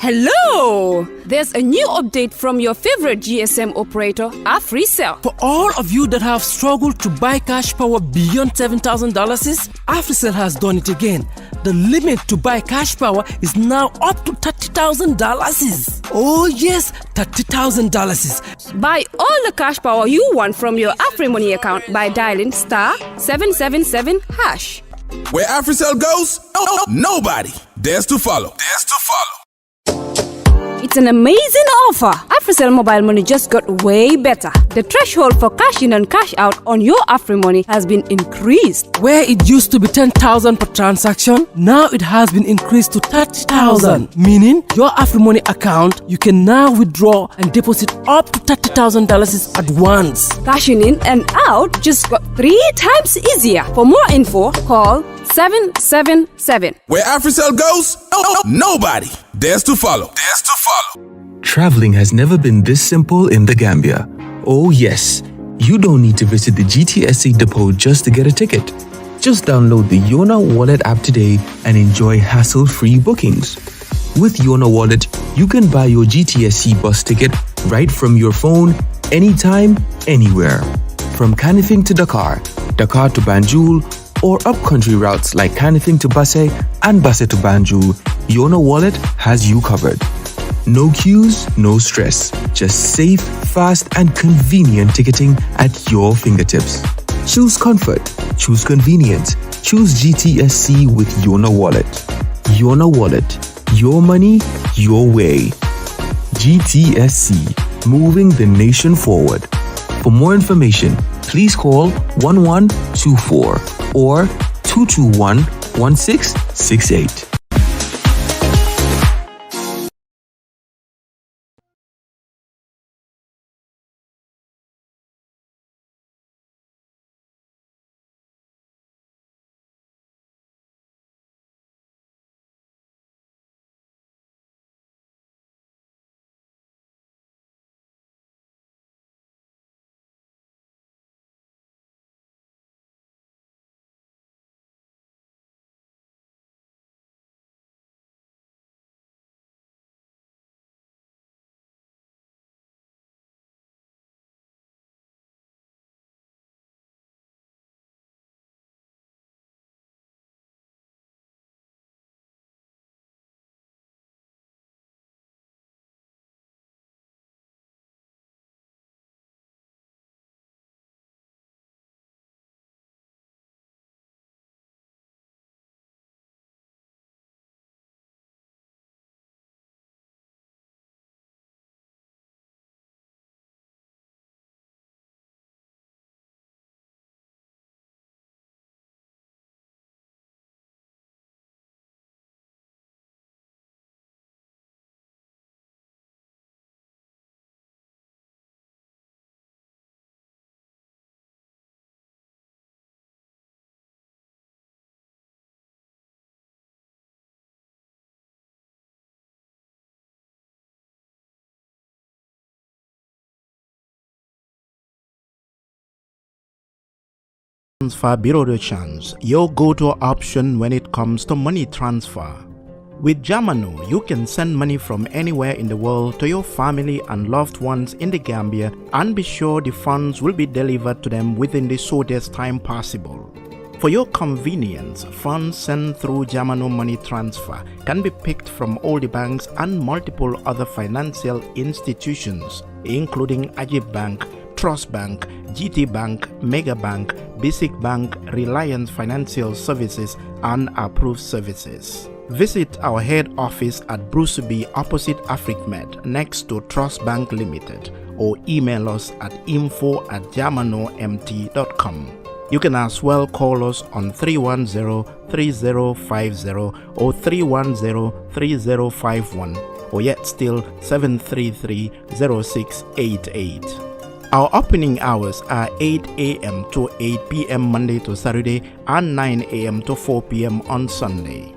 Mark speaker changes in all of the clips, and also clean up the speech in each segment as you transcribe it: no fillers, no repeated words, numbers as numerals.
Speaker 1: Hello! There's a new update from your favorite GSM operator, AfriCell.
Speaker 2: For all of you that have struggled to buy cash power beyond $7,000, AfriCell has done it again. The limit to buy cash power is now up to $30,000. Oh yes, $30,000.
Speaker 1: Buy all the cash power you want from your AfriMoney account by dialing *777#.
Speaker 3: Where AfriCell goes, nobody dares to follow.
Speaker 1: It's an amazing offer. AfriCell mobile money just got way better. The threshold for cash in and cash out on your AfriMoney has been increased.
Speaker 2: Where it used to be $10,000 per transaction, now it has been increased to $30,000. Meaning, your AfriMoney account, you can now withdraw and deposit up to $30,000 at once.
Speaker 1: Cashing in and out just got 3 times easier. For more info, call 777.
Speaker 3: Where AfriCell goes, nobody dares to follow.
Speaker 4: Traveling has never been this simple in the Gambia. Oh yes, you don't need to visit the GTSC depot just to get a ticket. Just download the Yona Wallet app today and enjoy hassle-free bookings. With Yona Wallet, you can buy your GTSC bus ticket right from your phone, anytime, anywhere. From Kanifing to Dakar, Dakar to Banjul, or up-country routes like Kanifing to Basse and Basse to Banjul, Yona Wallet has you covered. No queues, no stress. Just safe, fast, and convenient ticketing at your fingertips. Choose comfort. Choose convenience. Choose GTSC with Yona Wallet. Yona Wallet. Your money, your way. GTSC. Moving the nation forward. For more information, please call 1124 or 221-1668.
Speaker 5: Transfer Bureau de Change, your go-to option when it comes to money transfer. With Jamano, you can send money from anywhere in the world to your family and loved ones in the Gambia and be sure the funds will be delivered to them within the shortest time possible. For your convenience, funds sent through Jamano Money Transfer can be picked from all the banks and multiple other financial institutions, including Ajib Bank, Trust Bank, GT Bank, Mega Bank, Basic Bank, Reliance Financial Services, and Approved Services. Visit our head office at Bruceby opposite AfricMed next to Trust Bank Limited or email us at info@jamanomt.com. You can as well call us on 310-3050 or 310-3051 or yet still 733-0688. Our opening hours are 8 a.m. to 8 p.m. Monday to Saturday and 9 a.m. to 4 p.m. on Sunday.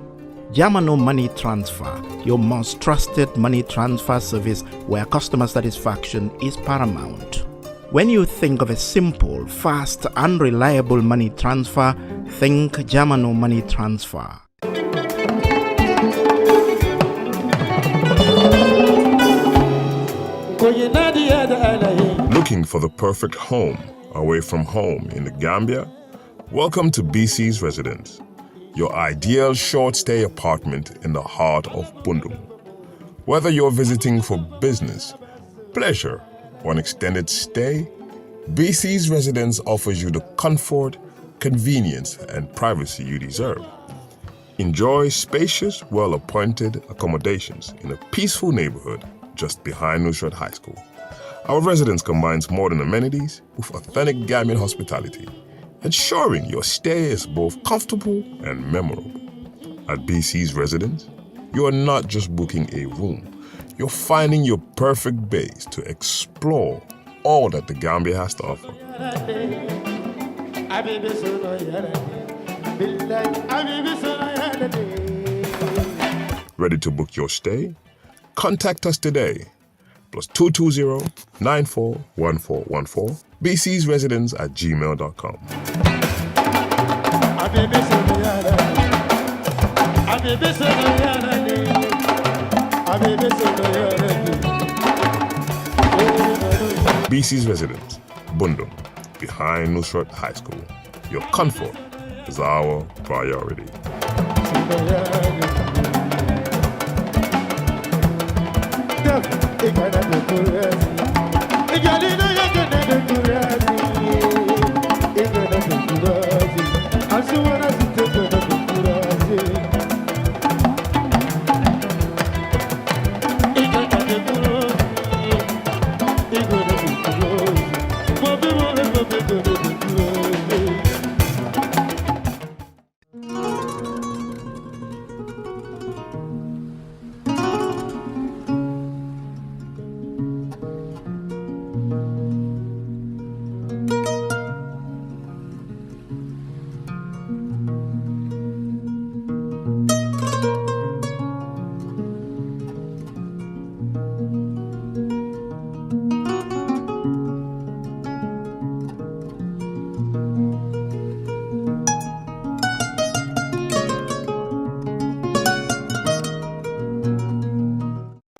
Speaker 5: Jamano Money Transfer, your most trusted money transfer service where customer satisfaction is paramount. When you think of a simple, fast, and reliable money transfer, think Jamano Money Transfer.
Speaker 6: Looking for the perfect home away from home in the Gambia? Welcome to BC's Residence, your ideal short-stay apartment in the heart of Bundung. Whether you're visiting for business, pleasure, or an extended stay, BC's Residence offers you the comfort, convenience, and privacy you deserve. Enjoy spacious, well-appointed accommodations in a peaceful neighborhood just behind Nusrat High School. Our residence combines modern amenities with authentic Gambian hospitality, ensuring your stay is both comfortable and memorable. At BC's Residence, you are not just booking a room, you're finding your perfect base to explore all that the Gambia has to offer. Ready to book your stay? Contact us today. +220 941414 bcsresidence@gmail.com. BC's Residence, Bundung, behind Nusrat High School. Your comfort is our priority.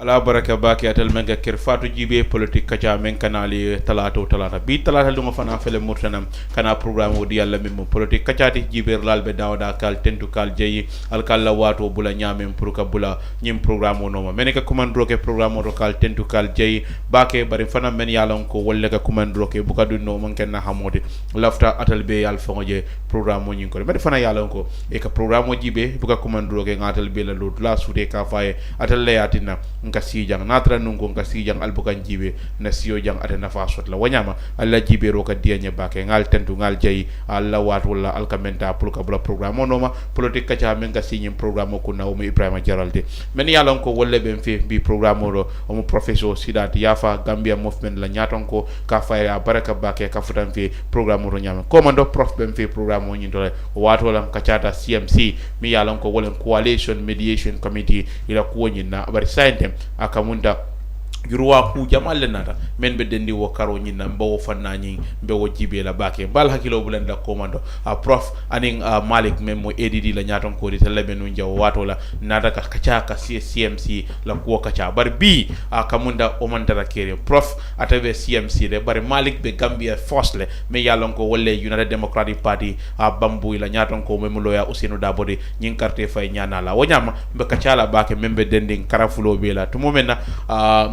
Speaker 7: ala baraka baki atal menga kir fatu jibe politique kacha men kanali talata bi talata lunga fana fele murtanam kana programme wodi yalla mim politique kacha ti jibe lalbe dawda kal tentu kal jeyi al kala wato bula nyamem pour ka bula nyim programme no ma meneka commandro ke programme ro kal tentu kal jeyi bake bari fana men yalon ko wolle ka commandro ke buka du no man ken na hamode lafta atal be yal fonje programme nyin ko be fana yalon ko e ka programme jibe buka commandro ke ngatal be la lot la sude ka faye atal leyatina nka sijang natra nungo nka sijang albukan jibe na siyo jang ate nafa sot la wanyama alla jibe ro ka dianya bake ngal tentu ngal jayi alla wat wala alkamenta pour ka bula programme onoma politique kacha men ka sinyim programme ko na o Ibrahima Jaralde men yalon ko wolle ben fi bi programme ro o mo professeur Sidat Yaffa Gambia movement la nyaton ko ka fayra baraka bake ka futan fi programme ro nyama commando prof ben fi programme o nyindole wato lam kachata CMC mi yalon ko wolen coalition mediation committee ila ko nyina bari sainte akamunda yuruwa ku jamal nata men be dendi wo karo nyina mbawo fanani be wo jibe la bake bal hakilo bulanda commando prof aning Malick mem mo ADD la nyaton ko di tele benu njaw wato la nata ka kacha ka CMC la ko kacha bar bi akamunda o mandara kere prof atave CMC de bar Malick be Gambia force le me yalon ko wolle United Democratic Party bambu la nyaton ko mem loya Ousainou Dabode nyin carte fay nyana la wonyama be kacha la bake membe dending karafulo be la to momena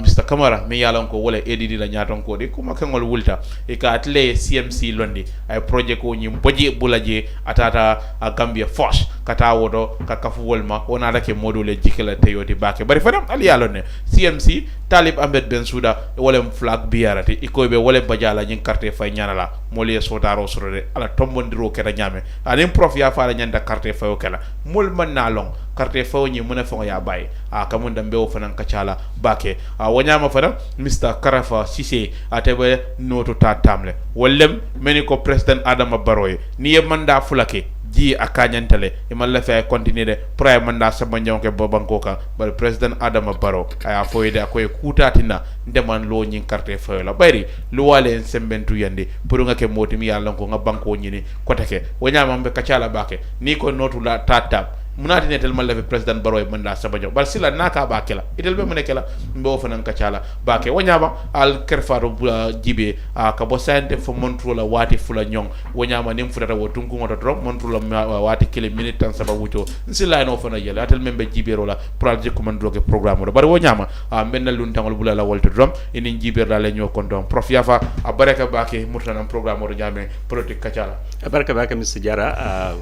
Speaker 7: Mr Camara me yalon ko wala ADD la nyaton ko de kuma kangol wulta e ka atle CMC londi ay project ko nyim boje bulaje atata Gambia force kata wodo ka kafu wolma wona dake module jikela teyoti bake bari fadam ali yalone CMC Talib Ahmed Bensouda wala flag biarati ikobe wala bajala nyin carte fay nyanala moli sotaro sorode ala tombondiro kera nyame alim prof ya fala nyanda carte fayo kala mol man na long carte fayo nyi muna fo ya bay kamunda mbewo fanan kachala bake wanyama fada Mr Karafa Ceesay atebe noto tatamle wollem meniko president Adama Barrow ni manda fulake ji akanyantale imalla fa continue de prime manda sabanjaw ke bobanko ka bal president Adama Barrow aya foyde akoy kutatina ndeman lo nyin carte fayo la bayri lu wale sembentu yande pour nga ke moti mi yalla ko nga banko nyini kotake wanyama mbe kachala bake ni ko notu la tatab munati netel malle president Barrow manda sabajo bar sila naka ba kela itel be munekela mbo fanan kacala ba ke wonyama al kerfaro jibe ka bo sante fo montro la wati fula nyong wonyama nim futata wo tunku ngoto drop montro la wati kele minute tan saba wuto sila no fana yele atel membe jibero la project ko man droge programme bar wonyama benal lun tangol bula la wolto drum inin jiber la ñoo kondom Prof Yaffa baraka ba ke murtanam programme ro jame politique kacala
Speaker 8: baraka ba ke Mr Jara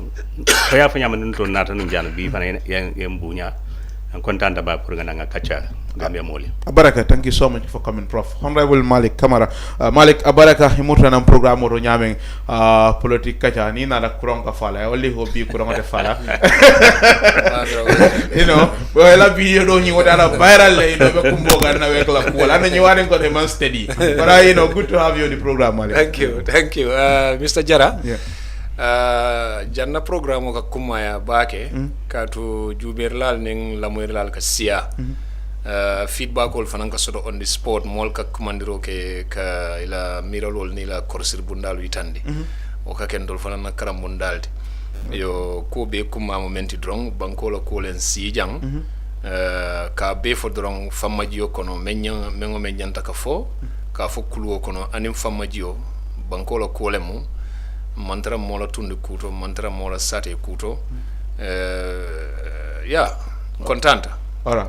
Speaker 8: ko Yaffa nyama nun to nata nun jana bi fana yem buña content about pour nga Kacha Gambia moli
Speaker 7: baraka thank you so much for coming Prof Honorable Malick Camara Malick baraka himutana programme ro nyame politique kacha ni na la kuron ka fala only hobi kuron ka fala you know la video do ni wada viral le no be kumboga na we kala ko la ni waren ko de man steady but you know good to have you on the program Malick.
Speaker 9: Thank you Mr Jara janna programme ka kumaya baake katu juberlal ning lamoyrlal ka siya feedback ol fanan ka sodo on the spot mol ka kumandiro ke ka ila miralol ni la korsir bundal witande o ka ken dol fanan na karam bundalde yo ko be kuma momenti drong banko la ko len si jang ka be fo drong famaji kono mengo menyanta ka fo kuluo kono anim famaji banko la ko lemu mantra mola tunde kuto mantra mola sate kuto contenta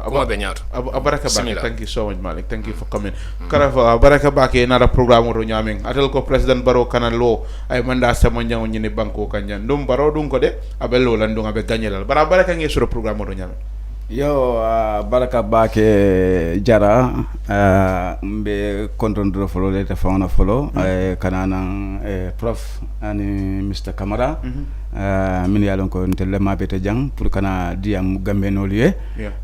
Speaker 9: kuma benyato
Speaker 7: baraka bake thank you so much Malick thank you for coming Karafa baraka bake nara programme ro nyamen atel ko president Barrow kanan lo ay manda sama nyaw nyini banko kanjan dum Barrow dum ko de abello lan dum abe gagnelal baraka ngi sur programme ro nyamen
Speaker 10: yo baraka bake Jara mbe contondro folo le te fauna folo kanana Prof ani Mr Camara min yalon ko telle mabete jang pour kana diam gambe no lié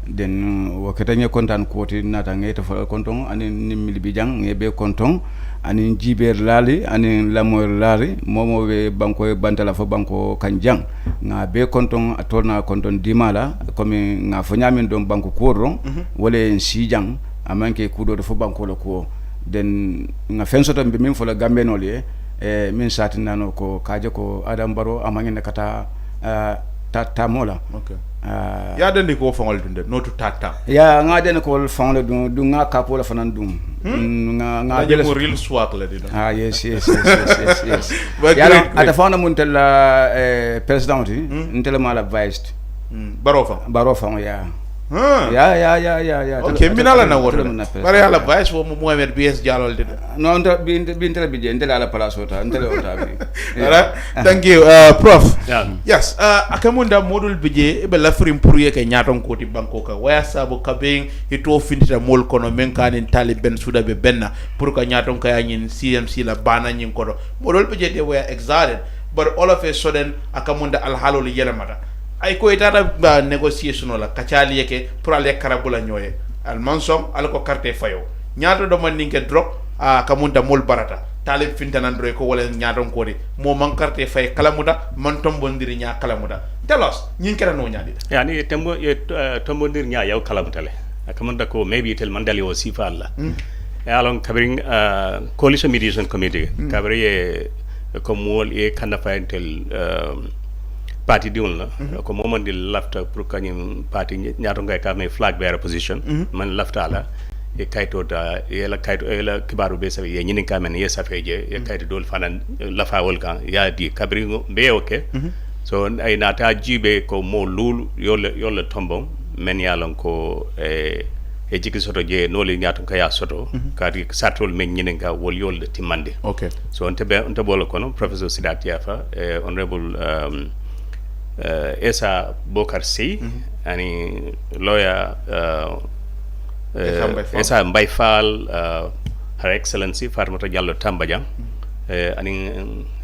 Speaker 10: den wakata nge kontan koti nata nge te folo konton ani nimmi bi jang nge be konton ani jiber lali ani lamoy lali momo be banko bantala fo banko kanjang nga be konton atolna konton dimala comme nga fo nyamin dom banko kodron wala si jang amanke kudo fo banko lo ko den nga fensoto be min fo la gambe no lié min sati nano ko kaje ko Adam Barrow amangene kata tamola
Speaker 7: okay ya dende ko fangol dunde no to tata
Speaker 10: ya nga dende ko fangol du nga kapola fanan dum nga
Speaker 7: jele ko real swag la dina
Speaker 10: yes ya ata fana mun tel president intel mala vice Barrow fa ya
Speaker 7: okay minala na woto bare ala vice wo Mohamed BS Jalol de
Speaker 10: non bintel bi intel ala place ota intel ota bi
Speaker 7: thank you Prof yes akamunda modul bije be la frim pour yeke nyaton ko ti banko ka waya sabo kabeng ito findita mol kono men kanin taliben suda be benna pour ka nyaton ka yanyin CMC la bana nyin kodo modul bije de waya excited but all of a sudden akamunda al halol yelamata ay ko itata négociation la kacali yeke pour ale karabula ñoye al mansom al ko carte fayo ñaato do man ninke drop kamunta mol barata talib fintanan do ko wala ñaaton ko de mo man carte fay kalamuda man tombondiri nya kalamuda telos ñin kera no ñaadi
Speaker 8: yani tembo tombondir nya yaw kalamutale akamunda ko maybe tel mandali o sifalla alon kabring coalition mediation committee kabri ko mol e kanna fayentel party diun la ko momandi lafta pour kanyum party nyaato ngay ka may flag bearer position man lafta la e kayto da e la kayto e la kibaru be sabe ye nyinin ka men ye safeje e kayto dol fanan lafa wol kan ya di kabri be okay so ay nata jibe ko mo lul yolle tombon men yalon ko e jiki soto je noli nyaato kaya soto kadi satol men nyinin ka wol yolle timande
Speaker 7: okay so
Speaker 8: on bolo kono Professor Sidat Yaffa honorable Esa Bokarsi ani lawyer Esa Mbaifal Her Excellency Farmata Jallo Tambajang ani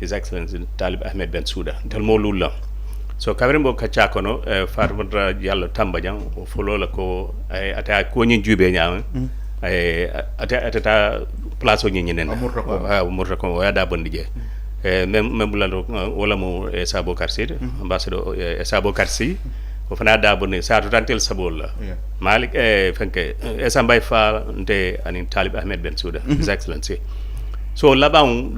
Speaker 8: His Excellency Talib Ahmed Bensouda tel mo lulla so kabrimbo kacha kono Farmata Jallo Tambajang o folola ko ata ko nyi jube nyaama ata place o nyi nenen murta ko wada bondije même bulalo wala mo Sabo Karsi ambassadeur Sabo Karsi ko fana da bonne sa to tantel sabol la Malick fenke Sambay Fa nte ani Talib Ahmed Bensouda His Excellency so labang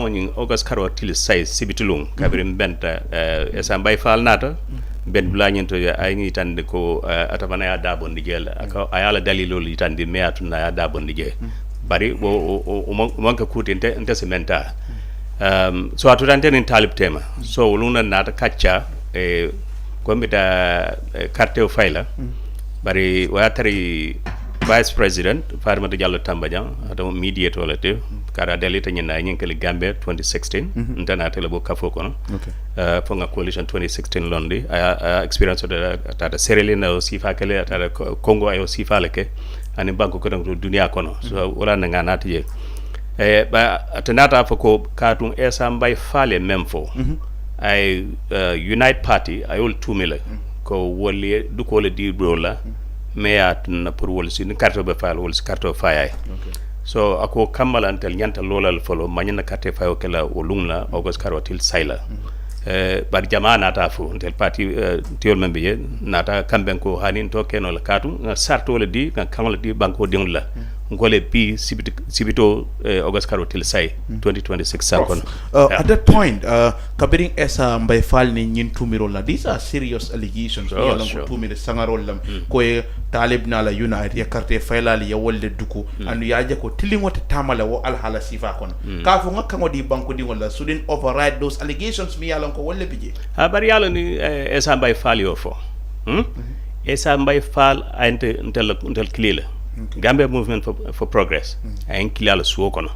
Speaker 8: ni August Karo til size sibitulung kabrim benta Sambay Fa nata ben blanyen to ay ni tan ko atafana ya dabon digel aka ayala dalilo li tan di me atuna ya dabon digel bari o manka kuti inte sementa so atudante nin talib tema so luna nata Kacha kombita carte o faila bari watari vice president Farimata Diallo Tambajan ado mediator la te kara delita nyina nyinkeli Gambia 2016 ndana tele bo kafo kono fonga coalition 2016 londi experience de tata serelina o sifa kele tata Congo ayo sifa leke ani banko ko do dunia kono so wala nga nati ba atanata fako katun esa mbay fale memfo ay unite party ay ol tumile ko wolle du ko le di brola meya na pour wol sin carte be file wol carte file so ako kamala antel nyanta lolal folo manyana carte file kala wolungla august karotil saila bar jamana ta fu tel parti tiol membe nata kamben ko hanin to kenol katu sarto le di kan kamala di banko dingla ngole bi sibito august karotil say 2026 sakon
Speaker 5: at that point kabiring esa mbay fal ni nyin tumiro la these are serious allegations yalla ko tumire sangarol lam ko talib na la unite ya carte failali ya wolde duku andu yaje ko tilingote tamala wo al hala sifa kon ka fu ngakka ngodi banko di wala sudin override those allegations mi yalla ko wolle bije
Speaker 8: ha bar yalla ni esa mbay fal yo fo esa mbay fal ante ntel klila Gambia Movement for Progress ay kilala suwo kono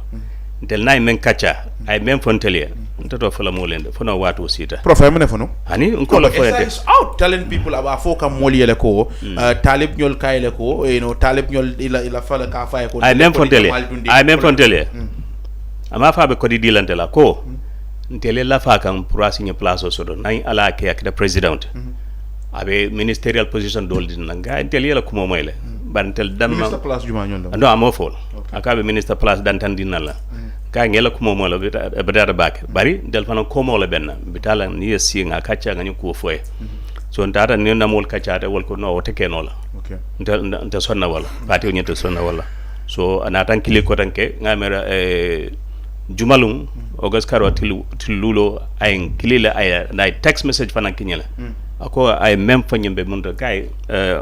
Speaker 8: del nay men Kacha ay men fontelie ntato fala molende fono watu sita
Speaker 5: prof ay mene fono
Speaker 8: ani ko la foyete
Speaker 5: out telling people about foka moliyele ko talib ñol kayle ko talib ñol ila fala ka fay ko
Speaker 8: ay men fontelie ama faabe ko di dilante la ko ntele la fa kan pour assigner place so do nay ala ke ak the president abe ministerial position dol din nga ntele la ko moyle bantel danma
Speaker 5: minister place juma ñol
Speaker 8: no amo fol akabe minister place dantan dinala ka ngela ko momo la bedara bak bari del fana ko mo la benna bitala ni yesi nga Kacha nga ko foye so ndata ni namol Kacha ta wol ko no wote ke no la nda sonna wala bati nyete sonna wala so anatan kili ko tanke ngamera jumalum august karo tilulo ay kilila ay na text message fana kinyela ako ay même fanyembe mun kay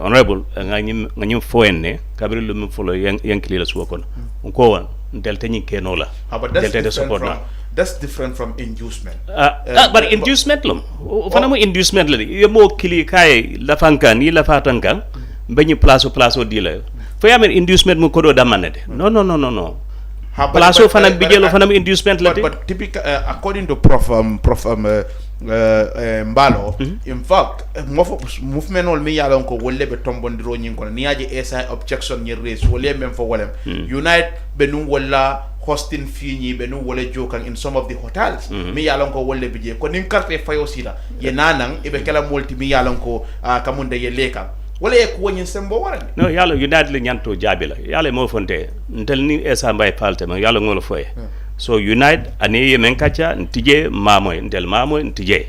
Speaker 8: honorable nganyim foenne kabri lu folo yankilila suwa kon ko won del tanyi kenola
Speaker 5: that's different from inducement
Speaker 8: but inducement lum fana mo inducement la yemo kili kay la fanka ni la fatanka bañu place o dila fo yamen inducement mo ko do damanede no place fana bijelo fana inducement la
Speaker 5: but typical according to prof Mbalo in fact movement ol mi yalon ko wolle be tombondiro nyin ko ni aje esa objection ni raise wolle men fo wolem unite benum walla hosting fini benum wolle jokan in some of the hotels mi yalon ko wolle bije ko nin carte fayo sida ye nanang ibe kala multi mi yalon ko kamunde ye leka wala e ko woni sembo warani
Speaker 8: no yalla unite le nyanto jabila yalla mo fonte ntel ni esa mbay palte ma yalla ngolo foye so unite ani men Kacha ntije mamoy ntel mamoy ntije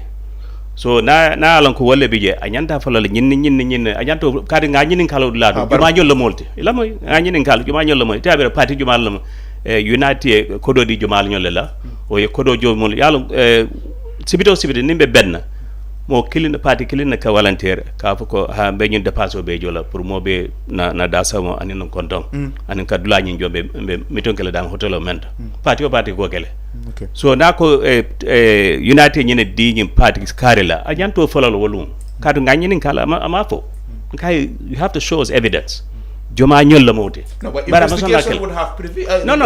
Speaker 8: so na alon ko wolle bije anyanta falal nyinni anyanto kadi nga nyinin kala ladu juma nyol molti lamoy nga nyinin kala juma nyol moy tabe parti juma lam unite kodo di juma nyol la o ye kodo jomol yalla sibito nimbe benna mo kilin parti kilin ka volunteer ka ko ha be ñun dépasso be jola pour mo be na dasa mo anin non konton anin ka dula ñin jombe be miton kala dan hotel o menta parti ko kele so na ko united ñene di ñim parti karela a ñanto folal wolum kadu ngañin kala ama fo kay you have to show us evidence joma ñol la moti
Speaker 5: bara investigation would have
Speaker 8: no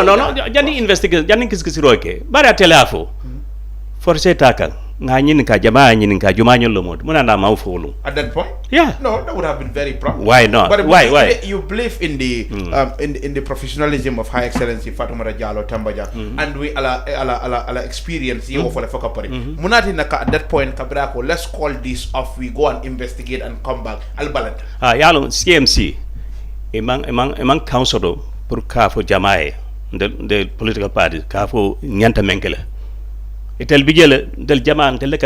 Speaker 8: jani investigation jani kiskisiroke bara telafo forcé takan nganyini ka jamaa nyini ka juma nyolo mod muna na mawfulu
Speaker 5: at that point no that would have been very proper
Speaker 8: why not
Speaker 5: but
Speaker 8: why
Speaker 5: you believe in the in the professionalism of High Excellency Fatoumata Jallow Tambaja and we ala experience you for the fokapari munati na at that point kabrako let's call this off we go and investigate and come back albalant
Speaker 8: yalo CMC emang council pour ka fo jamae de political parties ka fo nyanta menkele etel bijele del jaman del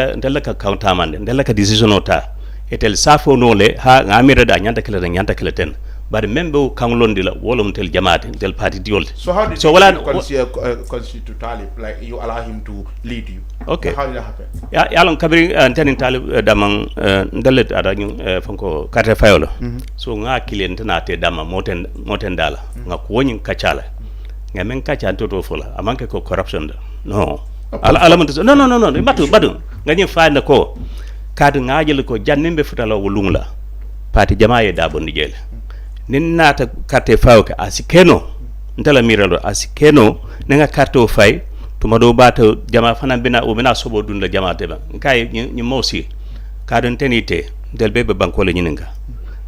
Speaker 8: ka countamande del ka decision ota etel safo nole ha ngamira da nyanta kala ten but member kangulondi la wolum tel jamaate tel party diol.
Speaker 5: So how did you constitutionally, like you allow him to lead you?
Speaker 8: Okay.
Speaker 5: How did that happen?
Speaker 8: Ya lon kabiri antanin talib damang ndalet ada ñu fanko carte fayolo. So nga client na te dama moten dala. Nga ko woni kachala. Nga men kacha toto fola amanke ko corruption da. No. Ala no batu nga ñu faanda ko kadu nga jël ko jannembe futalo wulungla. Parti jamaye dabo ndijele. Nin nata carte fawke asikeno ntala miralo asikeno nga carte fay tuma do bato jama fana bina sobo dun la jama teba kay ñu mosi ka don tenite del bebe banko le ñinga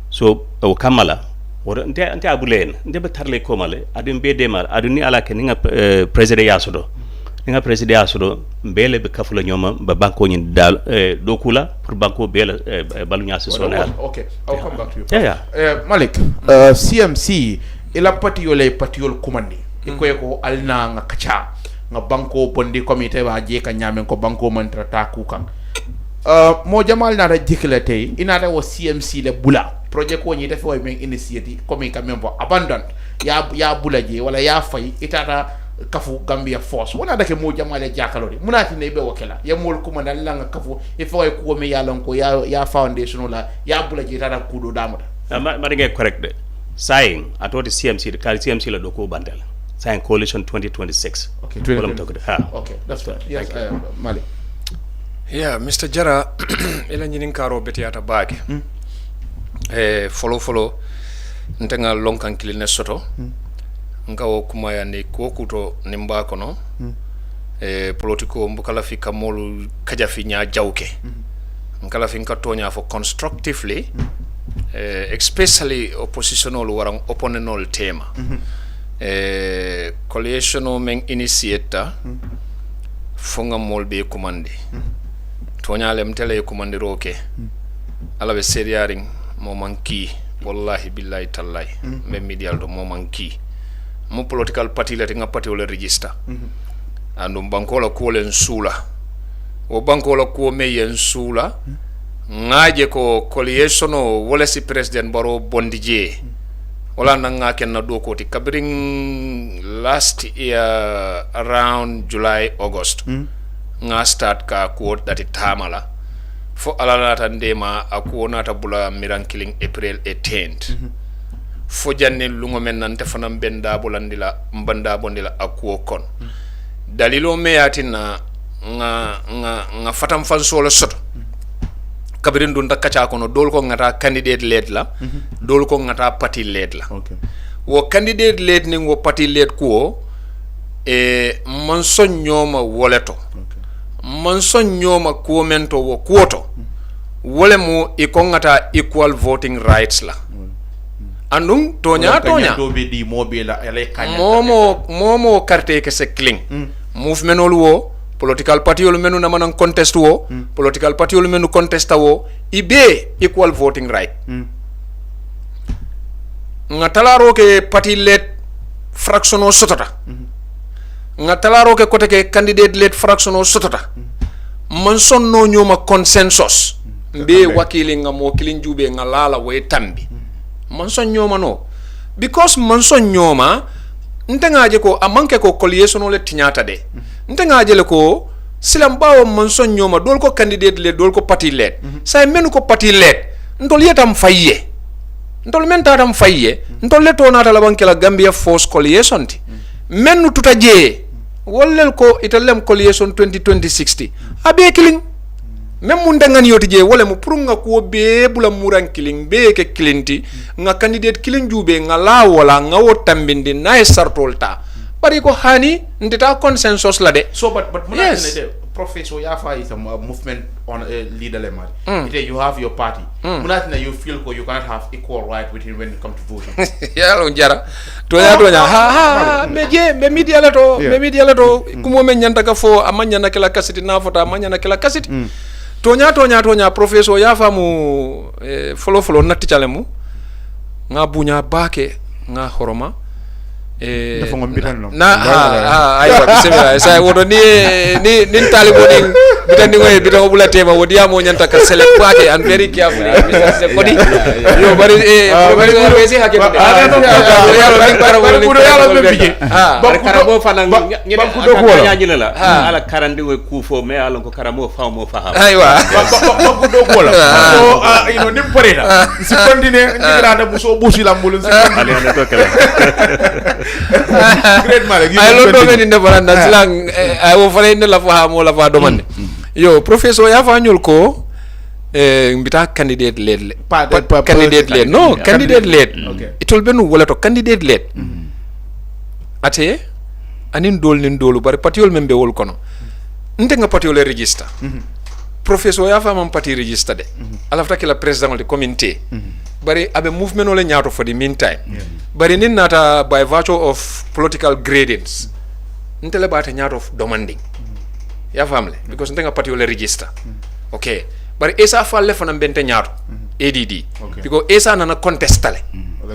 Speaker 8: so o kamala wora nte abulen nte be tarle ko male adum be demal aduni ala ke nga president yasodo nga president yasodo mbele be kafula ñoma ba banko ñin dal do kula pour banko bele balu ñasi sonal.
Speaker 5: Okay, I'll come back to you.
Speaker 8: Yeah.
Speaker 5: Malick, CMC ila patiol kumandi iko alna nga kacha nga banko bondi comité wa je ka nyamen ko banko mantra ta kukan mo jamal na jikle tay inata wo CMC le bula projet ko ni def way men initiative comme quand même abandon ya bula je wala ya fay itata kafu Gambia force wona dake mo jamale jakalori munati ne be wakela ya mol kuma dal la nga kafu e fay ko me ya lon ko ya foundation la ya bula je tata kudo damata
Speaker 8: ma dinga correct de saying atoti CMC the CMC la doko bandel saying coalition 2026.
Speaker 5: Okay, okay, that's right. Yes, Malick.
Speaker 9: Yeah, Mr. Jara, ila nyinin karo betiata bage. Follow ntenga lonkan kiline soto. Nga wo kumaya ni kuokuto nimba kono. Politiko mbukala fika molu kajafi nya jauke. Nkala finka tonya for constructively, especially oppositional warang opponental tema. Coalition men initiata fonga molbe commande tonya lem tele commande roke ala be seriaring mo manki wallahi billahi tallahi me medial do mo manki mo political party la tinga party wala register andum bankola ko len sula o bankola ko me yen sula ngaje ko coalition wala si president baro bondije wala nanga kenna do ko ti kabring last year around July August nga start ka ko dati tamala fo alala ta ndema ako nata bula miran killing April 18th fo janne lungo men nante fanam benda bulandila mbanda bondila ako kon dalilo meyatina nga fatam fan solo soto kabirin dun kacha kono dol ko ngata candidate led la dol ko ngata party led la wo candidate led ni wo party led ko manso nyoma woleto manso nyoma ko mento wo kuoto wole mu iko ngata equal voting rights la andum tonya
Speaker 5: do be di mobe la ele kanya
Speaker 9: momo carte ke se cling movement wo political party olu menu na manan contest wo political party olu menu contesta wo ibe equal voting right nga talaro ke party led fractional sotota nga talaro ke kote ke candidate led fractional sotota man sonno nyoma consensus be wakili nga mo kilin jube nga lala we tambi man son nyoma no because man son nyoma ntengaje ko amanke ko coalition le tinyata de ntengaje le ko silam bawo man son nyoma dol ko candidate le dol ko party led say menu ko party led ndol yetam fayye ndol men tatam fayye ndol le to nata la banke la Gambia force coalition ti menu tutaje wollel ko italem coalition 2060 abe killing même mun dangan yoti je wala mu pour nga ko be bula muran killing be ke kilinti nga candidate killing jube nga la wala nga wo tambindi nay sartolta bari ko hani ndita consensus la de
Speaker 5: so but
Speaker 9: yes.
Speaker 5: Professor Yaffa is a movement on a leader lemma you have your party munatna you feel ko you cannot have equal right within when it comes to voting
Speaker 9: ya lo jara to ya ha me media la to kumo men nyanta ka fo amanya na kala kasiti na fota amanya na kala kasiti tonya Professor Yaffa mu follow natti chale mu nga bunya bake nga horoma aywa bismillah sai wodo ni talibo ni bitandi ngoy bitango bula tema wodi amo nyanta ka select wake and very carefully Mr. Kodi yo bari bari wesi hakke
Speaker 8: karamo fanan ñi la ala karandi we kufo me ala ko karamo famo fa
Speaker 9: aywa
Speaker 5: bakku do ko la so ino nim pareta si continue ngira muso busi lambulun si continue to kala great Malick
Speaker 9: ay lo do men inde baranda silang ay wo fale inde la fa mo la fa domande yo professeur Yaffa ñul ko mbita candidate led candidate led no candidate led itol benu wala to candidate led ate anin dol nin dolu bari patiol membe wol kono nte nga patiol register professeur Yaffa mam pati register de alafta ki la president de community bari abe movement ole nyaato for the meantime bari nin nata by virtue of political gradings ntele bata nyaato of demanding ya famle because ntenga party ole register okay bari esa falle fana bente nyaato ADD because esa nana contestale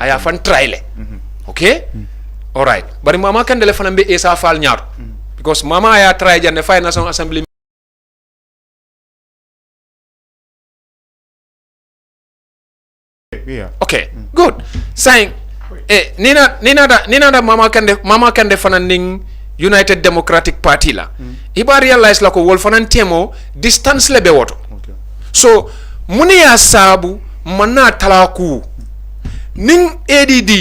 Speaker 9: aya fan traile okay all right bari mama kandele fana be esa fal nyaato because mama aya try janne fay national assembly okay good saying nina da mama kande fananing United Democratic Party la iba realize la ko wol fanan temo distance le be woto so muni ya sabu manna talaku ning ADD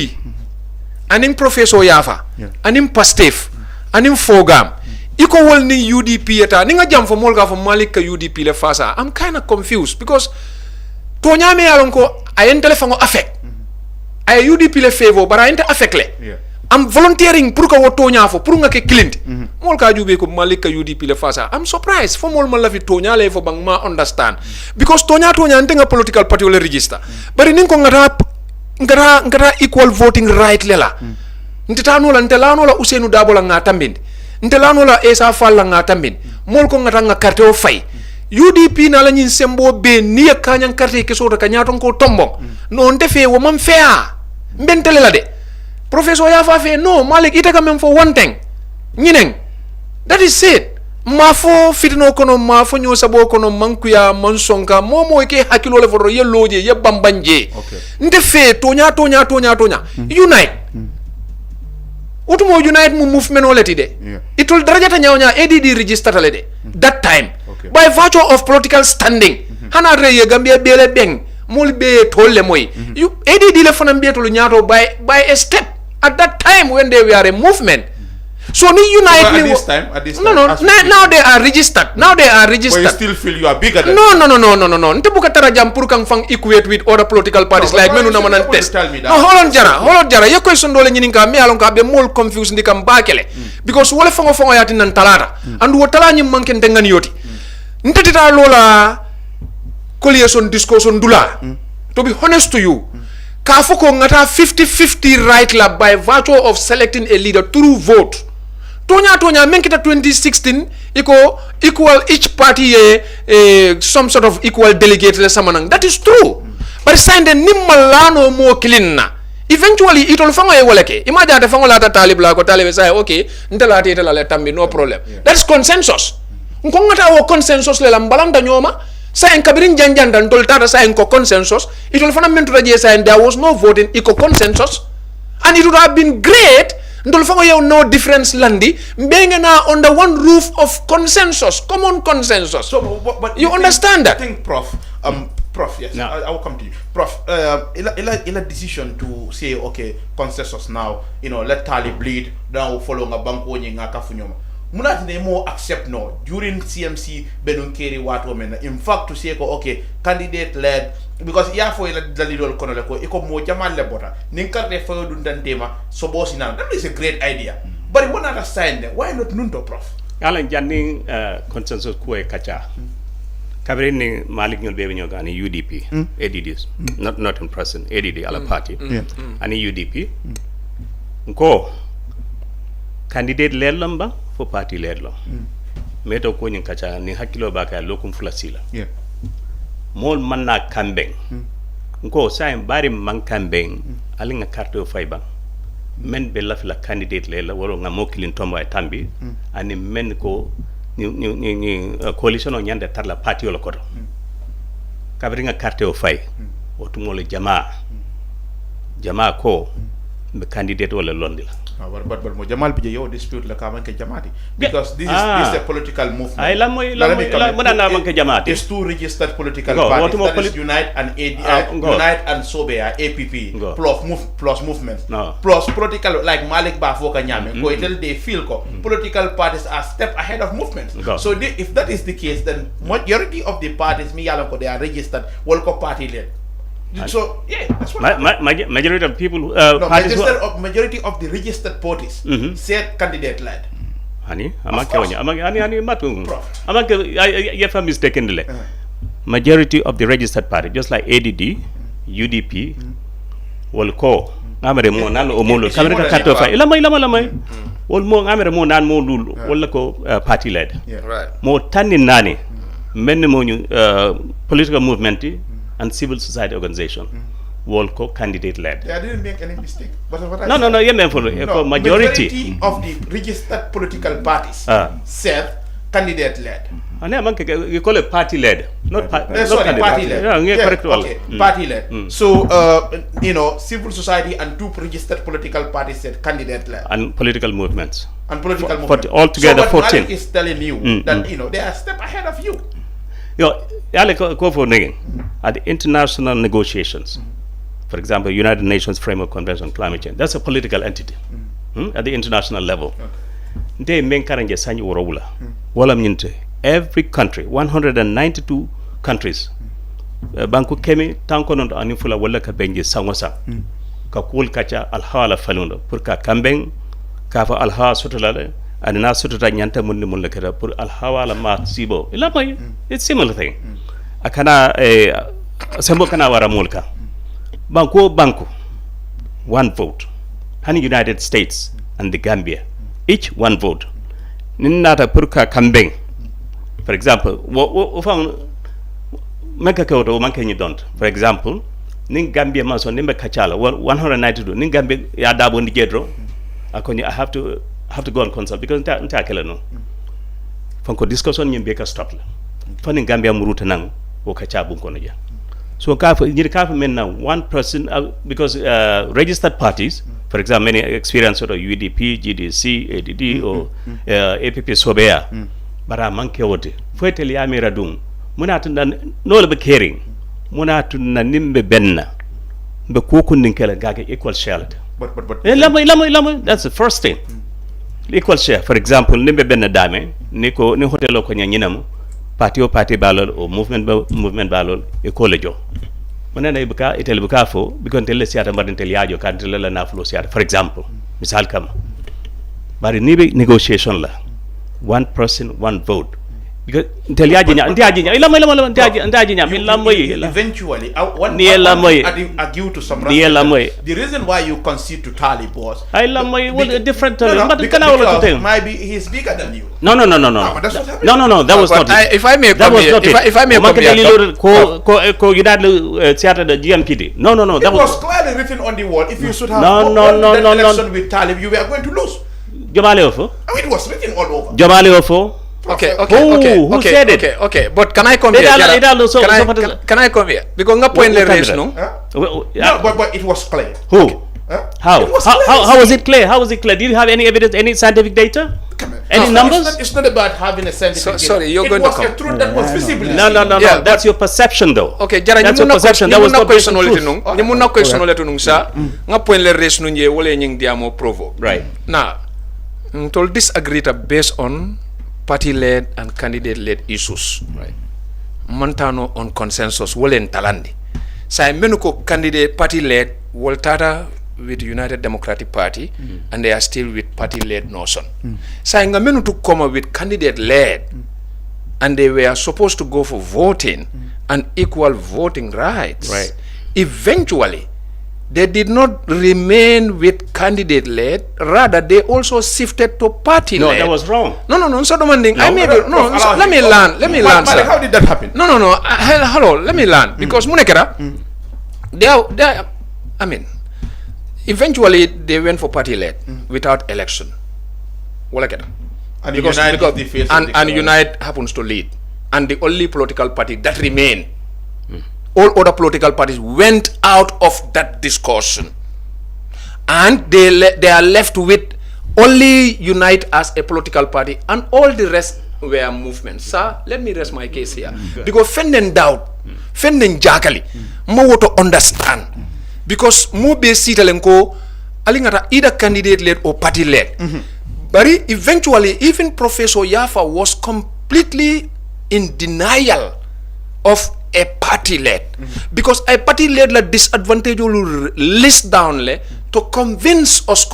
Speaker 9: aning professor Yaffa aning Pastef aning Fogam iko wol ni UDP eta ninga jam fo molga fo Malick ka UDP le fasa I'm kind of confused because to nyame yalon ko ayen telephone affect ay UDP le favor bara inte affect le am volunteering pour ko tonya fo pour nga ke client mol ka jube ko Malick ka UDP le fasa I'm surprised fo mol man la fi tonya le fo bang ma understand because tonya nte nga political party le register bari nin ko ngara equal voting right le la ntitano la ntelano la Ousseynou Dabo la nga tambinde ntelano la Essa Fall la nga tambinde mol ko ngata nga carte o fay UDP na la nyin sembo be ni kanyang carte ke so ka nyaton ko tombo no nte fe wo mam fea mbentele la de professor Yaffa fe no Malick ite ka même for one thing nyineng that is it ma fo fitino kono ma fo nyo sabo kono mankuya mansonka momo ke hakilo le foro ye loje ye bambanje nte fe tonya unite utumo unite mu movement oleti de itul darajata nyawnya ADD register tale de that time by virtue of political standing hana re Gambia bele beng mol be tolle moy you ADD le fanam be tolu nyato by a step at that time when they were a movement so ni unite
Speaker 5: at this time
Speaker 9: no now they are registered but you
Speaker 5: still feel you are bigger than
Speaker 9: no nte buka tara jam pour kan fang equate with other political parties like menu na manan test no hold on jara ye question dole nyinin ka mi alon ka be mol confused ndikam bakele because wala fango yati nan talata andu wo tala nyim manken tengani yoti nte tita lola coalition discussion dula to be honest to you ka foko ngata 50-50 right la by virtue of selecting a leader through vote tonya menkita 2016 iko equal each party some sort of equal delegate le samanang that is true but sande nimmalano mo kilinna eventually itol fango e woleke imagine de fango lata talib la ko talib say okay ntelati itala le tambi no problem that is consensus ngongata wo consensus le lambalanda nyoma sa en kabirin janjanda ntol tata sa en ko consensus itol fana mentu raje sa there was no voting iko consensus and it would have been great ndol fango yow no difference landi mbenga na under one roof of consensus common consensus
Speaker 5: so but
Speaker 9: you understand that
Speaker 5: I think Prof yes no. I will come to you Prof ila decision to say okay consensus now let Tali bleed now follow nga banko nyi nga kafunyoma munati ne mo accept no during CMC benun keri wato men in fact to say ko okay candidate led because fo ila dalilol kono le ko iko mo jamal le bota nin carte fo dun dantema so bosina that is a great idea but we not assign them why not nunto Prof
Speaker 8: ala janni consensus ko e kacha kabri ni Malick nyol bebe nyogani UDP ADDs not in person ADD ala party ani UDP ko candidate lelamba fo party ledlo meto ko nyin kacha ni hakilo baka lokum flasila mol manna kambeng ko say bari man kambeng alinga carte fay bang men be lafila candidate lela woro nga mokilin tomba tambi ani men ko ni coalition o nyande tarla party o kodo kabri nga carte o fay o tumole jamaa ko be candidate wala londila
Speaker 11: but mo jamal bi yo dispute la ka manke jamaati because this is a political movement
Speaker 8: ay la moy mona manke jamaati
Speaker 11: it's two registered political parties that is Unite and Sobea APP plus movement plus political like Malick Ba foka nyame ko itel they feel ko political parties are step ahead of movements so if that is the case then majority of the parties mi yalla ko they are registered wal ko party led. So yeah, that's what
Speaker 8: majority of people
Speaker 11: majority of the registered parties said candidate led.
Speaker 8: Ani matu. Yaffa mistakenly. Majority of the registered party, just like ADD, UDP, Wolko, Amere mo nan o molo. Kamera kato fa. Lamay. Wol mo amere mo nan mo lul. Wol ko party led.
Speaker 9: Right.
Speaker 8: Mo tanin nani. Men mo political movement and civil society organization Wolco candidate led.
Speaker 11: I didn't make any mistake. But what
Speaker 8: No, majority
Speaker 11: of the registered political parties said candidate led.
Speaker 8: You call it party led, not party led.
Speaker 11: Yeah, correct. Okay, party led. So civil society and two registered political parties said candidate led.
Speaker 8: And political movements.
Speaker 11: Altogether
Speaker 8: so 14.
Speaker 11: Malick is telling you that they are a step ahead of you.
Speaker 8: At the international negotiations, for example, United Nations Framework Convention on Climate Change, that's a political entity at the international level. They menkaranje sanyi urawula. Walam nyinte. Every country, 192 countries, banku kemi tankonon anifula wala ka benje sangwasa. Ka kul kacha alhala falundo. Pour ka kambeng, kafa alha sutulale, adina sututa nyanta mundi kera pour alhawa la ma sibo. It's similar thing. Akana sembo kana wara mulka. Banku, one vote. Hani United States and the Gambia, each one vote. Ninata purka kambeng. For example, for example, ning Gambia maso nimbe kachala 192 ning Gambia ya dabo ndi jedro akoni I have to go and consult because nta kala no. Fanko discussion nyimbe ka stop la. Fani Gambia muruta nang o kachabu kono ja. So men now one person because registered parties, for example, many experience of UDP, GDC, ADD or APP Sobea, bara manke wote. Fueteli ya miradung. Muna tunda no le caring. Muna tunda nimbe benna. Be kokundin kala gaga equal share.
Speaker 11: But
Speaker 8: lama. That's the first thing. Equal share. For example, nimbe benna dame. Ni hotelo ko nyanyinamu. Party balol or movement balol e college. Manana ibuka itel buka fo because tele siata mbaden tel yaajo kan tele la naflo siata for example misal kam bari nibe negotiation la one person one vote because tel yaaji nya ilama ndaji nya
Speaker 11: eventually argue to some the reason why you concede to Talib was
Speaker 8: different
Speaker 11: because maybe he's bigger than you.
Speaker 8: No.
Speaker 11: That's what happened.
Speaker 8: No, that was not it.
Speaker 9: If I may come here, if I may come here,
Speaker 8: ko United theater the GMPD. No,
Speaker 11: that was clearly written on the wall. If you should have election with Talib, you were going to lose.
Speaker 8: Jomale Ofo.
Speaker 11: It was written all over.
Speaker 8: Jomale Ofo.
Speaker 9: Okay.
Speaker 8: Who said it?
Speaker 9: Okay. But can I come here? Can I come here? Because nga point le raise no.
Speaker 11: No, but it was clear.
Speaker 8: Who?
Speaker 11: Okay.
Speaker 8: How was it clear? How was it clear? Did you have any evidence, any scientific data? Any numbers?
Speaker 11: It's not about having a scientific data.
Speaker 9: Sorry, you're going to come.
Speaker 11: It was a truth that was visibly.
Speaker 8: No. Yeah, that's your perception, though.
Speaker 9: Okay, Jara,
Speaker 8: that's your perception. That was not
Speaker 9: question nung sa nga point le raise no nye wole nying diamo provo.
Speaker 8: Right.
Speaker 9: Now, to disagree based on party-led and candidate-led issues. Right. Montano on consensus wolen talandi. Sa menuko candidate party-led woltata with United Democratic Party and they are still with party-led notion. Sa nga menu to come up with candidate-led and they were supposed to go for voting and equal voting rights.
Speaker 8: Right.
Speaker 9: Eventually, they did not remain with candidate-led. Rather, they also shifted to party-led.
Speaker 8: No, that was wrong.
Speaker 9: No. So let me learn. Let me learn, sir.
Speaker 11: How did that happen?
Speaker 9: No. Hello. Let me learn because munekera. I mean, Eventually, they went for party-led without election.
Speaker 11: And
Speaker 9: Unite happens to lead. And the only political party that remained, all other political parties went out of that discussion. And they are left with only Unite as a political party, and all the rest were movements. Sir, let me rest my case here. Because fending doubt, fending jakali, more to understand. Because more be sitalenko, alingata either candidate-led or party-led. But eventually, even Professor Yaffa was completely in denial of a party-led. Because a party-led la disadvantage will list down le to convince us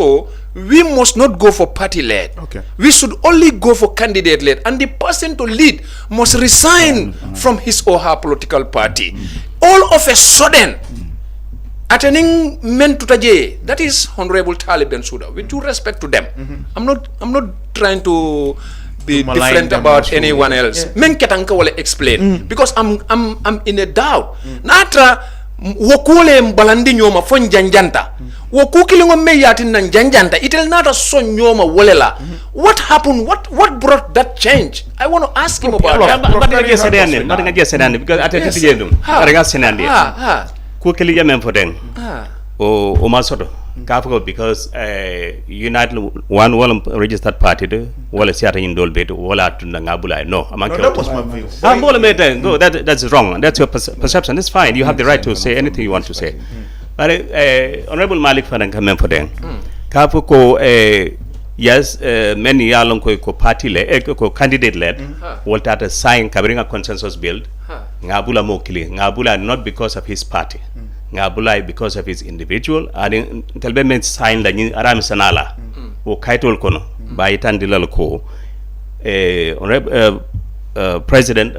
Speaker 9: we must not go for party-led. We should only go for candidate-led. And the person to lead must resign from his or her political party. All of a sudden, attending men to taje, that is Honorable Talib Bensouda, with due respect to them. I'm not trying to be different about anyone else. Men ketanka wale explain because I'm in a doubt. Natra wokule mbalandi nyoma fon janjanta. Wokukilingo meyatin nan janjanta. Itel nata son nyoma wolela. What happened? What brought that change? I want to ask him about that.
Speaker 8: Because Kukili Yamen for them. O Masoto. Because United one registered party, well, a certain in Dolbet, Walla to Nangabula. No, that was my view. No, that's wrong. That's your perception. It's fine. You have the right to say anything you want to say. But Honorable Malick Fadan come for them. Kapuko, yes, many along ko party led, candidate led, what at a sign covering a consensus build. Ngabula Mokili, Ngabula not because of his party. Ngabula because of his individual, and Telbemen signed the Aram Sanala, or Kaitol Kono, by Tandilako, President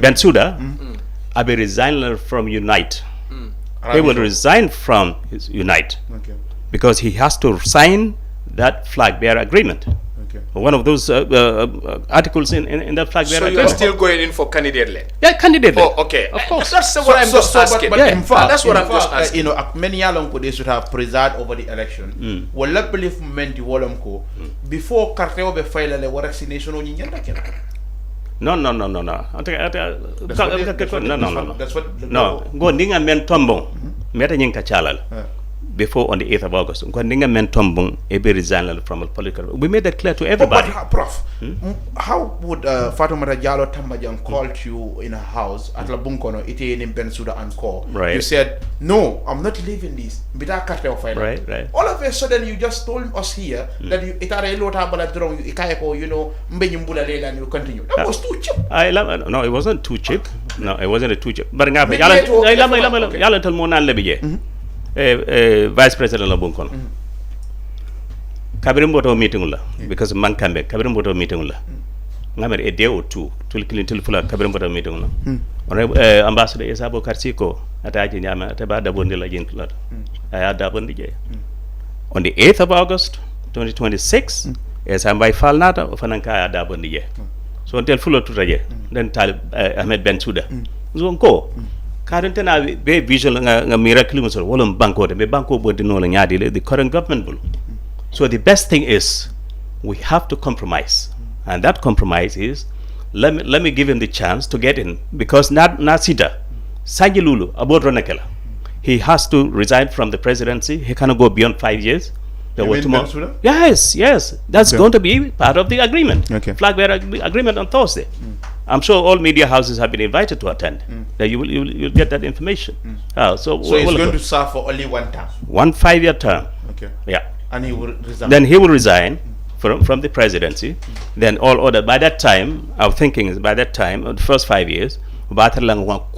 Speaker 8: Bensouda, Abe resigned from Unite. He will resign from his Unite because he has to sign that flag bearer agreement. One of those articles in that flag bearer agreement.
Speaker 9: So you're still going in for candidate-led?
Speaker 8: Yeah, candidate-led.
Speaker 9: Oh, okay.
Speaker 8: Of course.
Speaker 9: That's what I'm just asking.
Speaker 11: But in fact,
Speaker 9: that's what I'm just asking.
Speaker 11: You know, many along they should have presided over the election. Well, let believe menti wolomko before cartel be file le vaccination on nyanda ken.
Speaker 8: No. No.
Speaker 11: That's what.
Speaker 8: No. Go ninga men tombong. Meta nyinka chalal. Before on the 8th of August, Ebe resigned from a political. We made that clear to everybody.
Speaker 11: But Prof, how would Fatoumata Jallow Tambajang called you in a house at Labunkono, Ite in Bensouda and call?
Speaker 8: Right.
Speaker 11: You said, no, I'm not leaving this.
Speaker 8: Right.
Speaker 11: All of a sudden, you just told us here that you and you continue. That was too cheap.
Speaker 8: No, it wasn't too cheap. No, it wasn't too cheap. But Yalla tell Mona Lebije. Vice President Labunkon. Kabirim Boto meeting because Mankambe, Kabirim Boto meeting. Namer a day or two to Clinton Fuller, Kabirim Boto meeting. Ambassador Isabo Karsiko at Ajinama, at about the Bundilla Gintler. I had double the day. On the 8th of August 2026, as I'm by Falnata of Ananka double the year. So until Fuller to Raye, then Ahmed Bensouda. Zonko. Currently, be visual a miracle was a banco, the banco would know the current government will. So the best thing is we have to compromise. And that compromise is let me give him the chance to get in because Nasida, Sagilulu, about Ronakela. He has to resign from the presidency. He cannot go beyond 5 years. Yes. That's going to be part of the agreement. Flag bearer agreement on Thursday. I'm sure all media houses have been invited to attend. That you'll get that information. So he's
Speaker 11: going to serve for only one term.
Speaker 8: 1 5-year term. Yeah.
Speaker 11: And he will resign.
Speaker 8: Then he will resign from the presidency. Then all other by that time, our thinking is by that time, the first 5 years. So, but are you not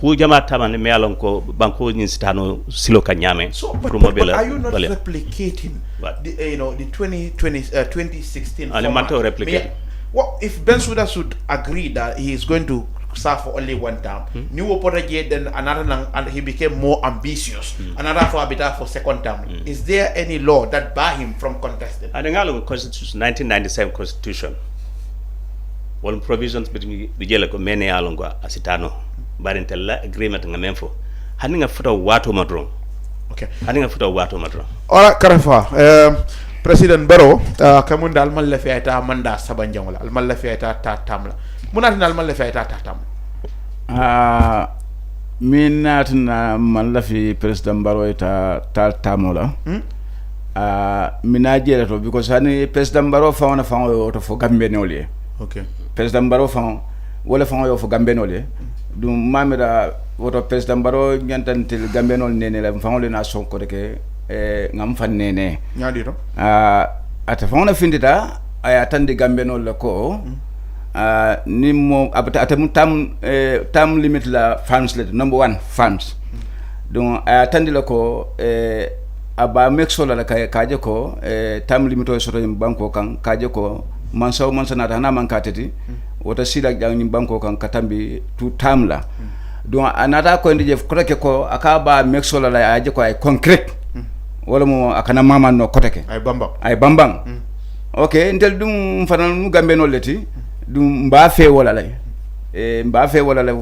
Speaker 11: replicating the 2016 format? What if Bensouda should agree that he is going to serve for only one term? New Opotaje then another, and he became more ambitious. Another for second term. Is there any law that bar him from contesting?
Speaker 8: I think the Constitution, 1997 Constitution. One provisions between the Jelako Mene Alonga Asitano, but until agreement in a memfo. Having a photo water madron.
Speaker 9: okay
Speaker 8: aninga futa wato matra
Speaker 11: ora Karafa President Barrow kamun dal mal la fi ta manda sabanjang la mal la fi ta tamla munat dal mal la fi ta tam
Speaker 10: minatna man la fi President Barrow ta tamola minaje to because hani President Barrow fauna to fo gambe nolé
Speaker 11: okay
Speaker 10: President Barrow fauna wala fauna yo fo gambe nolé dum mamira woto President Barrow nyantantil gambe nol nene la fauna na sonko de ngam fan nene
Speaker 11: nyadi to
Speaker 10: ata fauna findita ay atandi gambe nol la ko ni mo abata atam tam limit la funds le number 1 funds donc ay atandi la ko aba make sure la kaje ko tam limit o soto banko kan kaje ko mansa na man kateti wota sila jang ni banko kan katambi tu tam la donc anata ko ndi jef kotake ko akaba make sure la aje ko ay concrete wala mo akana mama no kotake ay bambang okay ntel dum fanal mu gambe no leti dum mba fe wala lay mba fe wala lay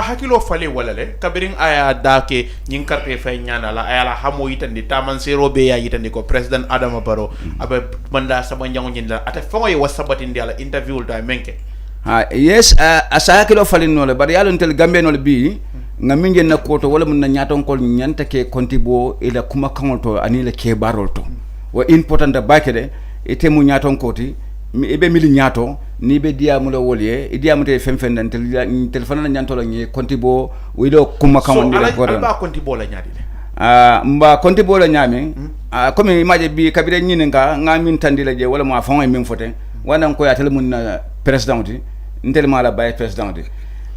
Speaker 11: hakilo fale wala le kabirin aya dake nyin carte fay nyana la aya la hamo yitandi taman zero be ya yitandi ko president Adama Barrow abe banda sama nyango nyin la ata fongo ye wasabati ndi ala interview da menke
Speaker 10: yes asa hakilo fale no le bari yalo ntel gambe no le bi ngaminge na koto wala mun na nyaton kol nyanta ke kontibo ila kuma kangoto anile ke barolto wa important da bakede ite mu nyaton koti mi ebe mili nyato ni be dia mu la wolye dia mu te femfen dan telephone na nyanto la nyi kontibo wido kuma kangondi la
Speaker 11: so alba kontibo la nyaadi
Speaker 10: mba kontibo la nyami comme imaje bi kabire nyine nga min tandila je wala ma fon min fote wana ko ya tele mun na president ntel mala bay president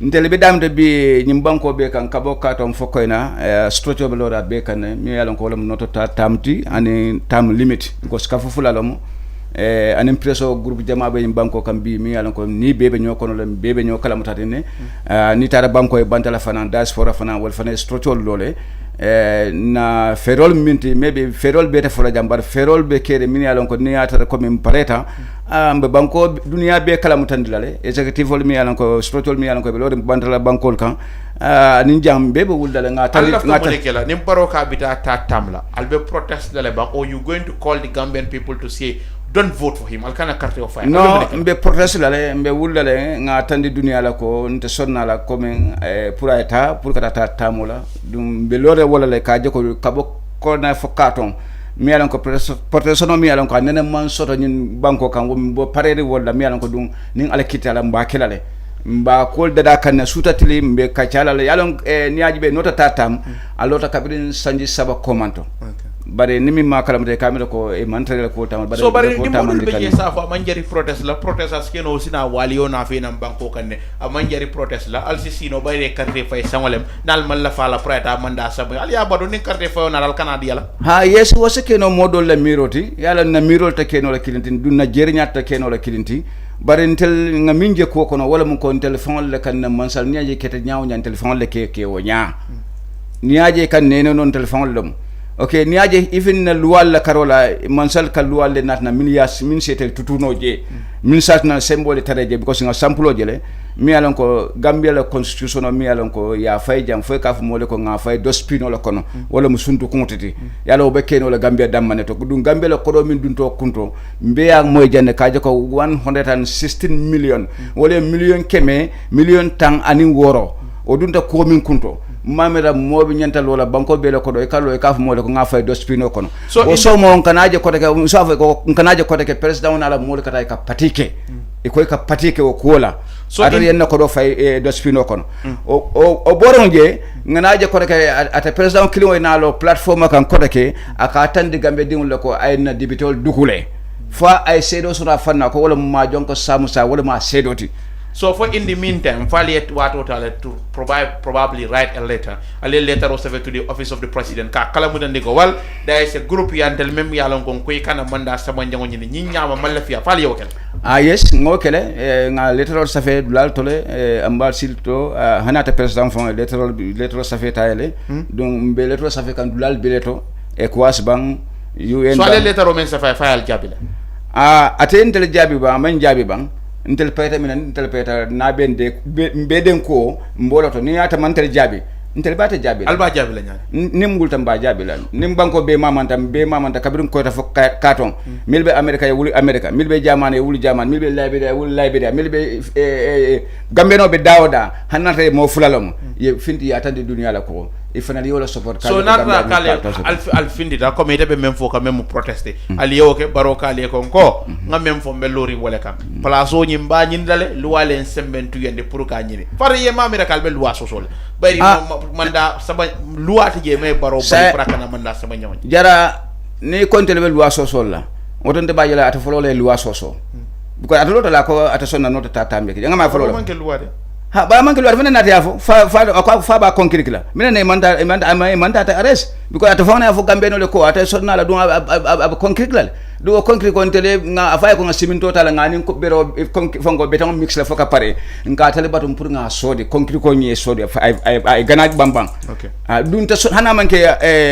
Speaker 10: ntel be damde bi nyim banko be kan kabo katom fokoyna structure be lora be kan mi yalon ko wala noto tamti ani tam limit ko skafu fulalamo anen presso groupe jama be banko kam bi mi yalon ko ni bebe ñokono lam bebe ñokala mutatine ni tara banko e bantala fana diaspora fana wal fana structure lole na ferol minti maybe ferol beta fora jambar ferol be kere min yalon ko ni atara ko min pareta mbe banko dunia be kala mutandilale executive wol mi yalon ko structure mi yalon ko be lore bantala bankol kan ni jam bebe wuldale
Speaker 11: ngata kela nim baro ka bita ta tamla albe protest dale ba or you going to call the Gambian people to say don't vote for him alkana carte of fire
Speaker 10: no mbe protest lale mbe wuldale ngatandi dunia la ko nte sonna la comme pour eta pour kata tamula dum be lore wala le kaje ko kabo ko na fokaton mi yalan ko protest no mi yalan ko nene man soto nyin banko kan bo parere wala mi yalan ko dum nin ala kitala mba kelale mba kol dada kan sutatili mbe kachala yalan niaji be nota tatam alota kabirin sanji saba komanto bare nimi ma kala mate kamera ko e mantare ko tamal bare
Speaker 11: so bare ni modul be je safa manjari protest la protest askeno sina waliyo na fe nam banko kanne a manjari protest la al sino bare carte fay sangolem dal man la fala preta manda sabu al ya bado ni carte fay na dal kanadi la
Speaker 10: ha yes wasekeno modol la miroti yala na mirol ta keno la kilintin dunna jerinya ta keno la kilinti bare ntel ngaminje ko kono wala mun ko telephone le kan mansal niaje kete nyaaw nyan telephone le ke wonya niaje kan nene non telephone lom okay niaje even na luwal la karola mansal ka luwal le natna min setel tutuno je min satna symbole tareje because nga sample jele mi alon ko Gambia la constitution mi alon ko ya fay jam fay ka fu mole ko nga fay do spino la kono wala mu suntu kuntiti yalo be keno la Gambia damane to dum Gambia la kodo min dunto kunto mbe ya moy jande kaje ko 116 million wala million tang ani woro o dunta ko min kunto mamira mobi nyantal wala banko be la kodo e kallo e ka fu mole ko nga fay do spino kono so mo kanaje ko ke so fa ko kanaje ko ke president ala mole kata ka patike e koy ka patike o kola ado yenna ko do fay do spino kono o boronje nganaje ko ke ata president kilimo na lo platform kan ko ke aka tande Gambe dingul ko ayna dibitol dukule fa ay sedo sura fanna ko wala ma jonko samusa wala ma sedoti.
Speaker 11: So for in the meantime, Valiet Watotale to probably write a letter was sent to the office of the president. Kalamudandiko. Well, there is a group yantel membi along kwe kana manda sabanjango nyini nyama malafia fali yokel.
Speaker 10: Yes, ngokele nga letter safe dulal tole ambal silto hanata president fon letter safe taele donc be letter safe kan dulal bileto e kwas bang UN.
Speaker 11: So ale letter men safe file jabila.
Speaker 10: Aten tel jabi ba man jabi bang. Intel peta mina intel peta na bende beden ko mbolo to ni ata mantel jabi intel bata jabi
Speaker 11: alba jabi la nyaade
Speaker 10: nim gultam ba jabi la nim banko be mamanta kabirum ko ta fo katon milbe america ya wuli america milbe jamane wuli jaman milbe liberia milbe gambeno be dawda hanata mo fulalom ye finti ya tande dunya la ko e fanali yola support
Speaker 11: so nata kale al findi da comme ite be même fo ka même protester ali yoke baro kale ko nga même fo melori wala kam place o nyimba nyindale luwale en sembentu yende pour ka nyini far ye mamira kalbe luwa sosol bari manda sama luwati je me baro bari prakana manda sama nyaw
Speaker 10: jara ni kontel be luwa sosol la wotonde bajela ata folo le luwa soso because ata lota la ko ata sonna nota tatambe nga ma folo
Speaker 11: manke luwade
Speaker 10: ha ba manke luwade fana nati yafo fa ba konkrikla mina ne manda ta arrest because ata fona yafo gambeno le ko ata sonna la dum ab konkrikla do concrete kon tele nga afay ko nga siminto tala nga ni ko bero fongo beton mix la foka pare nga tele batum pour nga sodi concrete ko ni sodi ay ganaj bambang
Speaker 11: okay
Speaker 10: dun ta hana manke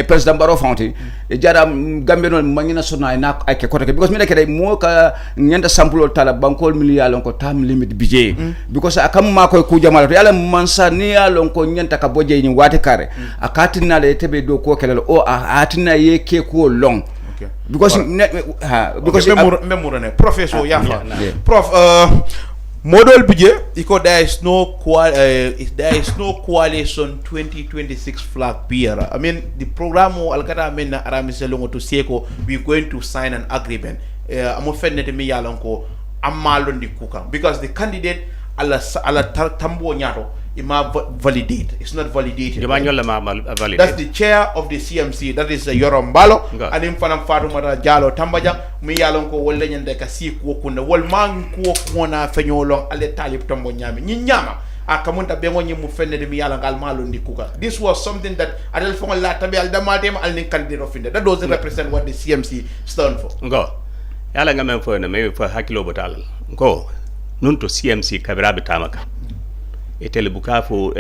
Speaker 10: president baro fonti jara gambe non mangina sonna na ay ke kote because mi de mo ka nyanda sample tala bankol miliyalon ko tam limit budget because akam ma koy ku jamal to yalla mansa ni yalon ko nyanta ka boje ni wate kare akatina le tebe do ko kelelo o atina ye ke ko long because
Speaker 11: memorane professor Yaffa prof model budget iko there is no coalition 2026 flag bearer. I mean the program alkata men aramiselongo to seko we going to sign an agreement amo fennete mi yalonko amalon di kuka because the candidate ala tambo nyato ima validate. It's not validated.
Speaker 8: Validate.
Speaker 11: That's the chair of the CMC. That is Yorombalo. And in Fanam Fatumata Jalo Tambaja, me yalonko wolle nyande ka si ko kunda wol man ko kona fenyolong ale talib tombo nyami. Nyama akamunta bengo nyi mu fenne de mi yalanga al malo ndikuka. This was something that adel fonga la tabe al damatem al nin candidate of that doesn't represent what the CMC stand for.
Speaker 8: Ngo. Yala ngame fo na me fo hakilo botal. Ngo. Nunto CMC kabirabe tamaka. Etele bukafo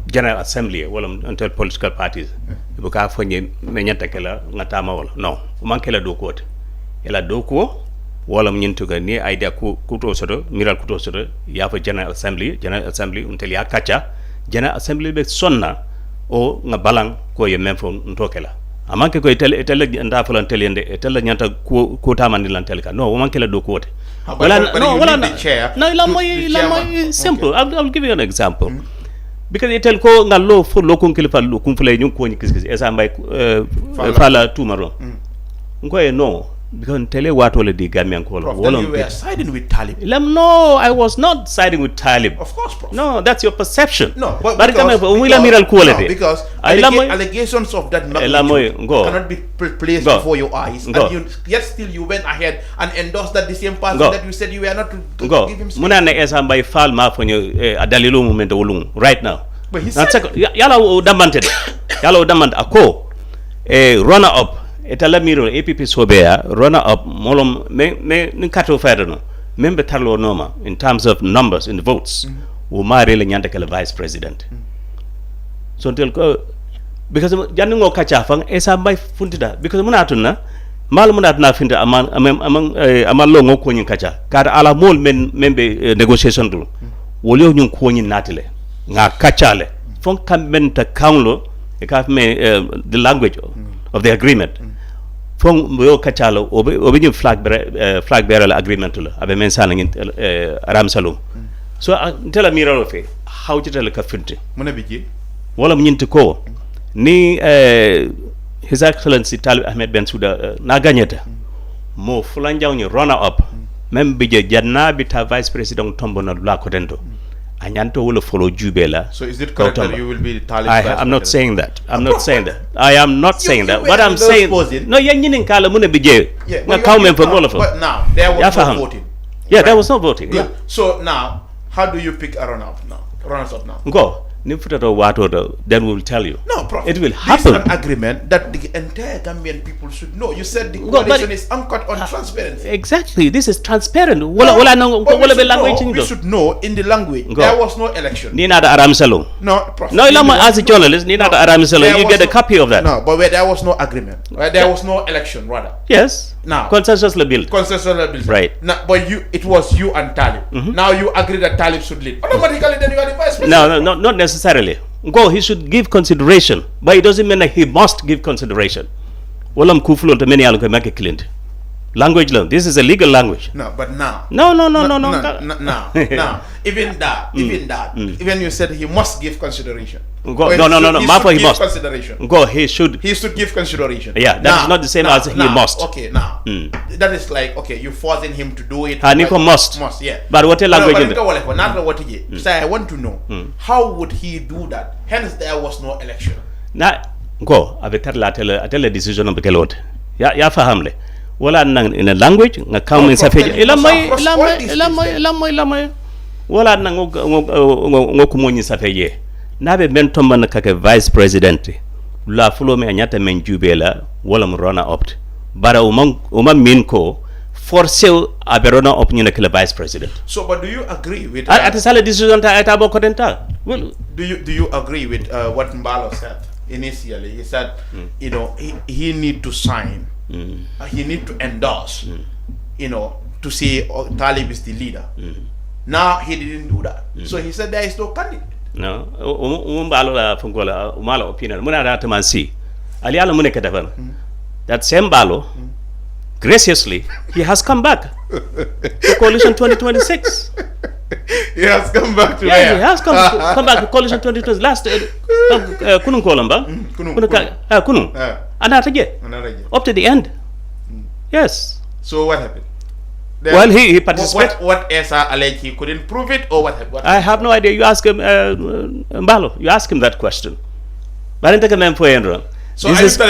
Speaker 8: General Assembly wala until political parties bukafo nye menyata kala ngatama wala no umankela dokote ela doko wala mnyintuga ni idea kuto sodo miral kuto sodo yafa General Assembly until ya kacha General Assembly be sonna o ngabalang ko ye memfo ntokela amanke ko etele nda fulan telende etele nyanta ko tamani lan telka no umankela dokote simple. I'll give you an example. Because it tell ko ngallo fo lokon kilifa lokon fulay ñu ko ni kis esa mbay fala tumaro ngoy no because tele wato le di Gambian ko
Speaker 11: wala you were siding with Talib.
Speaker 8: No, I was not siding with Talib.
Speaker 11: Of course, Prof.
Speaker 8: No, that's your perception.
Speaker 11: No, but
Speaker 8: because
Speaker 11: allegations of that magnitude cannot be placed before your eyes. And yet still you went ahead and endorsed that the same person that you said you were not to give him space.
Speaker 8: Muna na esa mbay fal ma fonyo adalilo momento wolung right now.
Speaker 11: But he said
Speaker 8: yala o damante ako runner up etala miro APP Sobea runner up molom me nkato federal member tarlo noma in terms of numbers in the votes wo mare le nyanda kala vice president so tel ko because jannu ngo kacha fang esa mbay funtida because muna tunna mal muna na finta aman lo ngo ko nyin kacha kada ala mol membe negotiation dul wolio nyun ko nyin natile nga kacha le fon kamenta kaunlo e ka me the language of the agreement fon yo kachalo obi flag bearer agreement lo abe men sala ngin aram salum so tela miralo fe how to tell ka finti
Speaker 11: mona biji
Speaker 8: wala nyinti ko ni his excellency Talib Ahmed Bensouda na gagneta mo fulan jawni runner up même bije janna bita vice president tombo na la ko dento anyanto wala follow jubela.
Speaker 11: So is it correct that you will be Talib?
Speaker 8: I'm not saying that. I am not saying that. What I'm saying, no, yang kala muna bije.
Speaker 11: But now there was no voting.
Speaker 8: Yeah, there was no voting.
Speaker 11: Yeah. So now, how do you pick a runners up now?
Speaker 8: Go. Then we will tell you.
Speaker 11: No, Prof.
Speaker 8: It will happen.
Speaker 11: This is an agreement that the entire Gambian people should know. You said the coalition is anchored on transparency.
Speaker 8: Exactly. This is transparent.
Speaker 11: We should know in the language. There was no election.
Speaker 8: Ni nada aram salon.
Speaker 11: No, Prof.
Speaker 8: No, as a journalist, ni nada aram salon. You get a copy of that.
Speaker 11: No, but where there was no agreement. Where there was no election, rather.
Speaker 8: Yes.
Speaker 11: Now.
Speaker 8: Consensus built.
Speaker 11: Right. Now, but it was you and Talib. Now you agree that Talib should lead. Automatically, then you are the vice president.
Speaker 8: No, not necessarily. Go, he should give consideration, but it doesn't mean that he must give consideration. Walam kufulon to many alko make a client. Language learn. This is a legal language.
Speaker 11: No, but now.
Speaker 8: No.
Speaker 11: Now. Even that. Even you said he must give consideration.
Speaker 8: Go. No. He must.
Speaker 11: Consideration.
Speaker 8: Go. He should.
Speaker 11: He should give consideration.
Speaker 8: Yeah, that is not the same as he must.
Speaker 11: Okay, now. That is like, okay, you're forcing him to do it.
Speaker 8: Nico must.
Speaker 11: Must, yeah.
Speaker 8: But what language is
Speaker 11: it? So I want to know, how would he do that? Hence, there was no election.
Speaker 8: Now, go. I tell a decision of the Kelot. Ya fahamle. Wala nang in a language nga come in safeje ilamay wala nang ngoku moni safeje nabe ben tomba na kake vice president la fulo me anyata men jubela wala mo rona opt bara uma min ko force aberona opinion ke vice president.
Speaker 11: So but do you agree with
Speaker 8: at sala decision ta abo kodenta? Well,
Speaker 11: do you agree with what Mbalo said initially? He said he need to sign. He need to endorse, to say Talib is the leader. Now he didn't do that, so he said there is no candidate.
Speaker 8: No, Umbalo fungola umalo opinion. Muna data man see. Aliala munekatavan. That same Balo, graciously, he has come back to Coalition 2026.
Speaker 11: He has come back to
Speaker 8: he has come back to Coalition 2026. Last kunung kolamba kunung anataje up to the end. Yes.
Speaker 11: So what happened?
Speaker 8: Well, he participated.
Speaker 11: What Esa alleged he couldn't prove it, or what happened?
Speaker 8: I have no idea. You ask him, Mbalo. You ask him that question. So are you
Speaker 11: telling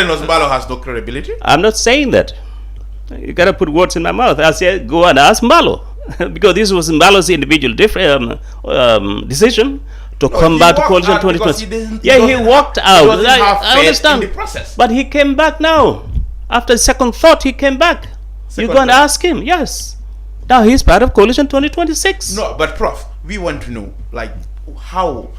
Speaker 11: us Mbalo has no credibility?
Speaker 8: I'm not saying that. You gotta put words in my mouth. I said, go and ask Mbalo. Because this was Mbalo's individual decision to come back to Coalition 2020. He walked out. I understand.
Speaker 11: In the process.
Speaker 8: But he came back now. After second thought, he came back. You go and ask him. Yes. Now he's part of Coalition 2026.
Speaker 11: No, but Prof, we want to know, like, how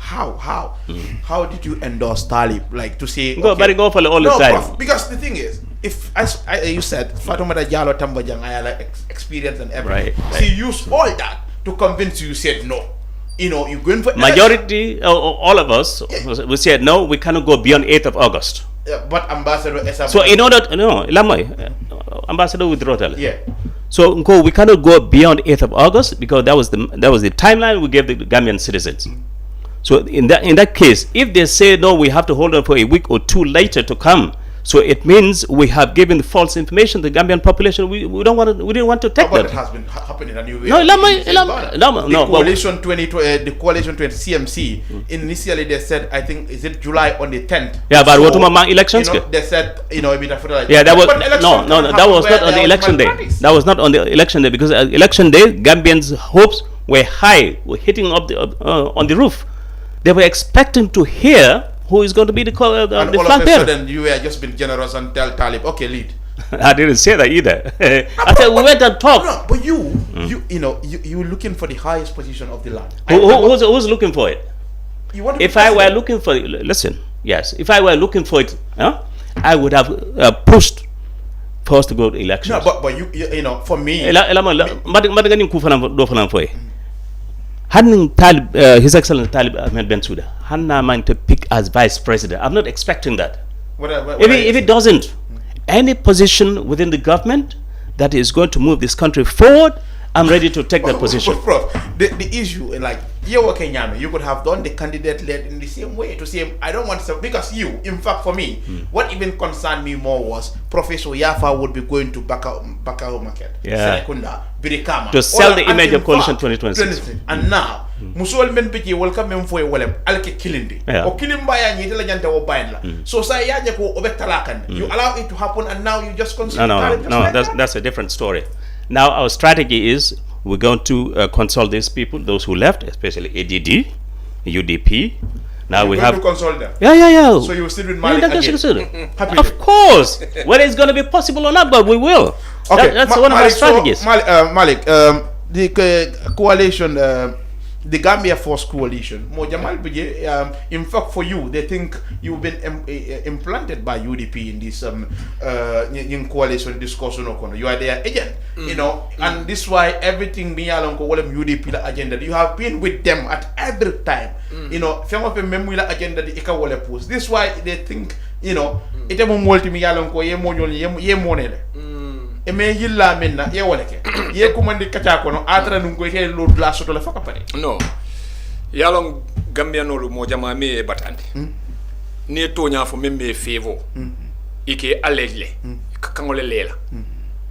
Speaker 11: did you endorse Talib? Like, to say,
Speaker 8: go for all the time.
Speaker 11: Prof, because the thing is, if as you said, Fatoumata Jallow Tambajang, I had experience and everything.
Speaker 8: Right.
Speaker 11: So you used all that to convince you. Said no. You're going for
Speaker 8: majority. All of us, we said no. We cannot go beyond 8th of August.
Speaker 11: But Ambassador Esa.
Speaker 8: So in order Ambassador withdrew.
Speaker 11: Yeah.
Speaker 8: So we cannot go beyond 8th of August because that was the timeline we gave the Gambian citizens. So in that case, if they say no, we have to hold on for a week or two later to come. So it means we have given false information to the Gambian population. We didn't want to take that.
Speaker 11: But it has been happening anyway.
Speaker 8: No.
Speaker 11: Coalition 20 CMC. Initially they said, I think, is it July on the 10th?
Speaker 8: Yeah, but what about elections?
Speaker 11: They said,
Speaker 8: that was not on the election day. That was not on the election day because election day, Gambians' hopes were high, were hitting up on the roof. They were expecting to hear who is going to be the flag bearer. And all of a
Speaker 11: sudden, you were just being generous and tell Talib, okay, lead.
Speaker 8: I didn't say that either. I said we went and talked.
Speaker 11: No, but you're looking for the highest position of the land.
Speaker 8: Who's looking for it?
Speaker 11: If
Speaker 8: I were looking for it, listen. Yes, if I were looking for it, I would have pushed for us to go to elections.
Speaker 11: No, but for me.
Speaker 8: Hadn't His Excellency Talib Ahmed Bensouda hadn't mind to pick as vice president. I'm not expecting that. If it doesn't, any position within the government that is going to move this country forward, I'm ready to take that position.
Speaker 11: But Prof, the issue, like, you could have done the candidate led in the same way to say, I don't want to, because in fact, for me, what even concerned me more was Professor Yaffa would be going to Bakau Market, Serekunda, Birikama,
Speaker 8: to sell the image of Coalition 2026.
Speaker 11: And now, Musol Menpiki welcome him for a welcome, Alke Kilindi, or Kilimbaya, Nitalajanta or Bainla. So say Yajako Obetalakan, you allow it to happen, and now you just consider
Speaker 8: that's a different story. Now our strategy is we're going to consult these people, those who left, especially ADD, UDP. Now we have
Speaker 11: to consult them.
Speaker 8: Yeah.
Speaker 11: So you will still with Malick again?
Speaker 8: Of course. Whether it's going to be possible or not, but we will.
Speaker 11: Okay.
Speaker 8: That's one of our strategies.
Speaker 11: So, Malick, the coalition. The Gambia Force Coalition, in fact, for you, they think you've been implanted by UDP in this in coalition discussion. You are their agent, and this is why everything me along UDP agenda. You have been with them at every time. you know fengo pe même la agenda di ika wala pose this why they think you know ite mo molti mi yalon ko ye moñol ye monele e me yilla minna ye wala ke ye ko mandi kacha ko no atra num ko te lo la soto la faka pare
Speaker 9: no yalon Gambia no lu mo jama me batandi ne tonya fo membe fevo ike alejle kangole lela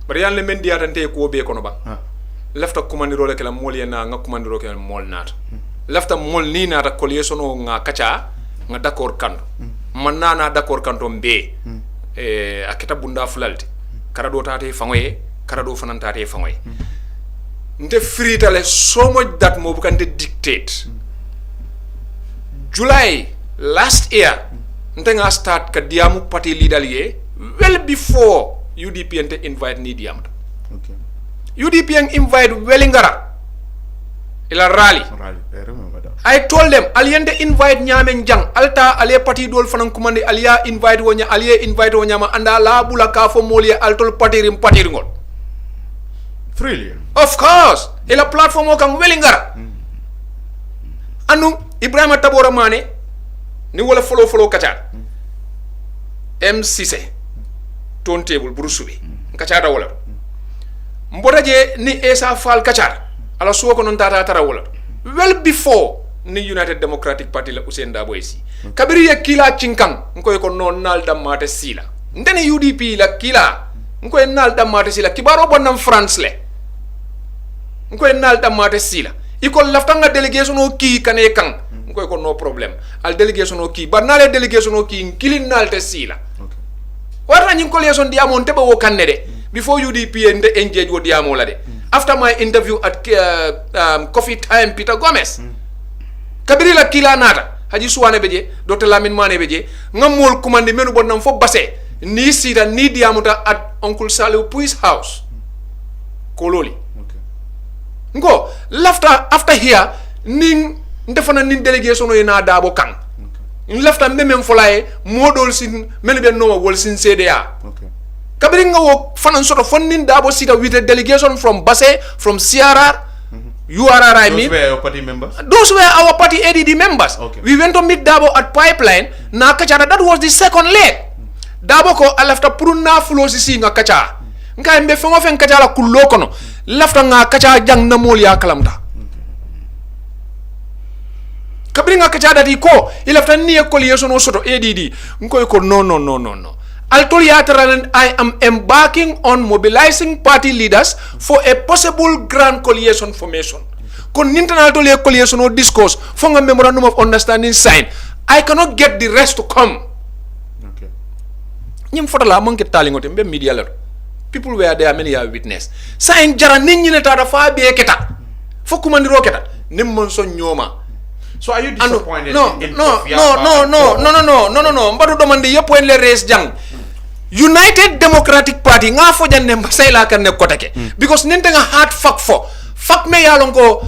Speaker 9: bari yan le men diatante ko be kono ba lafta commandiro le kala mol yena nga commandiro ke mol nat lafta mol ni nata kolyesono nga kacha nga d'accord kando man nana d'accord kanto mbe akita bunda fulalti karado tate fangoye karado fanantate fangoye nte fritale so much that mo bukante dictate July last year nte nga start ka diamu party leader ye well before UDP ente invite ni diam okay UDP invite Wellingara ila rally I remember that I told them aliende invite nyamen jang alta ale party dol fanan kumande alia invite wonya alia invite wonya ma anda la bula ka fo molia altol party ngol freely of course ila platform kan Wellingara anu Ibrahima Tabora Mane ni wala follow kacha M6 turntable burusubi kacha da wala mbotaje ni Esa Fall kacha ala suwa ko non tata tara wala well before ni United Democratic Party la Usain Dabo esi kabiri ya kila chinkang ngoy ko non nal damate sila ndene UDP la kila ngoy nal damate sila kibaro bonam France le ngoy nal damate sila iko laftanga delegation o ki kane kan ngoy ko no problem al delegation o ki barnale delegation o ki kilin nalte sila okay warna nyin coalition diamo tebe wo kanne before UDP ende engage wo diamo la de after my interview at Coffee Time Peter Gomez kabiri la kila nata haji suwane beje Dr Lamine Mane beje ngamol commande menu bonnam fo basse ni sida ni diamuta at Uncle Salou Puis house kololi okay ngo after here ning ndefana nin delegation o ina dabo kan okay lafta memem folaye modol sin menu be no wol sin CDA okay kabiri nga wo fanan soto fonnin dabo sita with a delegation from Basse from CRR URR I mean
Speaker 11: those were your party members
Speaker 9: those were our party ADD members
Speaker 11: okay.
Speaker 9: We went to meet Dabo at Pipeline na Kachara that was the second leg Dabo ko alafta puruna fulo sisi nga Kacha nga mbe fengo fen Kachara kullo kono lafta nga Kacha jang na mol ya kalamta kabiri nga Kacha dati ko ilafta ni coalition o soto ADD ngoy ko no I am embarking on mobilizing party leaders for a possible grand coalition formation. Kon internal coalition or discourse from a memorandum of understanding signed. I cannot get the rest to come. Okay. Nyim fotala mon ke talingo te mbe media la. People were there, many are witness. Sign jara ninyi ne tada fa be keta. Fo kumandiro keta. Nim mon so nyoma.
Speaker 11: So are you disappointed?
Speaker 9: No. Mbadu domande yepo en le race jang. United Democratic Party nga fo janne mbasayla kan ne kotake because ninte nga hard fuck me yalongo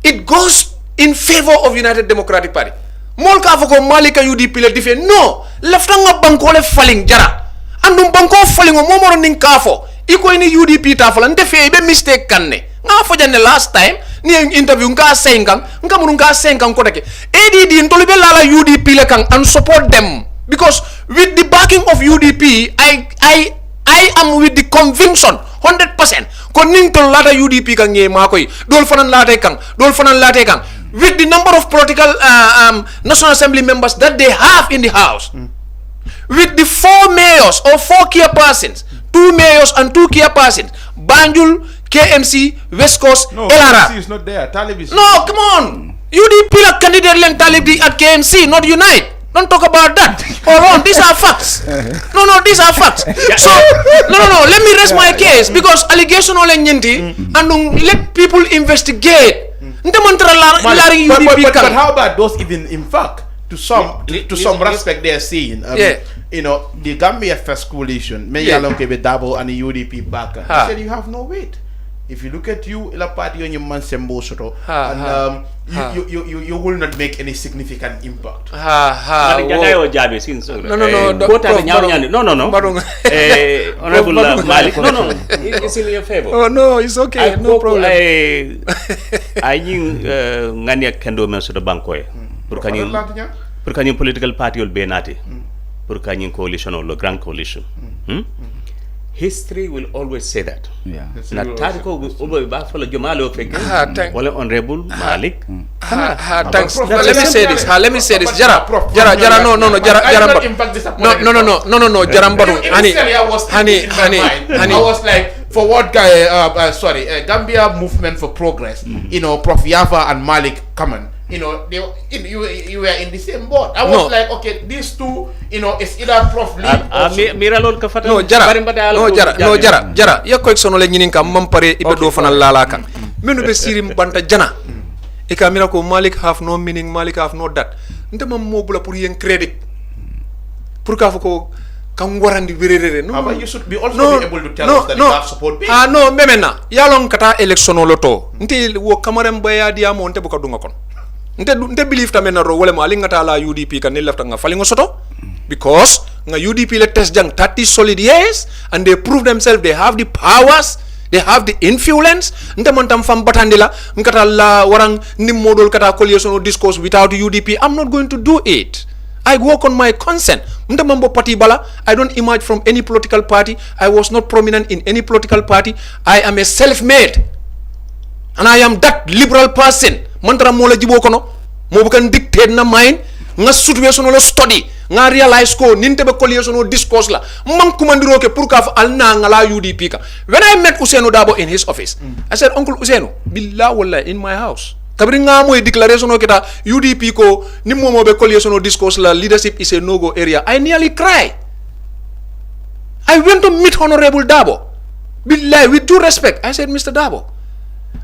Speaker 9: it goes in favor of United Democratic Party mol ka fo ko malika UDP le dife no lafta nga banko le falling jara andum banko falling o momoro nin ka fo iko ni UDP ta fala nte fe be mistake kanne nga fo janne last time ni interview nga 5 nga munu nga 5 kotake ADD ntolbe lala UDP le kan and support them because with the backing of UDP, I am with the conviction 100%. Koning to lata UDP kan ye makoy. Dol fanan late kang. With the number of political National Assembly members that they have in the house, with the 4 mayors or 4 key persons, 2 mayors and 2 key persons, Banjul, KMC, West Coast, LRA.
Speaker 11: KMC is not there. Talib is.
Speaker 9: No, come on. UDP la candidate len Talib at KMC, not Unite. Don't talk about that. These are facts. No, these are facts. So, no. Let me rest my case because allegation ole nyenti and let people investigate.
Speaker 11: But how about those even in fact to some respect they are saying you know the Gambia First Coalition may be Dabo and the UDP backer. They said you have no weight. If you look at you, la party on your man sembo soto, and you will not make any significant impact.
Speaker 8: No. Honorable Malick, no, it's in your favor.
Speaker 9: Oh no, it's okay, no problem.
Speaker 8: I ngania kendo men soto bankoy. pour kanyum political party ol benati pour kanyum coalition or the grand coalition history will always say that na tariko will ba follow jomalo feke wala honorable Malick
Speaker 9: thanks let me say this jara no jara mbadu honey I was like for what guy Gambia Movement for Progress Prof Yaffa and Malick Camara you were in the same boat. I was like, okay, these two, it's either Prof lead or
Speaker 12: Jara. Ya ko eksono le nyinin kam mampare ibe do fanal lala kan. Menu be sirim banta jana. E ka mira ko Malick have no meaning, Malick have no that. Nte mam mobula pour yen credit. Pour ka fako kam warandi werere no.
Speaker 11: But you should be also be able to tell us that you have support base.
Speaker 12: No memena. Yalong kata election loto. Nte wo kamarem baya dia mo nte buka dunga kon. Nte believe ta mena ro wala ma lingata la UDP kan ne lafta nga falingo soto because nga UDP le test jang 30 solid years and they prove themselves they have the powers, they have the influence. Nte montam fam batandila ngata la warang nim modol kata coalition or discourse without UDP. I'm not going to do it. I work on my consent. Nte mambo party bala. I don't emerge from any political party. I was not prominent in any political party. I am a self-made and I am that liberal person. Mantara mola jibo kono mo bukan dictate na mind nga situation lo study nga realize ko ninte be coalition o discourse la man kumandiro ke pour ka fa alna nga la UDP ka. When I met Ousainou Dabo in his office I said, Uncle Ousainou billah wallahi in my house kabri nga moy declaration o kita UDP ko ni momo be coalition o discourse la leadership is a no-go area. I nearly cried. I went to meet Honorable Dabo billah with due respect. I said, Mr. Dabo,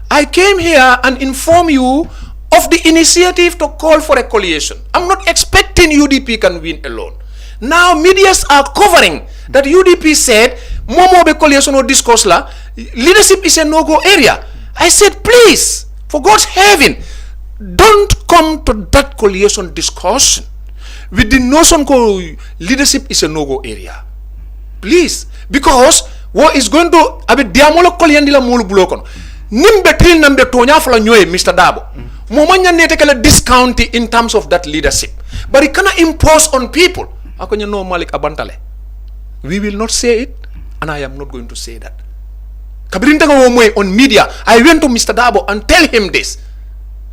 Speaker 12: I came here and inform you of the initiative to call for a coalition. I'm not expecting UDP can win alone. Now medias are covering that UDP said Momo be coalition or discourse la leadership is a no-go area. I said, please, for God's heaven, don't come to that coalition discussion with the notion called leadership is a no-go area. Please, because what is going to abe diamolo koliandila mulu bulokon. Nimbe til nambe tonya fala nyoe Mr. Dabo. Momanya nete kala discount in terms of that leadership. But it cannot impose on people. Akonya no Malick abantale. We will not say it and I am not going to say that. Kabirinta ngo on media. I went to Mr. Dabo and tell him this.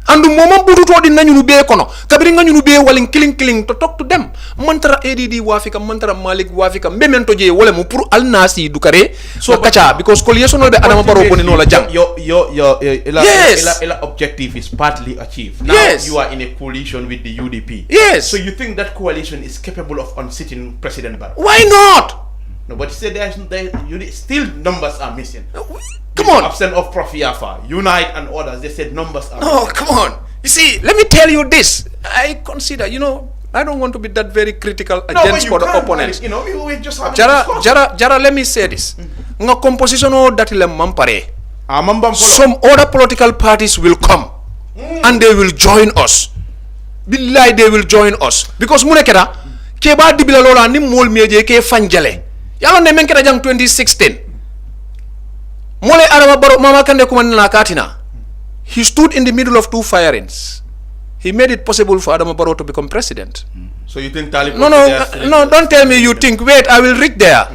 Speaker 12: And the moment butu to di nanyunu be kono. Kabiringa nyunu be walling killing to talk to them. Mantara ADD wafika, mantara Malick wafika. Memento je wale mu pour al nasi dukare. So kacha because coalition no be adama baro boni no la jam.
Speaker 11: Yes. Objective is partly achieved. Now you are in a coalition with the UDP.
Speaker 12: Yes.
Speaker 11: So you think that coalition is capable of unseating President Barrow?
Speaker 12: Why not?
Speaker 11: No, but you said still numbers are missing.
Speaker 12: Come on.
Speaker 11: Absent of Prof Yaffa, Unite and others, they said numbers are
Speaker 12: No, come on. You see, let me tell you this. I consider, I don't want to be that very critical against for the opponents.
Speaker 11: We just have
Speaker 12: Jara, let me say this. Nga composition o datile mampare. Some other political parties will come and they will join us. Billahi, they will join us. Because munekera, keba dibila lola ni mol meje ke fanjale. Yalo ne menkera jang 2016. Mole Adama Barrow Mama Kande Kumanina Katina. He stood in the middle of two firings. He made it possible for Adama Barrow to become president.
Speaker 11: So you think Talib?
Speaker 12: No, don't tell me you think. Wait, I will read there.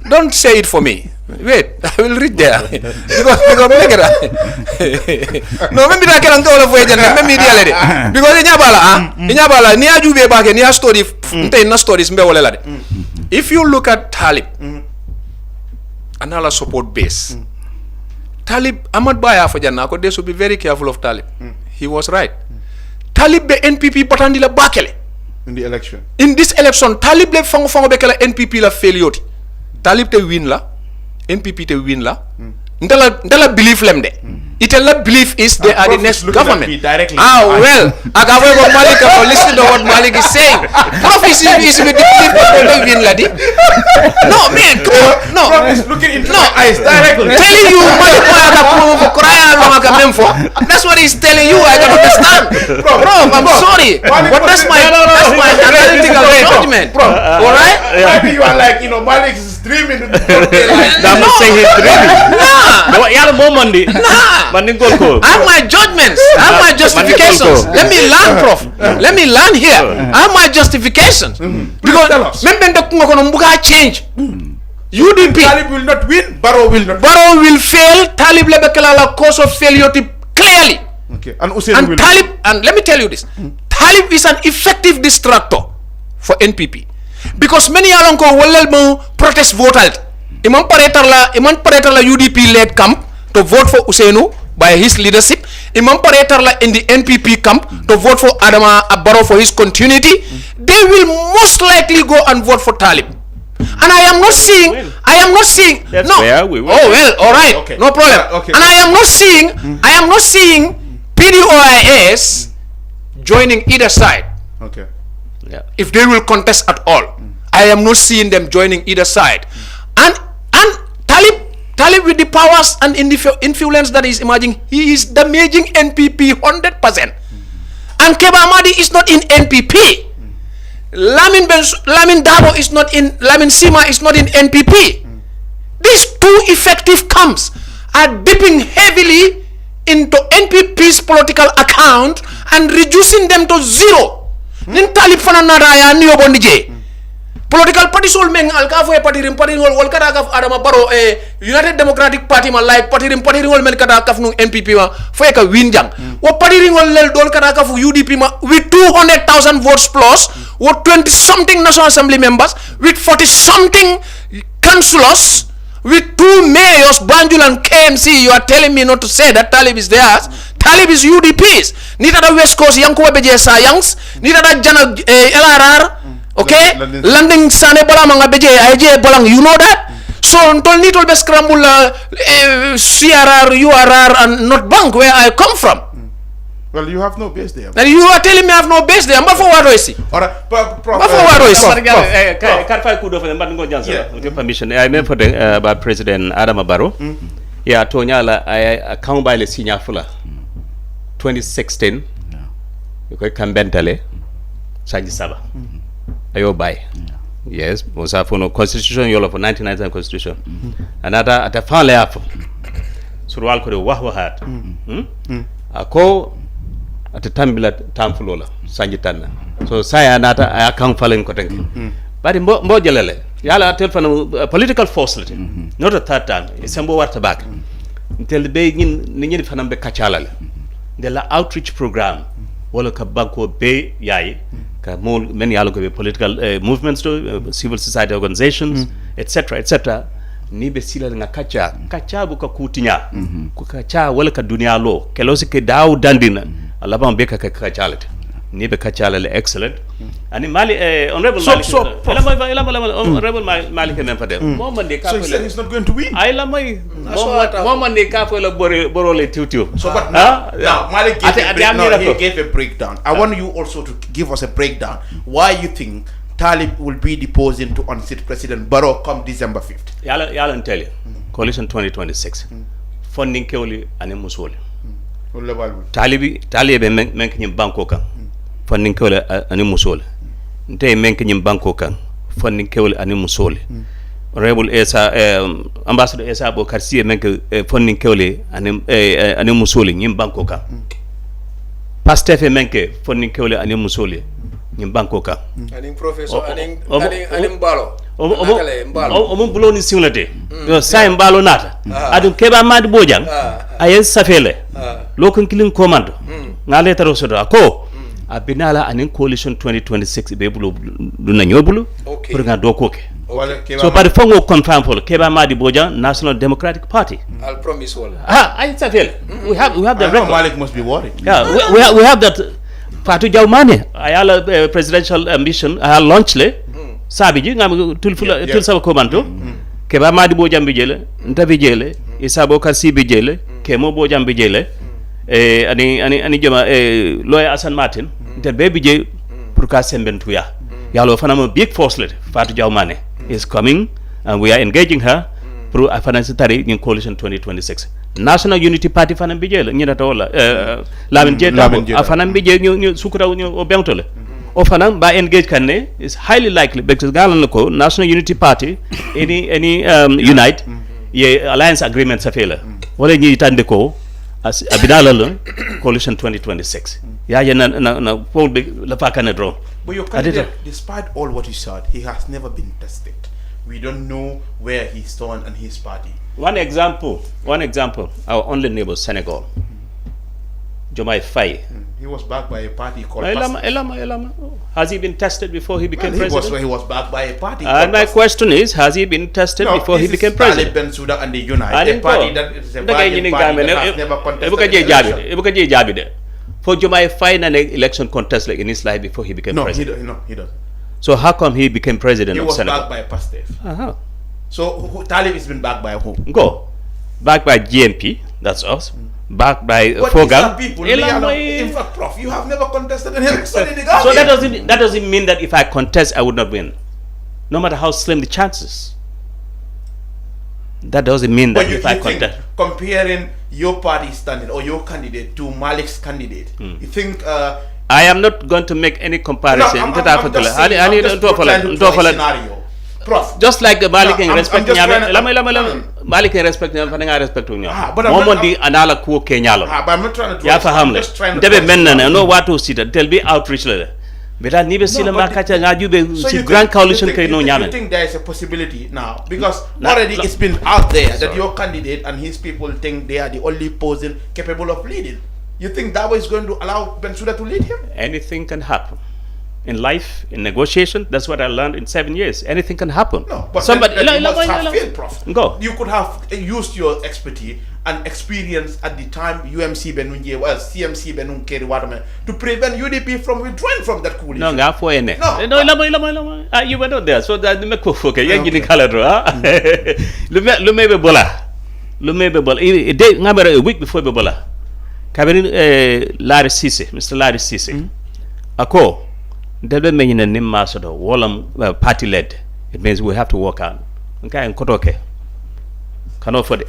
Speaker 12: Don't say it for me. Wait, I will read there. because no, maybe I can't go all the way. Because inyabala ni ajube bake ni story na stories mbe wala. If you look at Talib, another support base. Talib, Ahmad Baya Fajanako, they should be very careful of Talib. He was right. Talib be NPP patandila bakele.
Speaker 11: In the election.
Speaker 12: In this election, Talib le fango bekela NPP la failure. Talib te win la, NPP te win la. Ndala belief lemde. Itella belief is they are the next government. Well, Agawego Malick listen to what Malick is saying. Prof is with the belief that win ladi. No, man, come on. No.
Speaker 11: Prof is looking into my eyes directly.
Speaker 12: Telling you Malick that's what he's telling you. I can understand. Prof, I'm sorry. But that's my analytical judgment. Alright?
Speaker 11: Maybe you are like, Malick is dreaming.
Speaker 8: I'm not saying he's dreaming.
Speaker 12: Nah.
Speaker 8: Yalla mo mandi. Mandi gol ko.
Speaker 12: I have my judgments. I have my justifications. Let me learn, Prof. Let me learn here. I have my justifications. Because remember the change. UDP.
Speaker 11: Talib will not win. Barrow will not.
Speaker 12: Barrow will fail. Talib lebekala cause of failure clearly.
Speaker 11: Okay. And
Speaker 12: Talib, and let me tell you this. Talib is an effective distractor for NPP. Because many alonko walel mo protest vote alt. Iman paretar la UDP led camp to vote for Ousseynou by his leadership. Iman paretar la in the NPP camp to vote for Adama Barrow for his continuity. They will most likely go and vote for Talib. And I am not seeing
Speaker 8: That's
Speaker 12: no.
Speaker 8: where we will.
Speaker 12: Oh well, all right.
Speaker 11: Okay.
Speaker 12: No problem.
Speaker 11: Okay.
Speaker 12: And I am not seeing PDOIS joining either side.
Speaker 11: Okay.
Speaker 8: Yeah.
Speaker 12: If they will contest at all. I am not seeing them joining either side. And Talib with the powers and influence that is emerging, he is damaging NPP 100%. And Keba Amadi is not in NPP. Lamin Dabo is not in, Lamin Sima is not in NPP. These two effective camps are dipping heavily into NPP's political account and reducing them to zero. Nin Talib fananaraya niyo bondije. Political party sol meng alkafu e party hol wal kada kaf Adama Barrow United Democratic Party ma like party hol men kada kaf nu NPP ma fo ka winjang wo party hol lel dol kada kaf UDP ma with 200,000 votes plus wo 20 something National Assembly members with 40 something councillors with 2 mayors Banjul and KMC. You are telling me not to say that Talib is theirs. Talib is UDP's. Nita da West Coast yankuwa beje Sayangs, nita da Jana LRR. Okay, landing sane bola manga beje aje bolang, you know that. So until nitol be scramble CRR, URR and not bank where I come from.
Speaker 11: Well, you have no base there.
Speaker 12: And you are telling me I have no base there. But for what do I see?
Speaker 11: All right, Prof.
Speaker 8: Karfa kudo for the Johnson. With your permission, I remember about President Adama Barrow. Yeah, Tonyala, I account by the senior fuller. 2016. You could come bentale. Saji Saba. Ayo buy. Yes, was a for no constitution, you're for 1999 constitution. Another at a fan laugh. So I'll call you Wahwahat. A call at a tambula tamfulola, Sanjitana. So saya nata I account falling cotton. But in Mojalele, Yala telephone political force, not a third time, it's a more back. Until the day in Nini Fanambe Kachala. The outreach program, Woloka Banko Bay Yai, many allocated political movements, civil society organizations, etc., etc. Nibe sila nga kacha buka kutinya kukacha wala ka dunia lo kelosi ke daw dandina alaba mbeka ka kachalete nibe kachalale excellent ani mali honorable honorable Malick Camara momande ka
Speaker 11: so he's not going to win.
Speaker 8: I lamay momande ka fo la borole tiw
Speaker 11: so but now Malick gave a breakdown. I want you also to give us a breakdown why you think Talib will be deposing to unseat President Barrow come December 5th.
Speaker 8: Yalla tell you. Coalition 2026. Funding kewli ane musoli. Talibe menk nyim banko kan. Funding kewli ane musoli. Nte menk nyim banko kan. Funding kewli ane musoli. Rebel Esa Ambassador Esa Bokar Siye menk funding kewli ane musoli nyim banko kan. Pastefe menke funding kewli ane musoli. Banko ka
Speaker 9: aning professor aning mbalo
Speaker 8: o bulo ni singulate yo say mbalo nata adum keba mad bojang ay safele lokon kilin commando ngale taro sodo ko abinala aning coalition 2026 be bulo duna nyobulu pour nga do koke so par fongo confirm for keba mad bojang National Democratic Party
Speaker 9: I'll promise wala
Speaker 8: ay safele we have the record.
Speaker 11: Malick must be worried.
Speaker 8: Yeah, we have that. Fatu Jaumane, ayala presidential ambition, I launched le, Sabiji, tul saba komanto, Keba Madi Bojam Bijele, Ntabijele, Isabo Kasi Bijele, Kemo Bojam Bijele, ani Jama, lawyer Asan Martin, the baby J Purkasem Bentuya. Yalo Fanama big force let, Fatu Jaumane is coming, and we are engaging her through a financial in coalition 2026. National Unity Party fanam bijele nyina tola lamin jeta fanam bije ñu sukura ñu obentole o fanam ba engage kanne is highly likely because galan ko National Unity Party any unite ye alliance agreement sa fela wala ñi tande ko abidala lo coalition 2026 ya na poll be la fa kana draw.
Speaker 11: But your candidate, despite all what he said, he has never been tested. We don't know where he stand and his party.
Speaker 8: One example, our only neighbor, Senegal. Jomai Faye.
Speaker 11: He was backed by a party called
Speaker 8: Elama. Has he been tested before he became president?
Speaker 11: He was backed by a party.
Speaker 8: And my question is, has he been tested before he became president?
Speaker 11: Ben Suda and the United Party that is a party that has never contested election.
Speaker 8: For Jomai Faye an election contest like in his life before he became president?
Speaker 11: No, he doesn't.
Speaker 8: So how come he became president of Senegal?
Speaker 11: He was backed by Pastef. So Talib has been backed by who?
Speaker 8: Go. Backed by GMP, that's us. Backed by Fogam.
Speaker 11: In fact, Prof, you have never contested an election in the Gambia.
Speaker 8: So that doesn't mean that if I contest, I would not win. No matter how slim the chances. That doesn't mean that if I contest.
Speaker 11: Comparing your party standing or your candidate to Malick's candidate, you think...
Speaker 8: I am not going to make any comparison.
Speaker 11: I'm just scenario. Prof.
Speaker 8: Just like Malick can respect Malick can respect respect
Speaker 11: but I'm not trying to
Speaker 8: Yaffa no what to see that tell me outreach leader. But I never see the grand coalition.
Speaker 11: So you think there is a possibility now because already it's been out there that your candidate and his people think they are the only person capable of leading. You think that is going to allow Bensouda to lead him?
Speaker 8: Anything can happen. In life, in negotiation, that's what I learned in 7 years. Anything can happen.
Speaker 11: No, but somebody you must have failed, Prof.
Speaker 8: Go.
Speaker 11: You could have used your expertise and experience at the time UMC Benunje, well, CMC Benunkeri Waterman, to prevent UDP from withdrawing from that coalition.
Speaker 8: No, you were not there. So that the Mekofo, you're getting colored. Lumebe Bola. A week before Bola. Larry Ceesay, Mr. Larry Ceesay. Ako, Delbe Menina Nim Masodo, Wallam party led. It means we have to work out. Okay, and Kotoke. Cannot for it.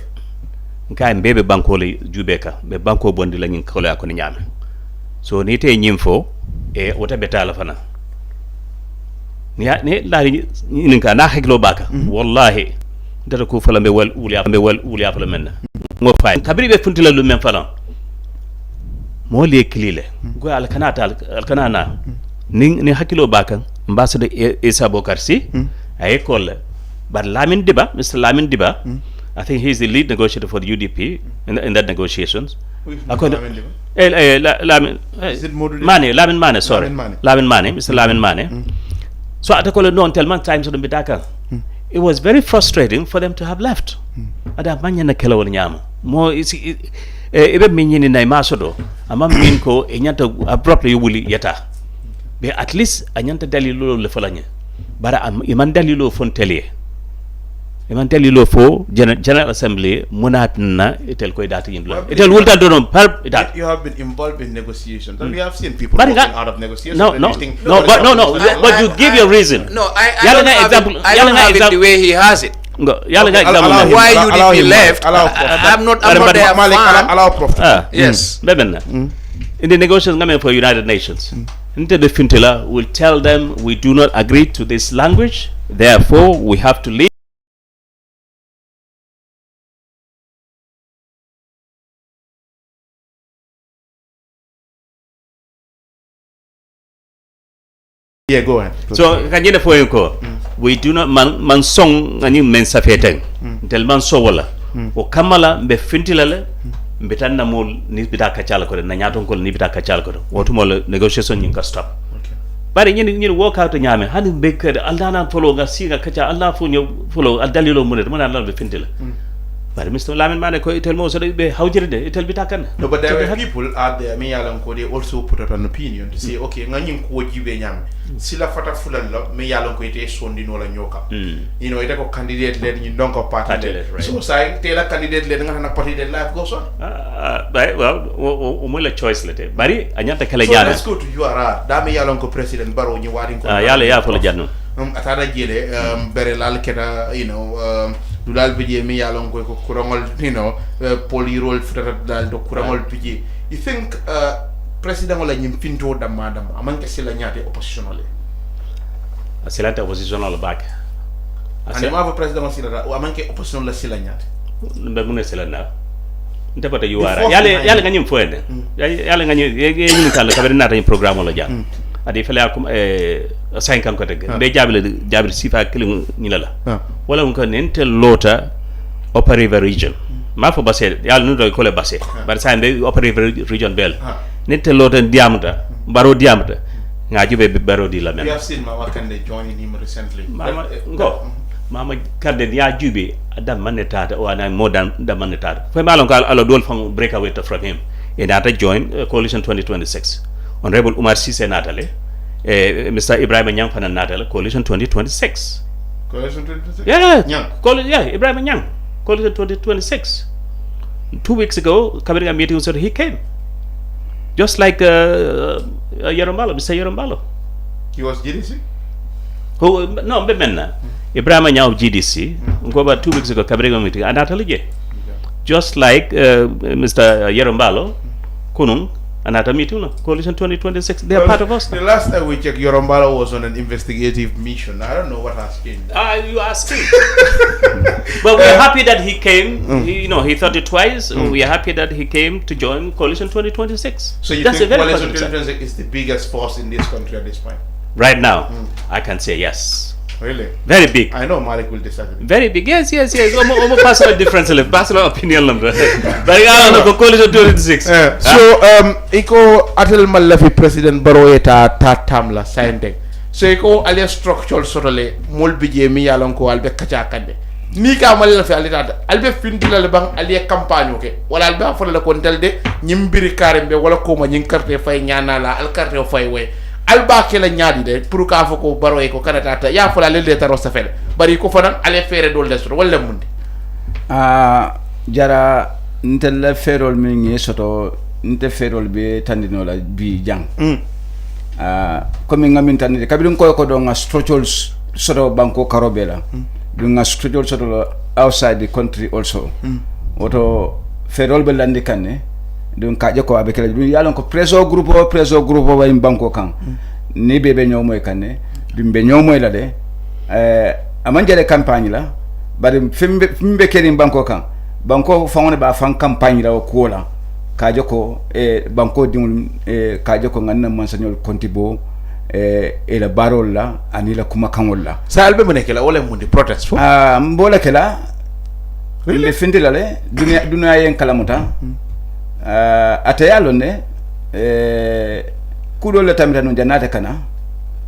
Speaker 8: Okay, and baby Bankoli Jubeka, the Banko Bondilang in Kola Koninyam. So Nite Nyimfo, what a better alafana. Larry Ninka, Naheklo Baka, Wallahi. That a kufala me well, Ulia Parliament. More fine. Kabri Funtila Lumen Fallon. Moli kilile go alkanana ni hakilo baka ambassador Isa Bokarsi ay call but Lamin Diba, Mr. Lamin Diba, I think he's the lead negotiator for the UDP in that negotiations. Lamin Mane, sorry. Lamin Mane, Mr. Lamin Mane. So at call no tell man times on Bitaka. It was very frustrating for them to have left. Ada manya na kela wonyama. Mo ebe minyini na imasodo ama minko enyanta abruptly wuli yeta be at least anyanta dalilo le falanye bara iman dalilo fontelie iman dalilo fo general assembly munatna etel koy data yindlo etel wulta dono par that
Speaker 11: you have been involved in negotiations and we have seen people walking out of negotiations
Speaker 8: but you give your reason.
Speaker 12: I don't have it the way he has it. Why UDP left? I'm not there.
Speaker 11: Allow Prof.
Speaker 12: Yes.
Speaker 8: In the negotiations for United Nations, the Fintilla will tell them we do not agree to this language, therefore we have to leave.
Speaker 11: Yeah, go ahead.
Speaker 8: So, we do not man song ani men safeteng tel man so wala o kamala be fintilale be tan namol ni bita kacala ko na nyaton ko ni bita kacala ko wotu mo negotiation ni ka stop bari ñi work out ñame hani be ke aldana follow nga singa kaca allah fu ñew follow al dalilo mo ne mo na be fintila bari Mr. Lamin Mane ko itel mo so be hawjirde itel bita kan.
Speaker 11: No, but there are people out there me yalan ko they also put up an opinion to say okay nga ñing ko jibe ñam sila fata fulan la me yalan ko ite sondi no la ñoka you know ite ko candidate len ñi ndonko party right. So say te la candidate len nga na party de life goes on
Speaker 8: well o mo la choice lete bari anyanta kala
Speaker 11: so
Speaker 8: ñana
Speaker 11: let's go to URR da me yalan ko president Barrow ñi wadin ko
Speaker 8: yalla ya fo la janno
Speaker 11: atara jele bere lal keta you know dulal bidje mi yalon ko kurangol you know polirol futata dal do kurangol bidje you think president wala nyim finto damma amanke sila nyate oppositional
Speaker 8: asilata oppositional back
Speaker 11: ani ma president sila amanke oppositional sila nyate
Speaker 8: mbe mun sila na ntapata yuara yale nganyim foende yale nganyim yini kala kabere nata ni programme la jam adi fele akum 5 ans ko teg be jabile sifa kili nyila la wala ko nente lota upper river region ma fo basse yalla nu do ko le basse bar sa be upper river region bel nente lota diamata baro diamata ngaji be baro di la men
Speaker 11: we have seen Mama Kande joining him recently
Speaker 8: Mama Kande ya jube adam manetata o ana modern da manetata fo malon ko alo dol fam break away from him and ata join coalition 2026 honorable Umar Ceesay natale Mr. Ibrahim Nyang fana natale coalition 2026
Speaker 11: coalition 2026
Speaker 8: yeah Ibrahim Nyang coalition 2026 2 weeks ago Kabiriga meeting so he came just like Yerombalo Mr. Yerombalo
Speaker 11: he was GDC
Speaker 8: who no be menna Ibrahim Nyang of GDC go about 2 weeks ago Kabiriga meeting anatale just like Mr. Yerombalo kunung another meeting coalition 2026 they are part of us.
Speaker 11: The last time we checked Yorombalo was on an investigative mission. I don't know what has changed.
Speaker 8: You asking. But we're happy that he came. He thought it twice. We are happy that he came to join coalition 2026.
Speaker 11: So you think coalition 2026 is the biggest force in this country at this point?
Speaker 8: Right now I can say yes.
Speaker 11: Really?
Speaker 8: Very big.
Speaker 11: I know Malick will disagree.
Speaker 8: Very big. Yes. Almost personal difference, personal opinion. But I don't know coalition 2026.
Speaker 11: So iko atel malafi President Barrow eta tamla sainte. So iko alia structural sotole mol bije mi yalon ko albe kacha kande. Ni ka malafi alita albe findila le bang alia campagne oke. Wala albe afole la kontelde nyimbiri karembe wala ko ma nyin carte fay nyana la al carte fay we. Alba kela nyaadi de pour ka fako baro e ko kanata ya fala le taro safel bari ko fanan ale fere dol des wala mundi
Speaker 10: jara ntel ferol mi ngi soto nte ferol be tandino la bi jang comme ngamin tandide kabidum ko do nga structural soto banko karobela du nga structural soto outside the country also oto ferol be landi kanne don kaje ko abe kala dum yalon ko preso groupe way banko kan ni bebe ñomoy kanne dum be ñomoy la de amanjale campagne la bari fimbe keri banko kan banko fawone ba fan campagne la ko la kaje ko banko dum kaje ko nganna man sañol kontibo e la barol la ani la kuma kanol la
Speaker 11: sa albe mo nekela wala mundi protest fo
Speaker 10: mbola kala le findila le dunya yen kalamuta atayalo ne kudo le tamita no janata kana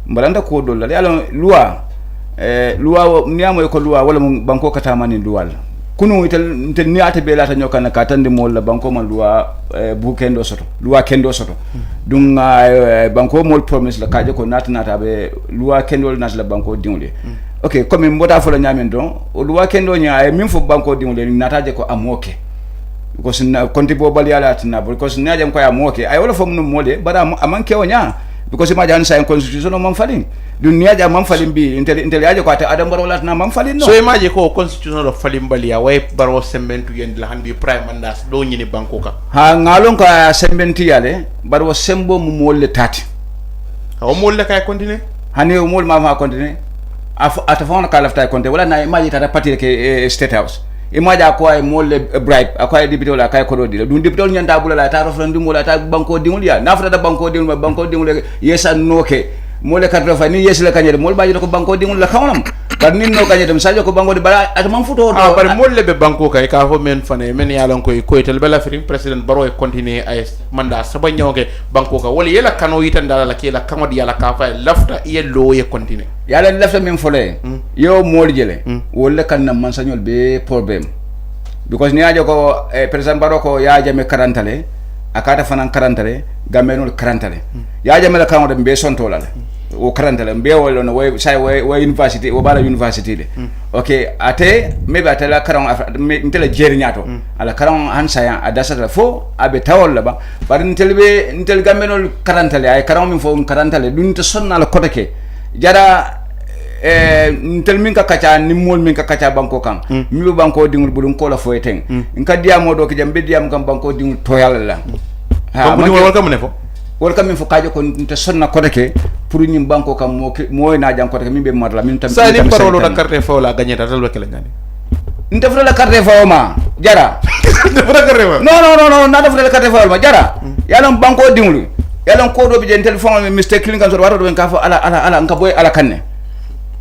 Speaker 10: mbalanda ko do la yalo loi niamo ko loi wala banko kata mani loi kunu tel ni ate be lata nyokana ka tande mo la banko man loi bu kendo soto loi kendo soto dum banko mol promise la kaje ko nata be loi kendo nat la banko dingule okay comme mbota fo la nyamen don o loi kendo nya min fo banko dingule nataje ko amoke because na konti bo bali ala tina because na jam ko ya moke ay wala fom no mode bara amanke wonya because ma jan sa constitution man falin dunya ja man falin bi intel yaje ko ata adam baro latna man falin no
Speaker 11: so imaje ko constitution do falin bali ya way baro sembentu yend la handi prime mandas do nyini banko ka
Speaker 10: ha ngalon ko sembenti yale baro sembo mu molle tati
Speaker 11: o molle kay continue
Speaker 10: hani o mol ma continue ata fon ka lafta continue wala na imaje tata parti ke state house imaja ko ay molle bribe akoy député wala kay ko do dila dun député nyanda bulala ta referendum wala ta banko dingul ya nafata da banko dingul yesa noke molle kadro fa ni yesla kanyede mol baji ko banko dingul la kawnam bar nin no kanyede sajo ko banko di bala at man futo do
Speaker 11: bar molle be banko kay ka fo men fane men yalon ko tel bela firim president baro e continue ay manda saba nyawke banko ka wala yela kano yitanda la kila kamodi yala ka fa lafta yello ye continue
Speaker 10: yalla lafta min fole yo mol jele wala kan na man sañol be problème because ni ajo ko president baro ko ya jame karantale akata fanan karantale gamenol karantale ya jame la kan de be sonto la o karantale be wala no way say way university o bala university de okay ate maybe atela karam intela jeri nyato ala karam hansaya adasa la fo abe tawol la ba bar intel gamenol karantale ay karam min fo karantale dun to sonna la kotake jara ntel min ka kacha ni mol min ka kacha banko kan mi banko dingul bulun ko la foyeten nka diamo do ke jambe diam kan banko dingul to yalla la
Speaker 11: ha mo wol kam ne fo
Speaker 10: wol kam min fo kajo ko nte sonna ko deke pour ñim banko kam mo na jam ko deke min be modla min tam
Speaker 11: sa ni parolo da carte fo la gagner dal wakele ngani
Speaker 10: nte fo la carte fo ma jara no na da futa carte fawol ma jara yalan banko dinglu yalan ko do bi den telephone mi mistake clean kan so wato do ka fa ala nka boy ala kanne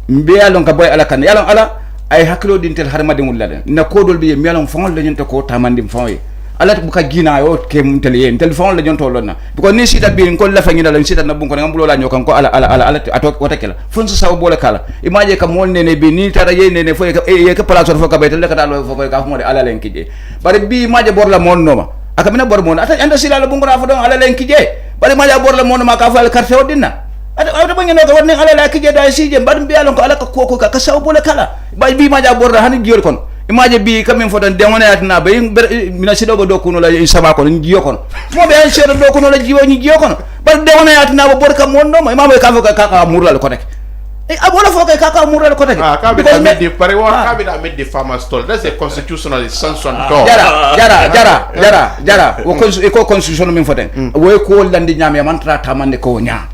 Speaker 10: mbe yalan ka boy ala kanne yalan ala ay haklo din tel har ma dingul la na ko dol bi mi yalan fawol la nyonta ko tamandim fawoy ala bu ka gina yo ke mun tel yen telephone la nyonto lonna because ni sita bi ko la fa ngina la sita na bu ko ngam la nyokan ko ala atok wata kala fon so saw bola kala imaje ka mol nene bi ni tara ye nene fo ye ka place fo ka betel ka dalo fo ka mo de ala len kije bari bi imaje bor la mon noma aka mina bor mon ata anda sila la bu ngora fa don ala len kije bari imaje bor la mon ma ka fa al carte odina ata ba ngene ko wonni ala la kije da sije bari bi ala ko ala ka koko ka saw bola kala bari bi imaje bor la hani giyor kon imaje bi kamen fotan demone atna be mina sido go dokuno la sama ko ni giyo kono mo be en sedo dokuno la jiwo ni giyo kono bar demone atna bo borka monno ma imabe ka fo ka mural ko tek e abola fo ka mural ko tek
Speaker 11: ka be da meddi pare wa ka be da meddi farmers toll that's a constitutional sanction do
Speaker 10: jara ko constitution min foten wo ko landi nyame man tra tamande ko nya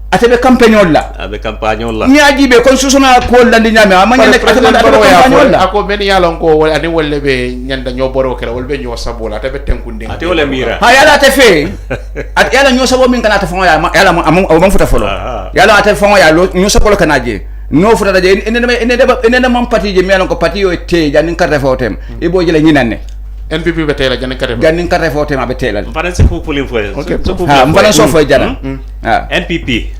Speaker 10: atebe campagne olla
Speaker 8: abe campagne olla
Speaker 10: ni ajibe constitutional ko landi nyame amanya nek campagne olla
Speaker 11: ako ben yalon ko wala ani wolle be nyanda nyo boro kala wolbe nyo sabola atebe tenkunde
Speaker 8: ate wala mira
Speaker 10: ha yala te fe at yala nyo sabo min kana ta fon ya yala am futa folo yala ate fon ya nyo sabo kana je no futa je ene mam parti je mi yalon ko parti yo te janin carte fotem e bo jele nyinanne
Speaker 11: NPP be tela janin
Speaker 10: carte fotem abe tela
Speaker 8: mpana se ko polin fo
Speaker 10: ha mpana so fo jara
Speaker 8: NPP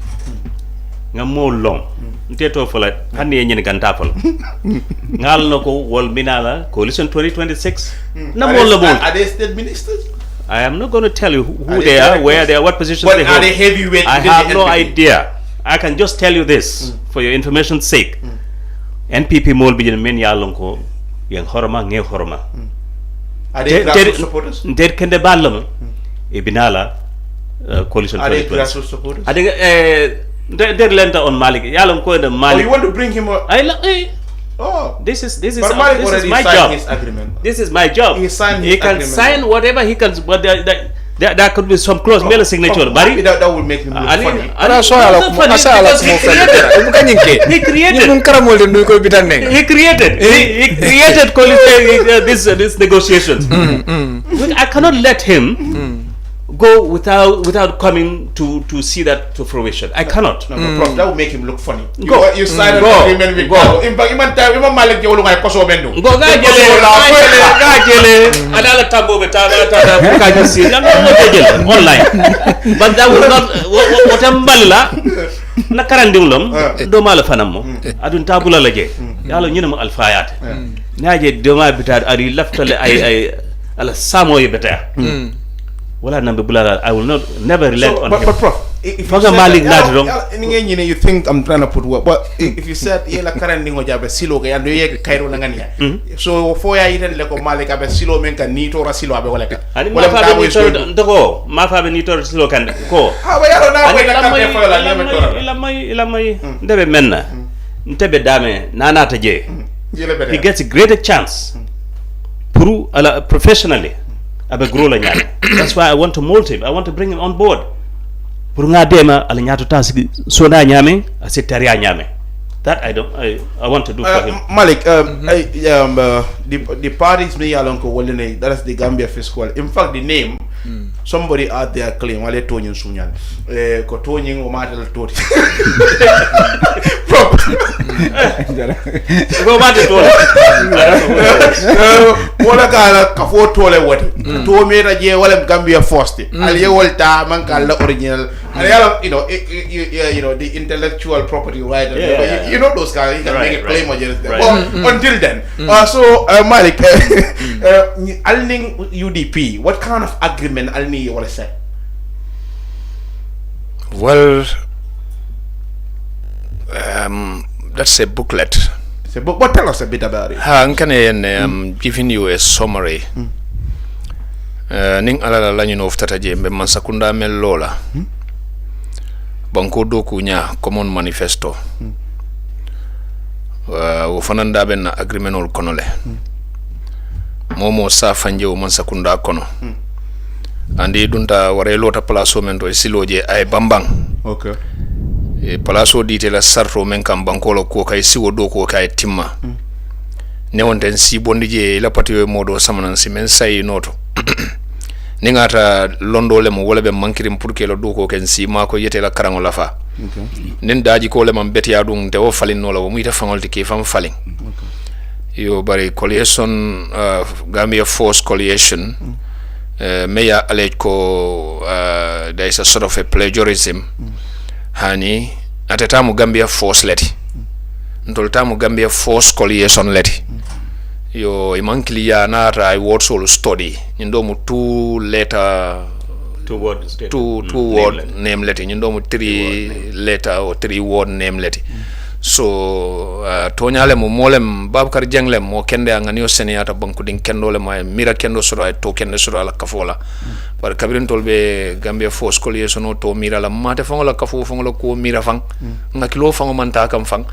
Speaker 8: ngam mo long nteto fola hanne nyen ganta fol ngal nako wol minala coalition 2026 na mo la bon
Speaker 11: are they state ministers?
Speaker 8: I am not going to tell you who they are, where they are, what positions they hold.
Speaker 11: Are they heavyweight?
Speaker 8: I have no idea. I can just tell you this for your information's sake. NPP mol bijin men yalonko yang horma nge horma.
Speaker 11: Are they grassroots supporters?
Speaker 8: Der kende ballam e binala coalition 2026.
Speaker 11: Are they grassroots supporters?
Speaker 8: Are they They're lenta on Malick. Yalam ko the Malick.
Speaker 11: Oh, you want to bring him up? This is
Speaker 8: my job. His agreement. This is my job.
Speaker 11: He signed his
Speaker 8: He can
Speaker 11: agreement.
Speaker 8: sign whatever he can, but there could be some clause, mail signature. But
Speaker 11: that will make him look funny.
Speaker 8: He created these negotiations. I cannot let him go without coming to see that to fruition. I cannot.
Speaker 11: No, Prof, that will make him look funny. You sign an agreement with God. Imam Malick Camara ngay koso bendu.
Speaker 8: Go ga jele anala tambo beta ka jisi online. But that will not whatambalila na karandingulom do mala fanammo adun tabula laje yalo nyinama alfayat naaje do ma bita ari laftale ay ala samo beta wala nambe bulala I will never relent on him.
Speaker 11: But Prof, if you said, you think I'm trying to put work, but if you said yela karandingo jabe silo ga yando ye kairo na ngania, so for ya iten leko Malick abe silo men kan ni tora silo abe wala ka
Speaker 8: wala ka ni tora ndoko ma fa be ni tora silo kan ko
Speaker 11: ha ba yalo na ko ka ka fa la ni tora
Speaker 8: ila may ndebe menna ntebe dame nana ta je he gets a greater chance pour professionally abe grow la nyame. That's why I want to mold him. I want to bring him on board. Pour nga dema ala nyato tasiki soda nyame asetaria nyame. That I want to do for him.
Speaker 11: Malick, the parties me alonko wolene, that is the Gambia fiscal. In fact, the name somebody out there claim wale tonyin sunyan. Ko tonyin o matel tori.
Speaker 8: Go back to
Speaker 11: wala kala kafo tole wati to me ta je wala Gambia first al ye wolta man kala original and you know the intellectual property right you know those guys you can make a claim against them until then so Malick alning UDP what kind of agreement alni wala say?
Speaker 12: Well, that's a booklet.
Speaker 11: But tell us a bit about it.
Speaker 12: I'm giving you a summary. Ning alala la ñu no ftata je mbe man sakunda mel lola. Banko doku nya common manifesto. Wo fananda ben agreement ol konole. Momo sa fanje wo man sakunda kono. Andi dunta ware lota place men to siloje ay bambang.
Speaker 11: Okay.
Speaker 12: E palaso dite la sarto men kam bankolo ko kay siwo do ko kay timma ne wonten si bondi je la patio modo samanan si men say noto ni ngata londo le mo wala be mankirim pour que lo do ko ken si ma ko yete la karango la fa nen daji ko le man betia dum te o falin no la mo ita fangolti ke fam falin yo bari coalition Gambia Force Coalition meya alej ko there is a sort of a plagiarism hani atatamu Gambia Force leti ntoltamu Gambia Force Coalition leti yo imankili ya nara I word solo study ndomu two word name leti ndomu 3 letter or 3 word name leti so tonyale mo molem Babakar Janglem mo kende anganio seniata banku din kendole ma mira kendo soro ay to kende soro ala kafola par kabirin tolbe Gambia Force Coalition no to mira la mate fangola kafu fangola ko mira fang ngakilo fango manta kam fang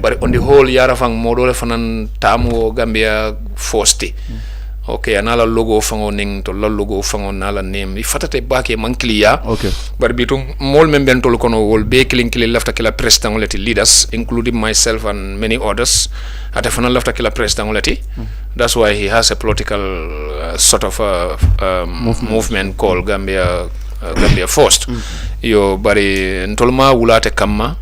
Speaker 12: but on the whole yara fang modole fanan tamu Gambia Force ti okay anala logo fango ning to logo fango nala name ifatate bake mankliya but bitum mol memben tol kono wol be kili lafta kila president leti leaders including myself and many others ata fana lafta kila president leti that's why he has a political sort of movement called Gambia Force yo bari ntolma wulate kamma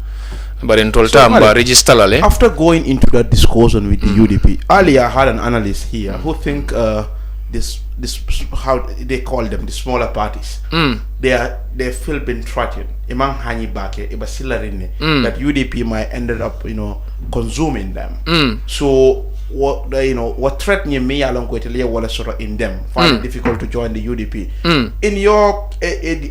Speaker 12: but in Toltamba register lale.
Speaker 5: After going into that discussion with the UDP, earlier I had an analyst here who think this how they call them the smaller parties. They feel been threatened. Imang hani bake ibasilarine that UDP might ended up consuming them. So what threatening me along with wala sort of in them find it difficult to join the UDP. In your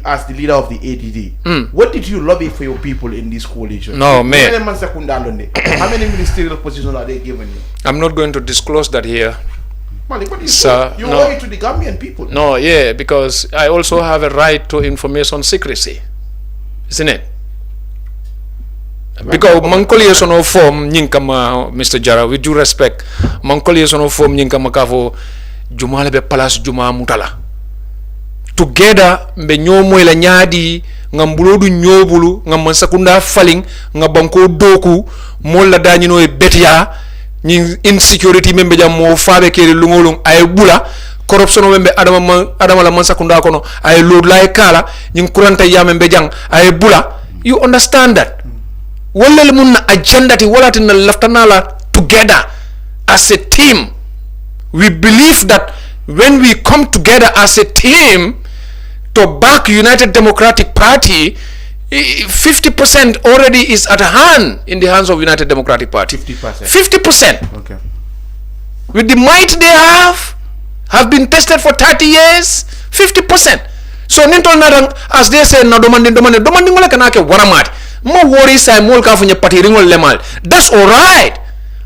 Speaker 5: as the leader of the ADD, what did you lobby for your people in this coalition?
Speaker 12: No, man.
Speaker 5: How many ministerial positions are they giving you?
Speaker 12: I'm not going to disclose that here.
Speaker 5: Malick, what is you owe it to the Gambian people.
Speaker 12: No, yeah, because I also have a right to information secrecy, isn't it? Because mancoalition of form nyinkama Mr. Jara, with due respect, mancoalition of form nyinkama kafo jumale be palace juma mutala together be nyomo ila nyadi ngambulodu nyobulu ngam sakunda faling ngabanko doku molla dañino e betia ñi insecurity membe jam mo faabe kere lungolung ay bula corruption membe adama la man sakunda kono ay lod lay kala ñi kuranta yamembe jang ay bula. You understand that? Wala mun agenda ti wala tin laftanala together as a team. We believe that when we come together as a team to back United Democratic Party, 50% already is at hand in the hands of United Democratic Party. 50%.
Speaker 5: Okay.
Speaker 12: With the might they have been tested for 30 years, 50%. So nintol nadang as they say na domanding wala kanake waramat. Mo worry say mol ka funya patiringol lemal. That's all right.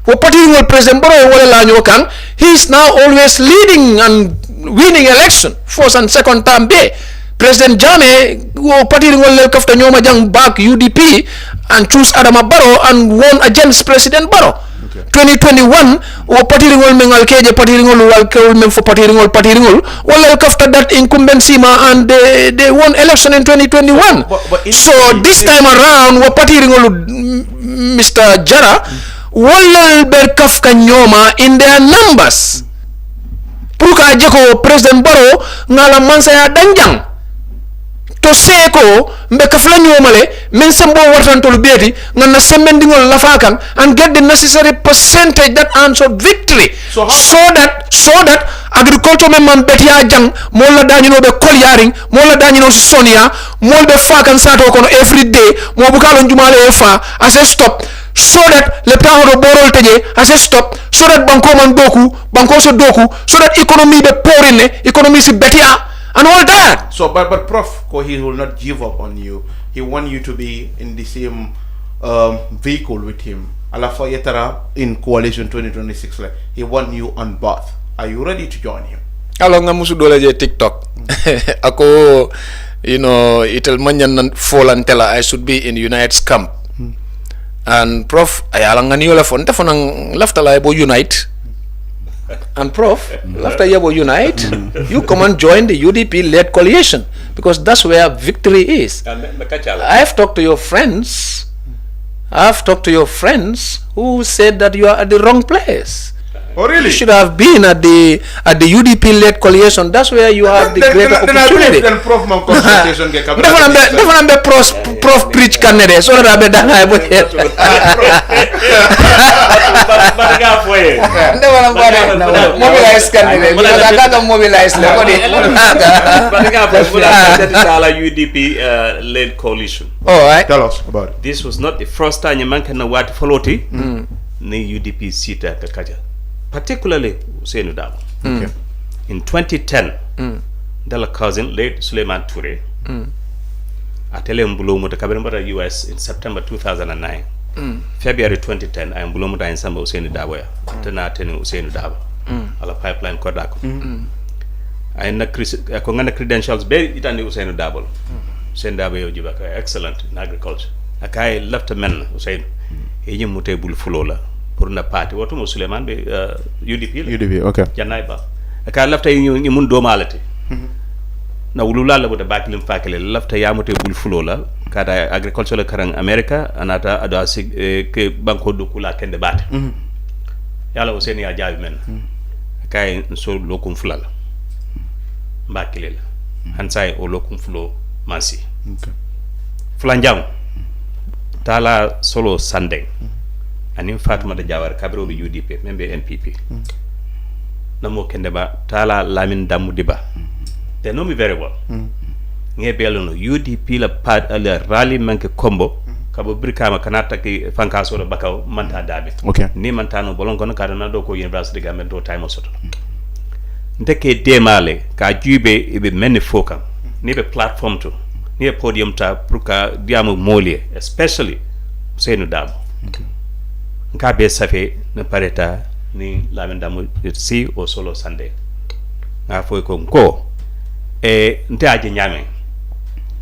Speaker 12: For patiringol President Baro wala lanyo kan, he is now always leading and winning election first and second term be. President Jame wo patiringol lel kafta nyoma jang back UDP and choose Adama Barrow and won against President Barrow. 2021 wo patiringol mengal keje patiringol wal kewol men fo patiringol wala kafta that incumbency ma and they won election in 2021. But so this time around wo patiringol Mr. Jara wala ber kafka nyoma in their numbers pour ka jeko President Barrow ngala mansa ya danjang to seko mbe kafla nyomale men sembo wartantol beti ngana sembendingol lafakan and get the necessary percentage that answered victory so that agriculture men betia jang molla dañino be kolyaring molla dañino sonia molbe fakan sato kono every day mo bukalo njumale fa as a stop so that le plan do borol teje as a stop so that banko man doku banko so doku so that economy be porine economy si betia and all that.
Speaker 5: So, but Prof, he will not give up on you. He wants you to be in the same vehicle with him. Alafa Yetara in Coalition 2026. He wants you on board. Are you ready to join him?
Speaker 12: Along musu dole je TikTok. Ako, itel manyan fall and tell I should be in United's camp. And Prof, ayalang nga yola fon tafonang lafta la ebo Unite. And Prof, after you unite, you come and join the UDP-led coalition because that's where victory is. I've talked to your friends who said that you are at the wrong place.
Speaker 11: Oh, really?
Speaker 12: You should have been at the UDP-led coalition. That's where you have the greater opportunity.
Speaker 11: Then Prof man consultation get kabila.
Speaker 12: Definitely Prof preach Canada. So that be done. Mobilize Canada. Because I can't mobilize.
Speaker 8: UDP-led coalition.
Speaker 12: All right.
Speaker 11: Tell us about it.
Speaker 8: This was not the first time you man can what follow ni UDP seat at Kacha, particularly Hussein Dabo.
Speaker 11: Okay.
Speaker 8: In 2010, Dala cousin late Suleiman Toure, Atele Mbulumuta Kabirambara US in September 2009. February 2010, I am Mbulumuta in Samba Hussein Dabo. Tana Tenu Hussein Dabo. Ala pipeline Kodako. I am the credentials very itani Hussein Dabo. Hussein Dabo Jibaka, excellent in agriculture. Akai left a man Hussein. He mute bul fulola. Purna party watu mo Suleiman be UDP
Speaker 11: okay
Speaker 8: janay ba aka lafta ñu mun domalati na wulula la boda bakilim fakele lafta yamute bul fulola kada agricultural karang America anata ada sig ke banko do kula kende bate yalla o seni ya jaabi men kay so lokum fulala bakile la hansay o lokum fulo mansi
Speaker 11: okay
Speaker 8: fulanjam tala solo Sunday anim Fatuma da Jawar kabiro be UDP membe NPP namo kende ba tala Lamin Damu Diba they know me very well nge belono UDP la pad ala rally manke combo kabo brikama kanata ki fanka so bakaw manta dabe
Speaker 11: okay
Speaker 8: ni mantano bolon kono kadana do ko university gamen do time soto ndeke demale ka jube ibe meni foka ni be platform to ni podium ta pour ka diamu molie especially Seynou Dabo nka be safe na pareta ni Lamin Damu si o solo Sunday nga foy ko nte aje nyame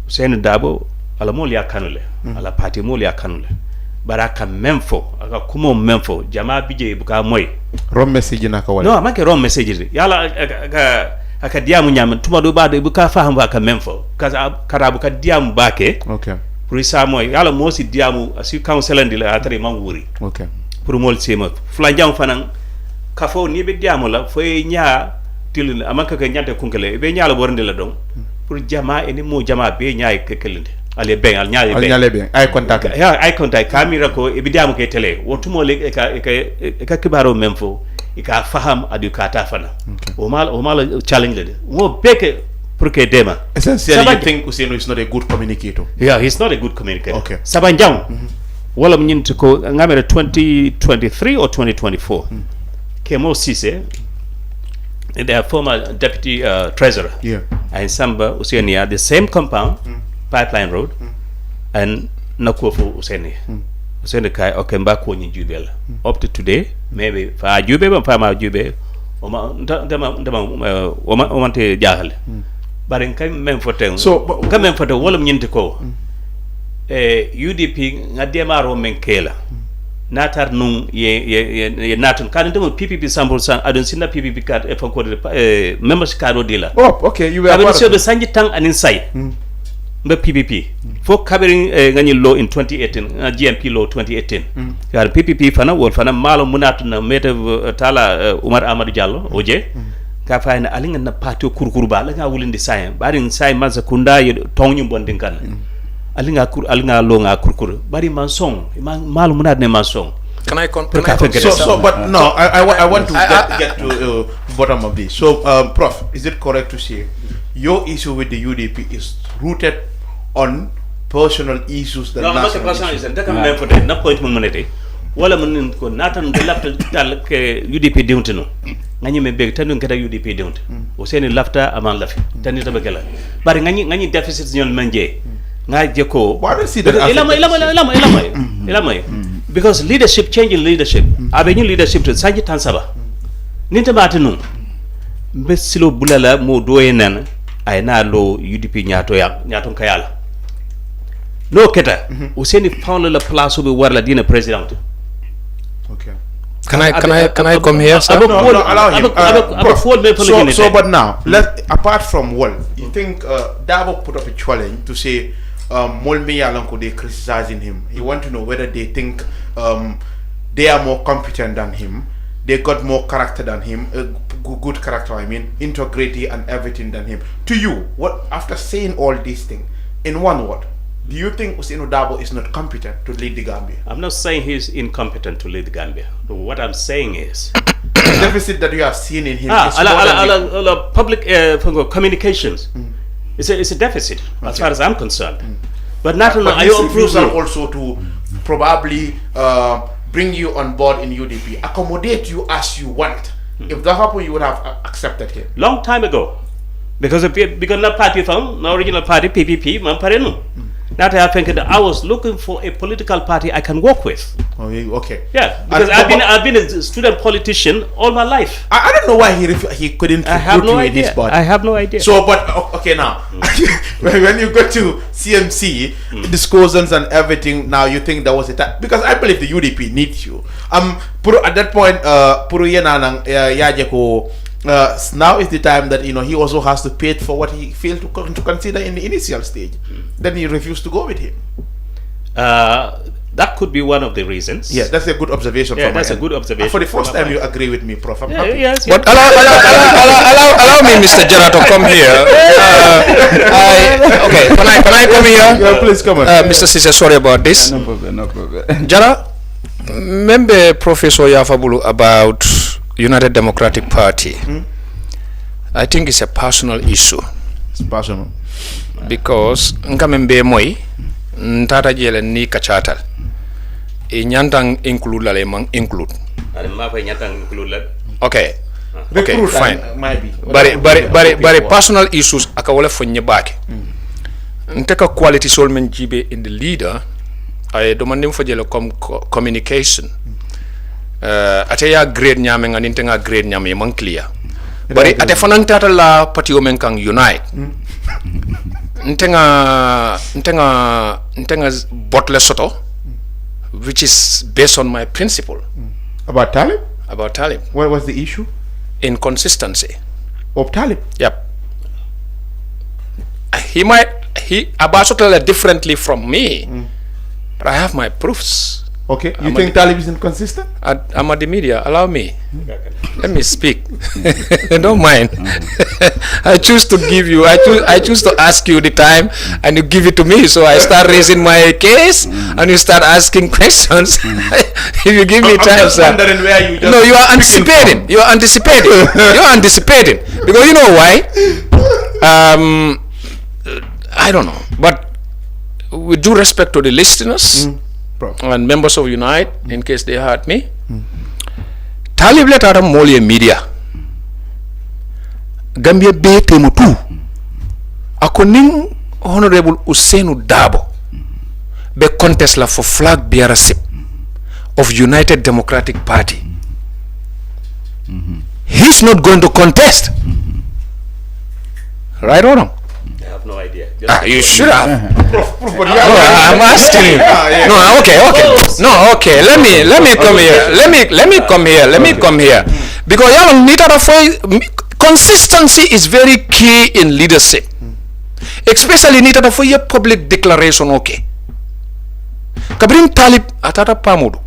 Speaker 8: Seynou Dabo ala mol ya kanule ala parti mol ya kanule baraka memfo aka kumo memfo jama bije buka moy
Speaker 11: rom message na ka wala
Speaker 8: no make rom message yala aka diamu nyame tuma do bado buka faham aka memfo kaza karabu ka diamu bake
Speaker 11: okay
Speaker 8: pour ça moy yalla mo si diamu asi council ndi la atare man wuri
Speaker 11: okay
Speaker 8: pour mol sema fula jam fanan kafo ni be diamu la foy nya tilin amaka ka nyante kunkele be nyaala bornde la don pour jama eni mo jama be nyaay kekelinde ale ben al nyaale
Speaker 11: ben ay contact
Speaker 8: ya ay contact kamira ko e bidiamu ke tele wotumo le e ka kibaro memfo e ka faham adukata fana o mal challenge le wo beke pour que dema
Speaker 11: essentially you think Usenu is not a good communicator
Speaker 8: yeah he's not a good communicator
Speaker 11: okay
Speaker 8: sabanjam wala mnyinti ko ngamere 2023 or 2024 Kemo Ceesay the former deputy treasurer
Speaker 11: yeah
Speaker 8: and Samba Usenia the same compound pipeline road and Nakofo Useni kai okay mbako nyi jubel up to today maybe fa jube ba fa ma jube o ma ndama o mante jahal bari kan men foten
Speaker 11: so
Speaker 8: kan men foten wala nyinti ko UDP ngadema ro men kela natar nun ye natun kan ndemo PPP sample san adon sinna PPP card e fanko de membership card dila
Speaker 11: oh okay you were
Speaker 8: abin so be sanji tang anin sai mbe PPP fo kabirin ngani law in 2018 GMP law 2018 yar PPP fana wol fana malo munatu na meta tala Umar Amadou Diallo oje ka fayna alinga na patio kurkurba la nga wulindi sai bari sai manza kunda ye tongni bondin kan alinga lo nga kurkur bari mansong malo munatu ne mansong
Speaker 12: Can I
Speaker 11: but no, I want to get to bottom of this. So, Prof, is it correct to say your issue with the UDP is rooted on personal issues that
Speaker 8: not the personal issues? That point money. Wala mun ko natan de lafta dal ke UDP dewntino ngani me beg tanu ngata UDP dewnt o seni lafta aman lafi tani tabakela bari ngani deficit ñol manje nga jeko ilama because leadership changing leadership abenyu leadership to sanji tansaba ninte batinu be silo bulala mo doyenan ay na lo UDP ñaton kayala no keta o seni found la place be warla dina president
Speaker 11: okay
Speaker 12: Can I come here, sir?
Speaker 11: No, allow him. So, but now, apart from you think Dabo put up a challenge to say Molme Yalanko, they criticizing him. He want to know whether they think they are more competent than him. they got more character than him, good character, I mean, integrity and everything than him. To you, what after saying all these things, in one word, do you think Ousainou Darboe is not competent to lead the Gambia?
Speaker 8: I'm not saying he's incompetent to lead the Gambia. What I'm saying is
Speaker 11: the deficit that you have seen in him
Speaker 8: is public communications. It's a deficit as far as I'm concerned. But not only
Speaker 11: are you refusal also to probably bring you on board in UDP, accommodate you as you want. If that happened, you would have accepted him.
Speaker 8: Long time ago. Because the party from the original party, PPP, that I think that I was looking for a political party I can work with.
Speaker 11: Oh, okay.
Speaker 8: Yeah, because I've been a student politician all my life.
Speaker 11: I don't know why he couldn't recruit you in his party.
Speaker 8: I have no idea.
Speaker 11: So, but okay, now when you go to CMC, discussions and everything, now you think that was a time, because I believe the UDP needs you. At that point, now is the time that he also has to pay for what he failed to consider in the initial stage. Then he refused to go with him.
Speaker 8: That could be one of the reasons.
Speaker 11: Yeah, that's a good observation.
Speaker 8: Yeah, that's a good observation.
Speaker 11: For the first time, you agree with me, Prof. I'm happy.
Speaker 8: Yes.
Speaker 12: But allow me, Mr. Jara, to come here. Okay, can I come here?
Speaker 11: Yeah, please come on.
Speaker 12: Mr. Ceesay, sorry about this.
Speaker 10: No problem.
Speaker 12: Jara, remember Professor Yaffa about United Democratic Party? I think it's a personal issue.
Speaker 11: It's personal.
Speaker 12: Because nkamembe moi ntata jele ni kachatal e nyantang include la mang include. Okay. Okay, fine. But personal issues akawala fonye bake. Nteka quality solmen jibe in the leader I demanding for jele communication. Ataya grade nyame nga nintenga grade nyame mang clear. Bari ate fanang tata la party o men kang unite. Ntenga botle soto, which is based on my principle.
Speaker 11: About Talib?
Speaker 12: About Talib.
Speaker 11: What was the issue?
Speaker 12: Inconsistency.
Speaker 11: Of Talib?
Speaker 12: Yep. He about differently from me, but I have my proofs.
Speaker 11: Okay, you think Talib is inconsistent?
Speaker 12: I'm at the media, allow me. Let me speak. Don't mind. I choose to give you, I choose to ask you the time and you give it to me. So I start raising my case and you start asking questions. If you give me time, sir.
Speaker 11: Where you just
Speaker 12: no, you are anticipating. You are anticipating. You are anticipating. Because you know why? I don't know. But with due respect to the listeners, and members of Unite, in case they heard me, Talib let out Molia media. Gambia be temutu. Akoning Honorable Ousainou Darboe be contest la for flag bearership of United Democratic Party. He's not going to contest. Right or wrong?
Speaker 8: I have no idea.
Speaker 12: You should have. I'm asking you. No, okay. No, okay. Let me come here. Because y'all need to consistency is very key in leadership. Especially need to for public declaration. Okay. Kabrin Talib atata pamudu.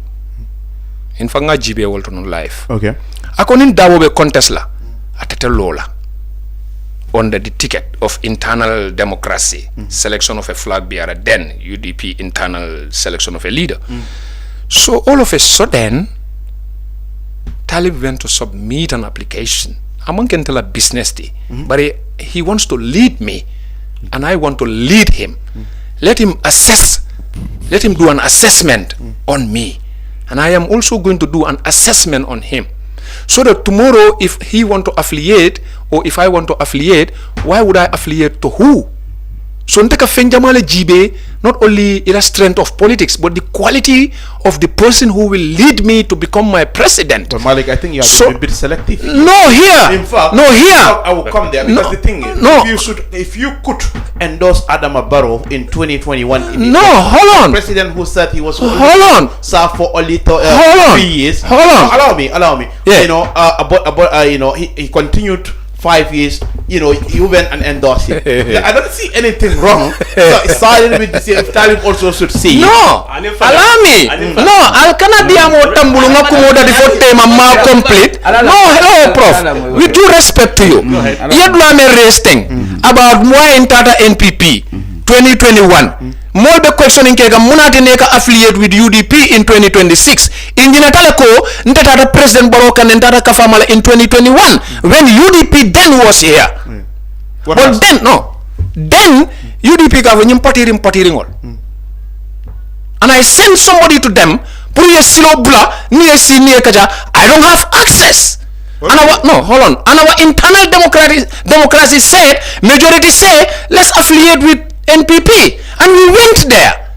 Speaker 12: In fanga jibe walton life.
Speaker 11: Okay.
Speaker 12: Akonin Darboe be contest la atata lola. Under the ticket of internal democracy, selection of a flag bearer, then UDP internal selection of a leader. So all of a sudden, Talib went to submit an application. I'm can tell a business day, but he wants to lead me, and I want to lead him. Let him assess. Let him do an assessment on me, and I am also going to do an assessment on him. So that tomorrow, if he want to affiliate, or if I want to affiliate, why would I affiliate to who? So nteka fenjamale jibe, not only the strength of politics, but the quality of the person who will lead me to become my president.
Speaker 11: But Malick, I think you have been a bit selective.
Speaker 12: No, here.
Speaker 11: In fact,
Speaker 12: no, here.
Speaker 11: I will come there because the thing is, if you could endorse Adama Barrow in 2021,
Speaker 12: hold on.
Speaker 11: The president who said he was served for only 3 years.
Speaker 12: Hold on.
Speaker 11: Allow me.
Speaker 12: Yeah.
Speaker 11: He continued 5 years, you went and endorsed him. I don't see anything wrong. So it started with the same. Talib also should see.
Speaker 12: No, allow me. No, I'll cannot be a more tambulunga kumoda the vote tema ma complete. No, hello, Prof. With due respect to you, you do a resting about why in Tata NPP 2021. More the questioning kega munati neka affiliate with UDP in 2026. Indina talako ntata President Baroka ntata kafamala in 2021 when UDP then was here. But then UDP gave impatiring all. And I sent somebody to them. I don't have access. And our internal democracy said, majority say, let's affiliate with NPP. And we went there.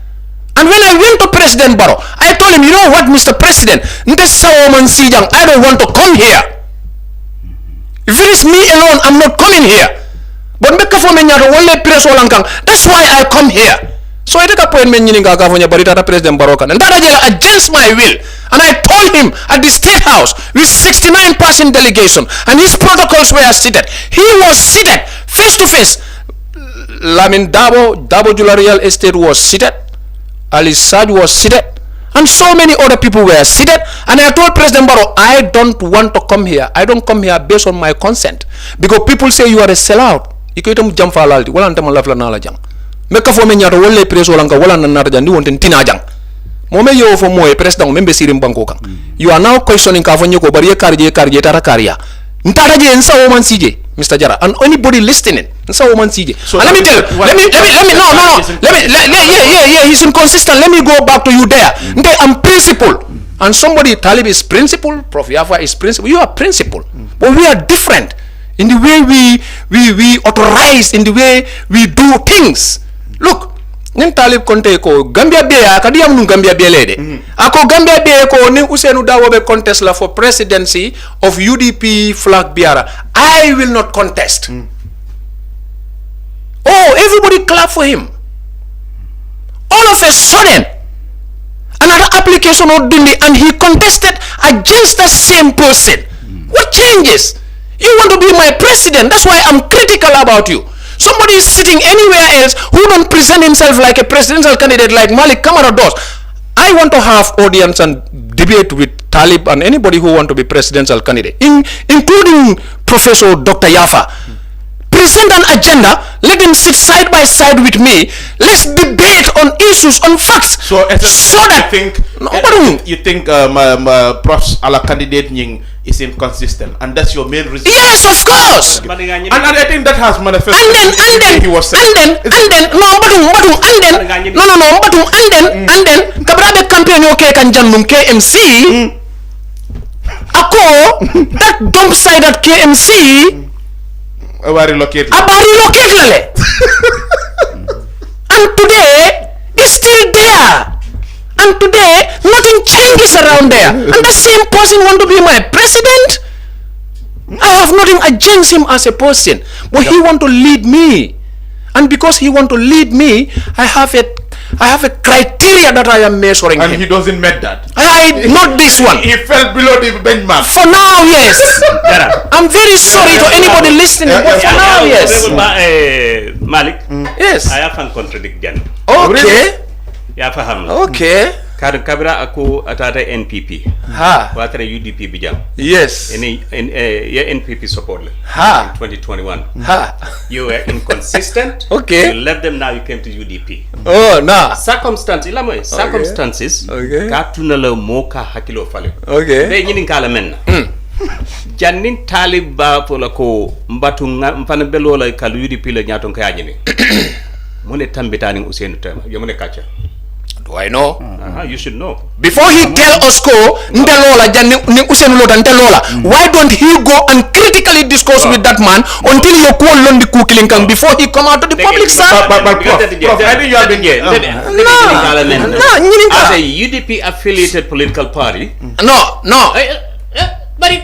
Speaker 12: And when I went to President Barrow, I told him, you know what, Mr. President, I don't want to come here. If it is me alone, I'm not coming here. But that's why I come here. So I take appointment President Barrow and that against my will. And I told him at the State House with 69% delegation and his protocols were seated. He was seated face to face. Lamin Dabo Jula Real Estate was seated. Ali Sad was seated. And so many other people were seated. And I told President Barrow, I don't want to come here. I don't come here based on my consent. Because people say you are a sellout. Ikuitum jam falalti. Wala ntama lafla nala jang. Meka fo me nyato wolle preso wala wala nanara jang. Ni wonten tina jang. Mome yo fo moe president membe sirim banko kan. You are now questioning ka fo nyoko bari karje tara karya. Ntara je nsa woman CJ, Mr. Jara, and anybody listening, nsa woman CJ. So and let me tell he's inconsistent. Let me go back to you there. I'm principle. And somebody, Talib is principle, Prof Yaffa is principle. You are principle. But we are different in the way we authorize, in the way we do things. Look, nin Talib konte ko Gambia be akadiyam nu Gambia be lede ako Gambia be ko ni Usenu Dawo be contest la for presidency of UDP flag bearer. I will not contest. Oh, everybody clap for him. All of a sudden another application or Dindi and he contested against the same person. What changes? You want to be my president, that's why I'm critical about you. Somebody is sitting anywhere else who don't present himself like a presidential candidate like Malick Camara does. I want to have audience and debate with Talib and anybody who want to be presidential candidate, including Professor Dr. Yaffa. Present an agenda, let him sit side by side with me. Let's debate on issues, on facts. So that
Speaker 11: you think Prof's ala candidate is inconsistent, and that's your main reason?
Speaker 12: Yes, of course.
Speaker 11: And I think that has manifested. And then
Speaker 12: Kabrabe campaign okay kan jannum KMC. Ako that dump side at KMC.
Speaker 11: About relocate
Speaker 12: lale. And today it's still there. And today nothing changes around there. And the same person want to be my president. I have nothing against him as a person, but he want to lead me. And because he want to lead me, I have a criteria that I am measuring
Speaker 11: and
Speaker 12: him.
Speaker 11: He doesn't met that.
Speaker 12: Not this one.
Speaker 11: He fell below the benchmark.
Speaker 12: For now, yes. I'm very sorry to anybody listening, but for now, yes.
Speaker 8: Malick.
Speaker 12: Yes.
Speaker 8: I have contradict Jan.
Speaker 12: Okay.
Speaker 8: Okay. Kabira ako atata NPP. Watara UDP bijam.
Speaker 12: Yes.
Speaker 8: NPP support. In 2021. You were inconsistent.
Speaker 12: Okay.
Speaker 8: You left them, now you came to UDP.
Speaker 12: Oh, nah.
Speaker 8: Circumstances.
Speaker 12: Okay.
Speaker 8: Katuna le moka hakilo fale.
Speaker 12: Okay.
Speaker 8: Be nyini kala men. Janin Talib ba pola ko mbatu mfana belo la kalu UDP le nyaton kayani. Mune tambitani Usenu tema. Yomune Kacha.
Speaker 12: Do I know?
Speaker 8: You should know.
Speaker 12: Before he tell us ko ndelola jani Usenu Loda ndelola, why don't he go and critically discuss with that man until you call Londi Kukilinkang before he come out to the public, sir?
Speaker 11: But Prof, I think you have been here.
Speaker 8: As a UDP affiliated political party.
Speaker 12: No. I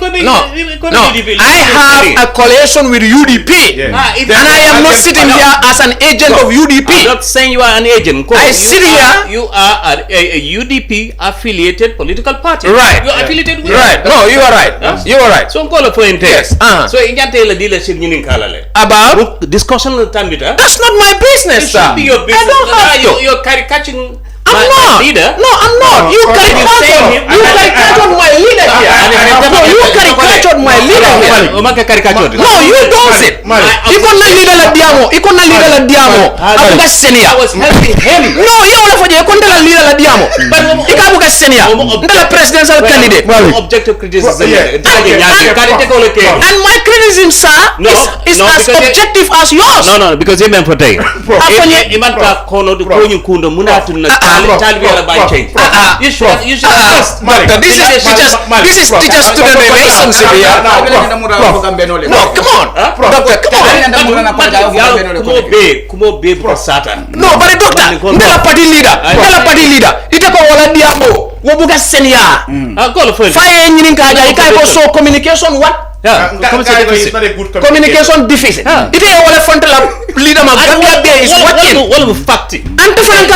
Speaker 12: have a coalition with UDP, and I am not sitting here as an agent of UDP.
Speaker 8: I'm not saying you are an agent.
Speaker 12: I sit here.
Speaker 8: You are a UDP affiliated political party.
Speaker 12: Right.
Speaker 8: You are affiliated with.
Speaker 12: Right. No, you are right. You are right.
Speaker 8: So I'm calling for intent.
Speaker 12: Yes.
Speaker 8: So in that dealership meaning kalale.
Speaker 12: About
Speaker 8: discussion of the time.
Speaker 12: That's not my business, sir.
Speaker 8: It should be your business.
Speaker 12: I don't have to.
Speaker 8: You're caricaturing.
Speaker 12: I'm not.
Speaker 8: Leader.
Speaker 12: No, I'm not. You caricatured my leader here. No, you caricatured my leader here. No, you don't it. Ikona leader la diamo. Ikona leader la diamo. Abuka senior.
Speaker 8: I was helping him.
Speaker 12: No, you all for you. Ikona la leader la diamo. Ikabuka senior. The presidential candidate.
Speaker 8: Objective criticism. And
Speaker 12: my criticism, sir, is as objective as yours.
Speaker 8: No, because he meant for day. You should
Speaker 12: this is teacher-student relationship here. No, come on, doctor, come on. No, but doctor, ndela party leader. Itako wala diamo. Wobuga senior. Fire engineering kaja ikaiko so communication what? Communication deficit. It is all front leader ma Gambia there is working.
Speaker 8: All fact.
Speaker 12: And different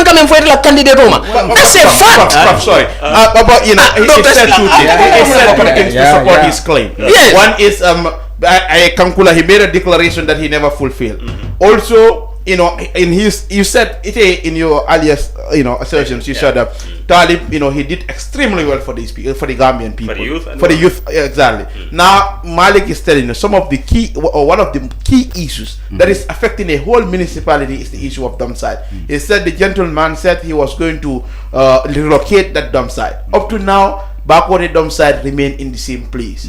Speaker 12: coming for the candidate Roma. That's a fact.
Speaker 11: I'm sorry. But you know, he said two things. He said two things to support his claim.
Speaker 12: Yes.
Speaker 11: One is Kankula, he made a declaration that he never fulfilled. Also, you know, you said it in your earlier, assertions. You said that Talib, he did extremely well for these people, for the Gambian people, for the youth, exactly. Now Malick is telling you some of the key, or one of the key issues that is affecting a whole municipality is the issue of dump site. He said the gentleman said he was going to relocate that dump site. Up to now, backward dump site remain in the same place.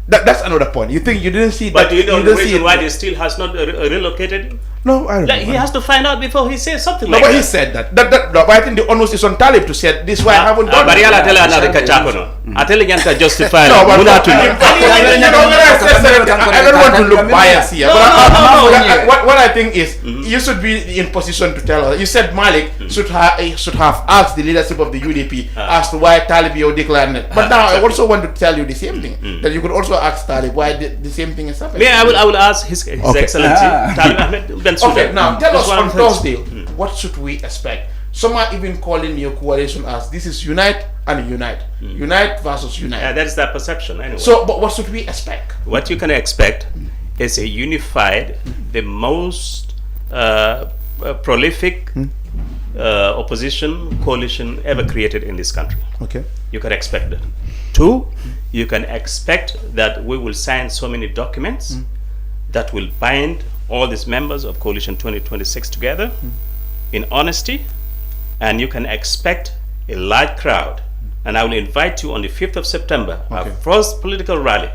Speaker 11: That's another point. You think you didn't see that?
Speaker 8: But you know the reason why they still has not relocated?
Speaker 11: No, I don't know.
Speaker 8: He has to find out before he says something
Speaker 11: no,
Speaker 8: like
Speaker 11: but
Speaker 8: that.
Speaker 11: he said that. But I think the onus is on Talib to say this. Why I haven't done
Speaker 8: it. But I tell another Kachakono. I tell you to justify. No, but I
Speaker 11: don't want to look biased here. But what I think is you should be in position to tell us. You said Malick should have asked the leadership of the UDP as to why Talib you declared it. But now I also want to tell you the same thing, that you could also ask Talib why the same thing is happening.
Speaker 8: Yeah, I will ask His Excellency Talib Ahmed Ben Sudan.
Speaker 11: Okay, now tell us on Thursday, what should we expect? Some are even calling your coalition as this is unite and unite. Unite versus unite.
Speaker 8: Yeah, that is their perception anyway.
Speaker 11: So, but what should we expect?
Speaker 8: What you can expect is a unified, the most prolific opposition coalition ever created in this country.
Speaker 11: Okay.
Speaker 8: You can expect that. Two, you can expect that we will sign so many documents that will bind all these members of Coalition 2026 together in honesty, and you can expect a large crowd. And I will invite you on the 5th of September. Our first political rally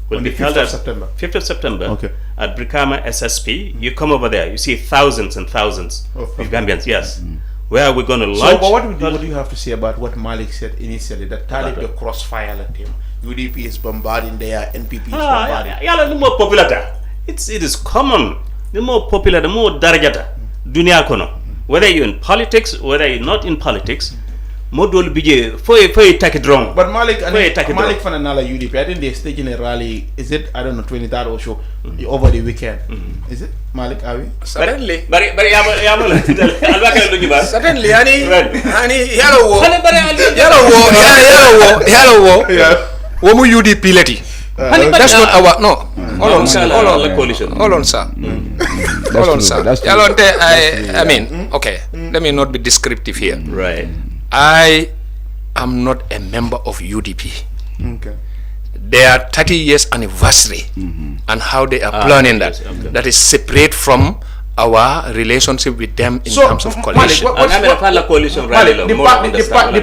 Speaker 8: will be held at 5th of September at Brikama SSP. You come over there, you see thousands and thousands of Gambians. Yes. Where are we going to launch?
Speaker 11: So, what do you have to say about what Malick said initially, that Talib the crossfire at him? UDP is bombarding there, NPP is bombarding.
Speaker 8: The more popular it is common. The more popular, the more darajata. Dunia kono. Whether you're in politics, whether you're not in politics, modul bije for take it wrong.
Speaker 11: But Malick Fananala UDP, I think they're staging a rally. Is it 23rd or so over the weekend? Is it Malick? Are we?
Speaker 12: Certainly.
Speaker 11: Certainly.
Speaker 12: Yellow. Womu UDP leti. That's not our Hold on, sir. Hold on, sir. I mean, okay. Let me not be descriptive here.
Speaker 8: Right.
Speaker 12: I am not a member of UDP.
Speaker 11: Okay.
Speaker 12: Their 30 years anniversary and how they are planning that.
Speaker 8: Okay.
Speaker 12: That is separate from our relationship with them in terms of coalition.
Speaker 11: The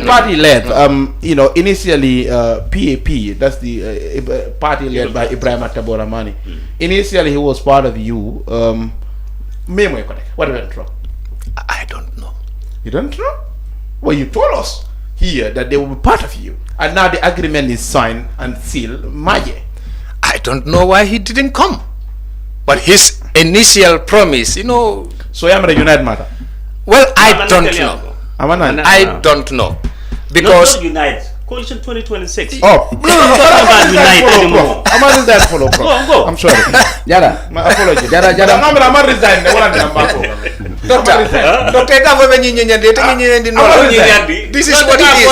Speaker 11: party led, initially PAP, that's the party led by Ibrahim Ataboramani. Initially he was part of you. What went wrong?
Speaker 12: I don't know.
Speaker 11: You don't know? Well, you told us here that they will be part of you. And now the agreement is signed and sealed. Maye.
Speaker 12: I don't know why he didn't come. But his initial promise,
Speaker 11: So I'm a unite matter.
Speaker 12: Well, I don't know. I don't know. Because
Speaker 8: not unite. Coalition 2026.
Speaker 5: Oh,
Speaker 8: no.
Speaker 5: I'm not resign follow, bro.
Speaker 8: Go.
Speaker 5: I'm sorry.
Speaker 10: Jara.
Speaker 5: My apology.
Speaker 10: Jara.
Speaker 5: I'm not resign.
Speaker 12: Doctor, this is what it is.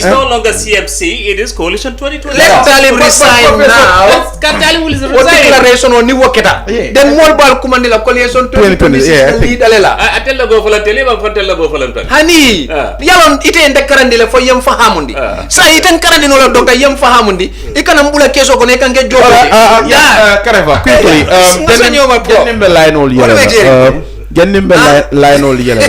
Speaker 8: It's no longer CFC, it is Coalition 2026.
Speaker 12: Let Talim resign now.
Speaker 8: Talim will resign.
Speaker 12: What declaration on Niwo Keta? Then more ball Kumandila Coalition 2026 lead Alela.
Speaker 8: I tell the go for the tele, but tell the go for the
Speaker 12: Honey, Yalon it in the Karandila for Yam Fahamundi. So it and Karandino Doctor Yam Fahamundi. You can ambula case of can get job.
Speaker 5: Yeah, Karafa, quickly. Gennim be line ol yele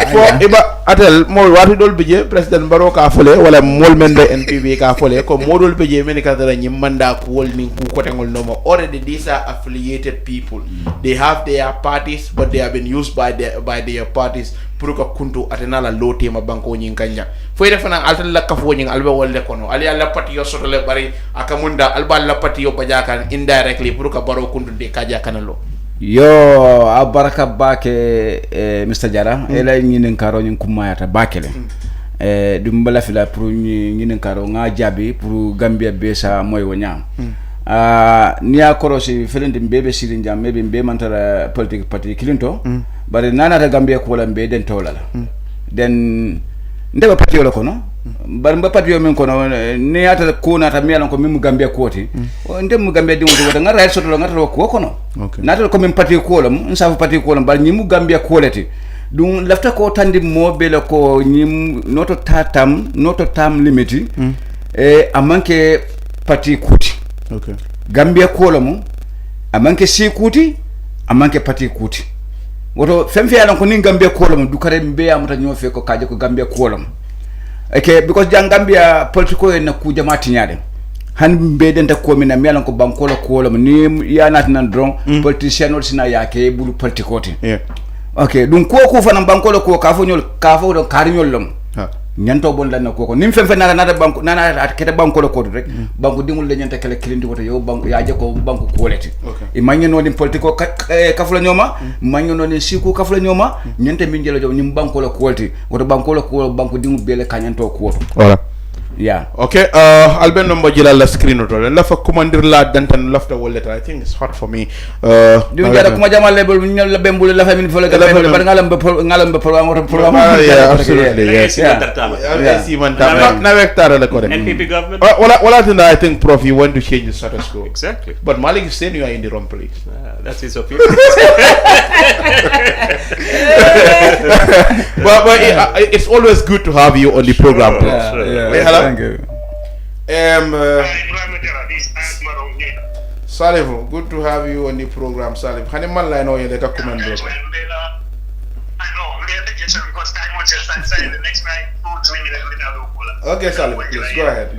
Speaker 5: fo iba atel mol wati dol bije president baro ka fole wala mol men be NPP ka fole ko modol bije men ka dara nyim manda ko wol nin ku ko tengol no already these are affiliated people. They have their parties but they have been used by their parties pour ko kuntu atenala lote ma banko nyin kanja fo ide fana altal la kafo nyin albe wolle kono ali alla pati yo soto le bari akamunda alba la pati yo bajakan indirectly pour ko baro kuntu de kaja kanalo.
Speaker 10: Yo abaraka bake Mr. Jara ela nyinen karo nyin kumayata bakele dum bala fila pour nyinen karo nga jabi pour Gambia besa moy wonya niya korosi felende mbebe silin jam mebe mbe mantara politique party kilinto bare nana ta Gambia ko la mbe den tolala den ndeba party wala kono bar mba party yo men kono ni ata ko nata mi ko mimu Gambia koti ndem Gambia di wota ngara soto ngata ko kono nata ko min party ko lam nsafu party ko lam bar nyimu Gambia ko leti dum lafta ko tandi mo bele ko nyim noto tam limiti amanke party kuti Gambia ko lam amanke si kuti amanke party kuti woto femfe yalan ko ni Gambia ko lam du kare mbe amata nyofe ko kaje ko Gambia ko lam okay because Gambia politiko na ku jamaati nyaade han be den ta ko mina melan ko bankola ko lam ni ya nat nan dron politicien ol sina yake bulu politiko ti okay dum ko fana bankola ko ka fo do kariñol lam nyanto bon lan ko nim fem fe nana banko nana kete bankola ko rek banko dimul le nyanta kala kilindi woto yo banko yaaje ko banko ko leti e magno no dim politiko kafula nyoma magno no ni siku kafula nyoma nyanta min jelo jow nim bankola ko leti woto bankola ko banko dimul bele kanyanto ko
Speaker 5: voilà
Speaker 10: yeah
Speaker 5: okay alben no mbajila la screen to la fa commander la dantan lafta woleta I think it's hot for me
Speaker 10: du jara kuma jamal label ñol la bembul la famille fo la bar ngalam be programme
Speaker 5: yeah absolutely yes yeah see man na vector la ko
Speaker 8: NPP government
Speaker 5: wala tinda I think prof you want to change the status quo
Speaker 8: exactly
Speaker 5: but Malick is saying you are in the wrong place
Speaker 8: that's his opinion
Speaker 5: but it's always good to have you on the program hello thank you Salif, good to have you on the program, Salif. Hani man la no yele ka comment do.
Speaker 13: I know, we have to get some because time will just inside the next night 2-3 minutes without.
Speaker 5: Okay, Salif, please go ahead.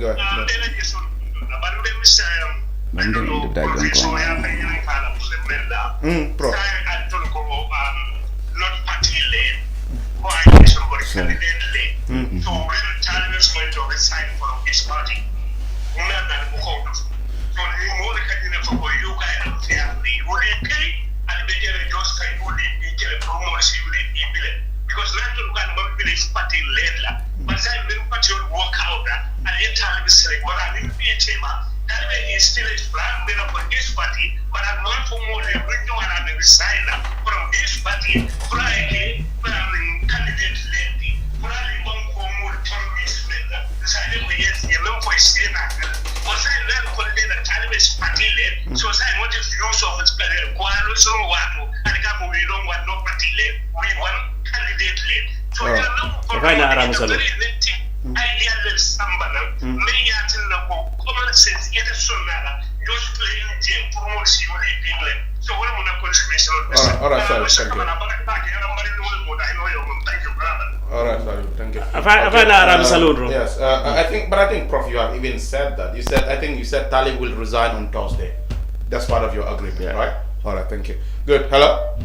Speaker 5: Pro.
Speaker 13: Not party lane. Why somebody candidate lane? So when China is going to resign from his party, so you more candidate for you guys and family will pay and the just kind of get a promotion because not to look at village party later, but then the party will work out and the time is like, but I didn't be a chamber. That way is still a plan made up for this party, but I'm not for more than bring to and resign from this party, Friday, candidate lady, Friday, one for more term this later. Decided we yes, you know, for his dinner. Was I learned for the time is party late, so I want to use of its better, so what, and we don't want no party late, we want candidate late. So you know, for idea that somebody many years in the common sense, it is so matter, just playing game promotion with people. So what I'm going to contribution on
Speaker 5: alright, sorry, thank you. Alright, sorry, thank you. Yes, I think, Prof, you have even said that. I think you said Talib will resign on Thursday. That's part of your agreement, right? Alright, thank you. Good. Hello?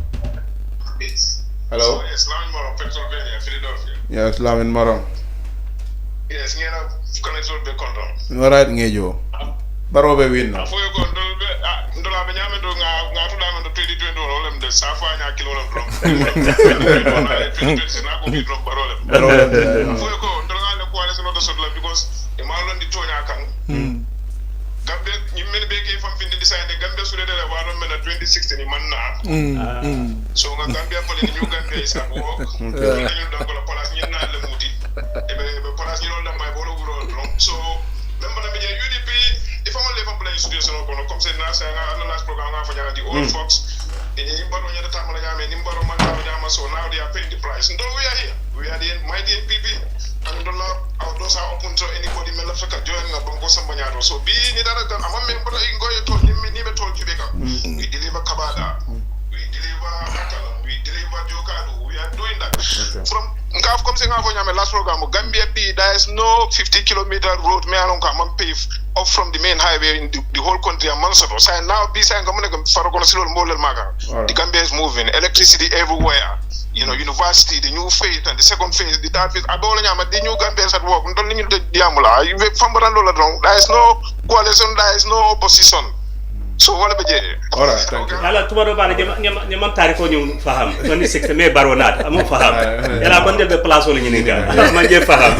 Speaker 13: Yes.
Speaker 5: Hello?
Speaker 13: So, yes, Lamin Moron, Pennsylvania, Philadelphia.
Speaker 5: Yes, Lamin Moron.
Speaker 13: Yes, you know, connect with the condom.
Speaker 5: Alright, Ngejo. Barobe win now.
Speaker 13: For you go, ndola benyame do nga tula ndo 2020 olem de safa nya kilo olem drum. Na ko bi drum barole. For you go, ndola le ko ale so do sodla because e ma lon di tonya kan Gambia ñu mel be ke fam fin di design Gambia su de la waro mena 2016 man na so nga Gambia pale ñu Gambia isa bo ñu da ko la place ñu na le muti e be place ñu la may bolo wuro donc so même bana be UDP il faut les fam play situation ko comme c'est na sa nga analyse programme nga fa ñaa di all fox ni mbaro ñata tamala ñame ni mbaro man ta ñama so now they are paying the price ndo we are here we are the mighty NPP and the law our doors are open to anybody me la feka join nga bongo samba ñaato so bi ni dara dan ama me mbaro ngoy to ni be tol jubeka we deliver kabada we deliver akala we deliver jokado we are doing that from ngaf comme c'est nga fo ñame last programme Gambia bi there is no 50-kilometer road me alon ka man pave off from the main highway in the whole country among so now be saying come faro kono silol molel maga the Gambia is moving electricity everywhere you know university the new phase and the second phase the third phase abola nyama the new Gambia is at work ndol ni de diamula you fambaran lo la don there is no coalition there is no opposition so wala be je
Speaker 8: all right thank you ala tubaro bana nyama tariko ñu faham 26 mais baronat amu faham yala bande be place wala ñu ni ga man je faham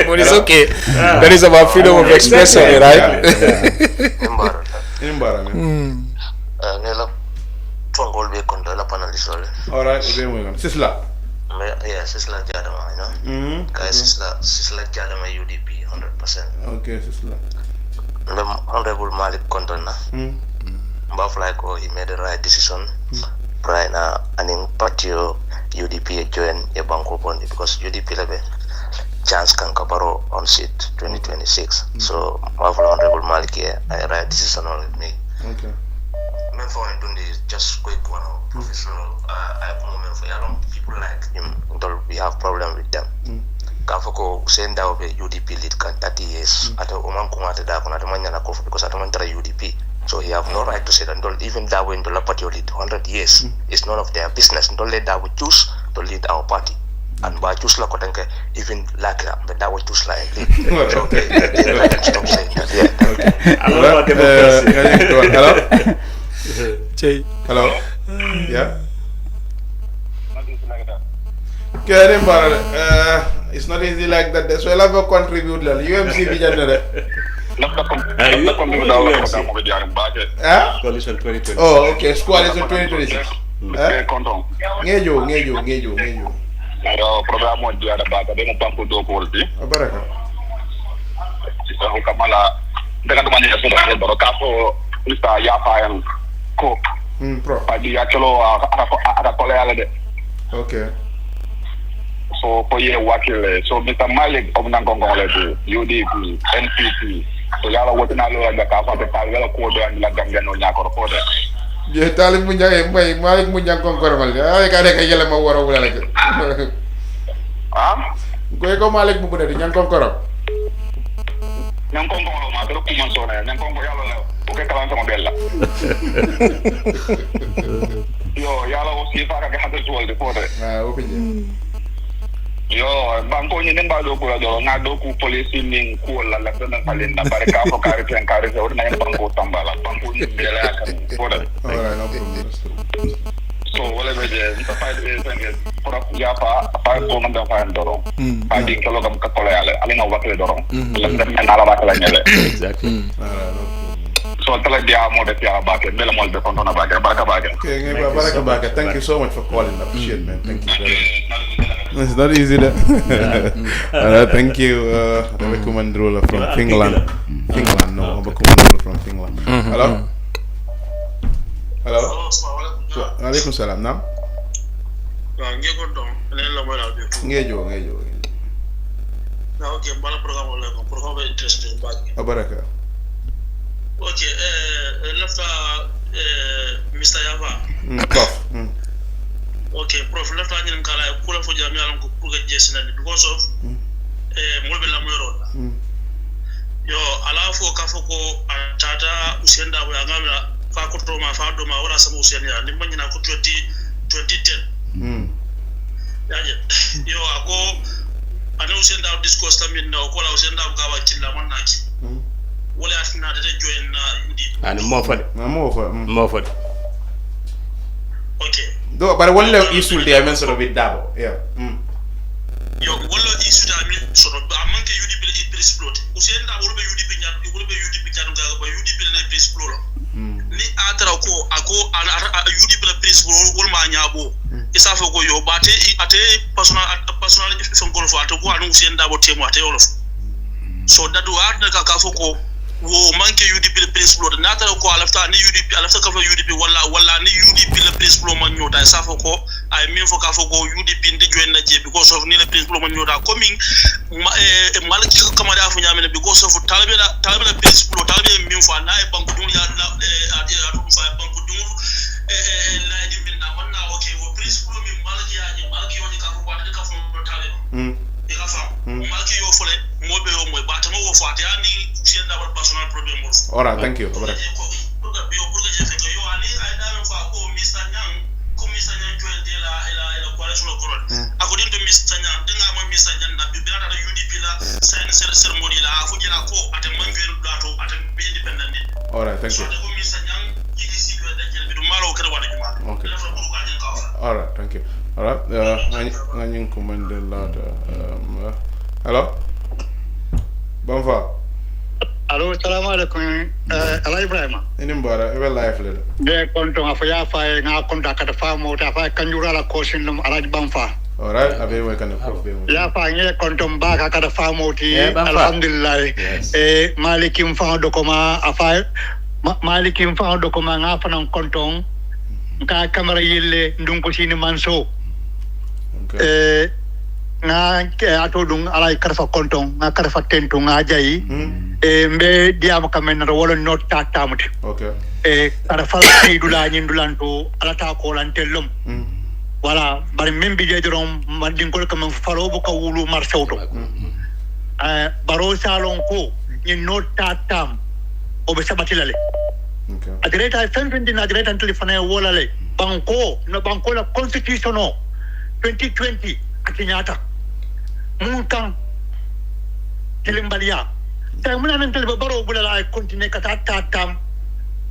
Speaker 12: but it's okay that is about freedom of expression right
Speaker 14: Imbara nela tongol be kondo la panalist ole
Speaker 11: all right be mo ngon sisla
Speaker 14: yeah sisla jadama you know guys sisla jadama UDP 100%
Speaker 11: okay sisla
Speaker 14: Honorable Malick Kontona Mbafly he made the right decision right now and in patio UDP join a banko bondi because UDP lebe chance can kabaro on seat 2026 so Honorable Malick I right decision on me
Speaker 11: okay
Speaker 14: men for doing this just quick one professional I moment for young people like him we have problem with them Kafoko send out the UDP lead can 30 years at a woman kumata da kuna tamanya na kofu because atamantara UDP so he have no right to say that don't even that way in the party lead 100 years it's none of their business don't let that we choose to lead our party and by choose la kotanke even like that but that we choose la and lead so they stop saying that
Speaker 11: hello hello yeah it's not easy like that. That's why I have a contribute. UMC vision.
Speaker 8: Coalition 2020.
Speaker 11: Oh, okay. Coalition 2026. Ngejo.
Speaker 13: Program mo dia da bata demo pampu do politi.
Speaker 11: Baraka.
Speaker 13: Sisa kamala daga dumani ya soda do kapo Mr. Yaffa yang ko.
Speaker 11: Pro.
Speaker 13: Padi akelo ada kole ala de.
Speaker 11: Okay.
Speaker 13: So for year wakile so Mr. Malick of Nangongole UDP NPP so yala wotina lo da ka fa te pa wala ko do and la Gambia no nyakoro ko de
Speaker 11: je talib mu nyaay may Malick mu nyankon kormal ay ka de ka yele ma woro wala la koy ko Malick mu bude nyankon korom
Speaker 13: nyankon ko ma do ko man so na nyankon ko yala la o ke kala sama bella yo yala o si fa ka hadu to de ko de
Speaker 11: o ko
Speaker 13: yo banko ni nemba do ko do na do ku police ning ko la na palen na bare ka ko kare pen kare so na banko tambala banko ni bela kan ko da so wala be je ta fa de sange Prof Yaffa fa ko man da fa ndoro fa di ko gam ka ko la ale na wakle doro la na la wakla nyele
Speaker 8: exactly
Speaker 13: so tala dia mo de ya ba ke bela mo de kontona ba ke baraka ba ke
Speaker 11: okay baraka ba ke thank you so much for calling appreciate man thank you very much it's not easy that thank you the commander from Finland no the commander from Finland hello alaikum salam nam
Speaker 13: ngejo don len la mo la
Speaker 11: ngejo
Speaker 13: na okay bala programme la ko programme interesting ba
Speaker 11: baraka
Speaker 13: okay lafta Mr. Yaffa
Speaker 11: prof
Speaker 13: okay prof lafta ngin kala kula fo jami alam ko pour que jesina because of molbe la moyro yo ala fo ka fo ko tata usenda wa ngamla fa ko to ma fa do ma wala sama usenda ni manyina ko 2010 yaje yo ako ana usenda discourse tamin no ko la usenda ga wa killa man naki wala afina da join na UDP
Speaker 8: and more for
Speaker 13: okay
Speaker 11: do bare wala isul de men sort of with dabo yeah
Speaker 13: yo wala isu da min sort of amanke UDP explode usenda wulbe UDP nyar wulbe UDP nyar gaga ba UDP le explode ni atara ko ako UDP le explode wol ma nyabo isa fo ko yo bate ate personal son gol fo ato ko anu usenda bo temo ate olof so dadu arna ka fo ko wo manke UDP le explode na atara ko alafta ni UDP alafta ka fo UDP wala ni UDP le explode man nyota isa fo ko ay min fo ka fo ko UDP ndi joinna je because of ni le explode man nyota coming Malick Camara fu nyamene because of talbe explode talbe min fo na e banku dum ya na atu fa banku dum la di min na man na okay wo explode min Malick ya ni Malick yo ni ka fo wade ka fo talbe e ka fa Malick yo fo le mo be yo mo ba ta mo fo ate ani sienda ba personal problem mo
Speaker 7: all right thank you all right
Speaker 13: according to Mr. Nyang denga mo Mr. Nyang na bibira da UDP la sign ceremony la fu jira ko ate manjel dato ate be independent
Speaker 7: all right thank you
Speaker 13: so Mr. Nyang yigi sikwe da jere bi malo kada wala juma
Speaker 7: okay
Speaker 13: la fa buru ka jeng ka
Speaker 7: all right thank you all right ngani commande la hello bonfa
Speaker 15: allo assalamu alaikum ala Ibrahima
Speaker 7: ini mbara e live le
Speaker 15: de konto afa ya fa nga konta kata fa mo ta fa kanjura la ko sinum ala banfa
Speaker 7: alright abe we kana prof be
Speaker 15: ya fa nge konto mbaka kata fa mo ti alhamdulillah malikim fa dokoma afa malikim fa dokoma nga fa nan konto ka camera yille ndunko sini manso nga ato dung ala karfa konto nga karfa tentu nga jayi mbe diama kamen na wala not tatamut
Speaker 7: okay
Speaker 15: kada fala idula nyindulanto ala ta ko lan tellum wala bari membi je dorom mandin ko kam falo bu ka wulu mar sawto baro salon ko ni not tatam o be sabatilale
Speaker 7: okay
Speaker 15: agreta fenfendi na agreta telefone wala le banko la constitution 2020 akinyata mun kan telembalia tay muna nan tele baro bulala ay continue kata tatam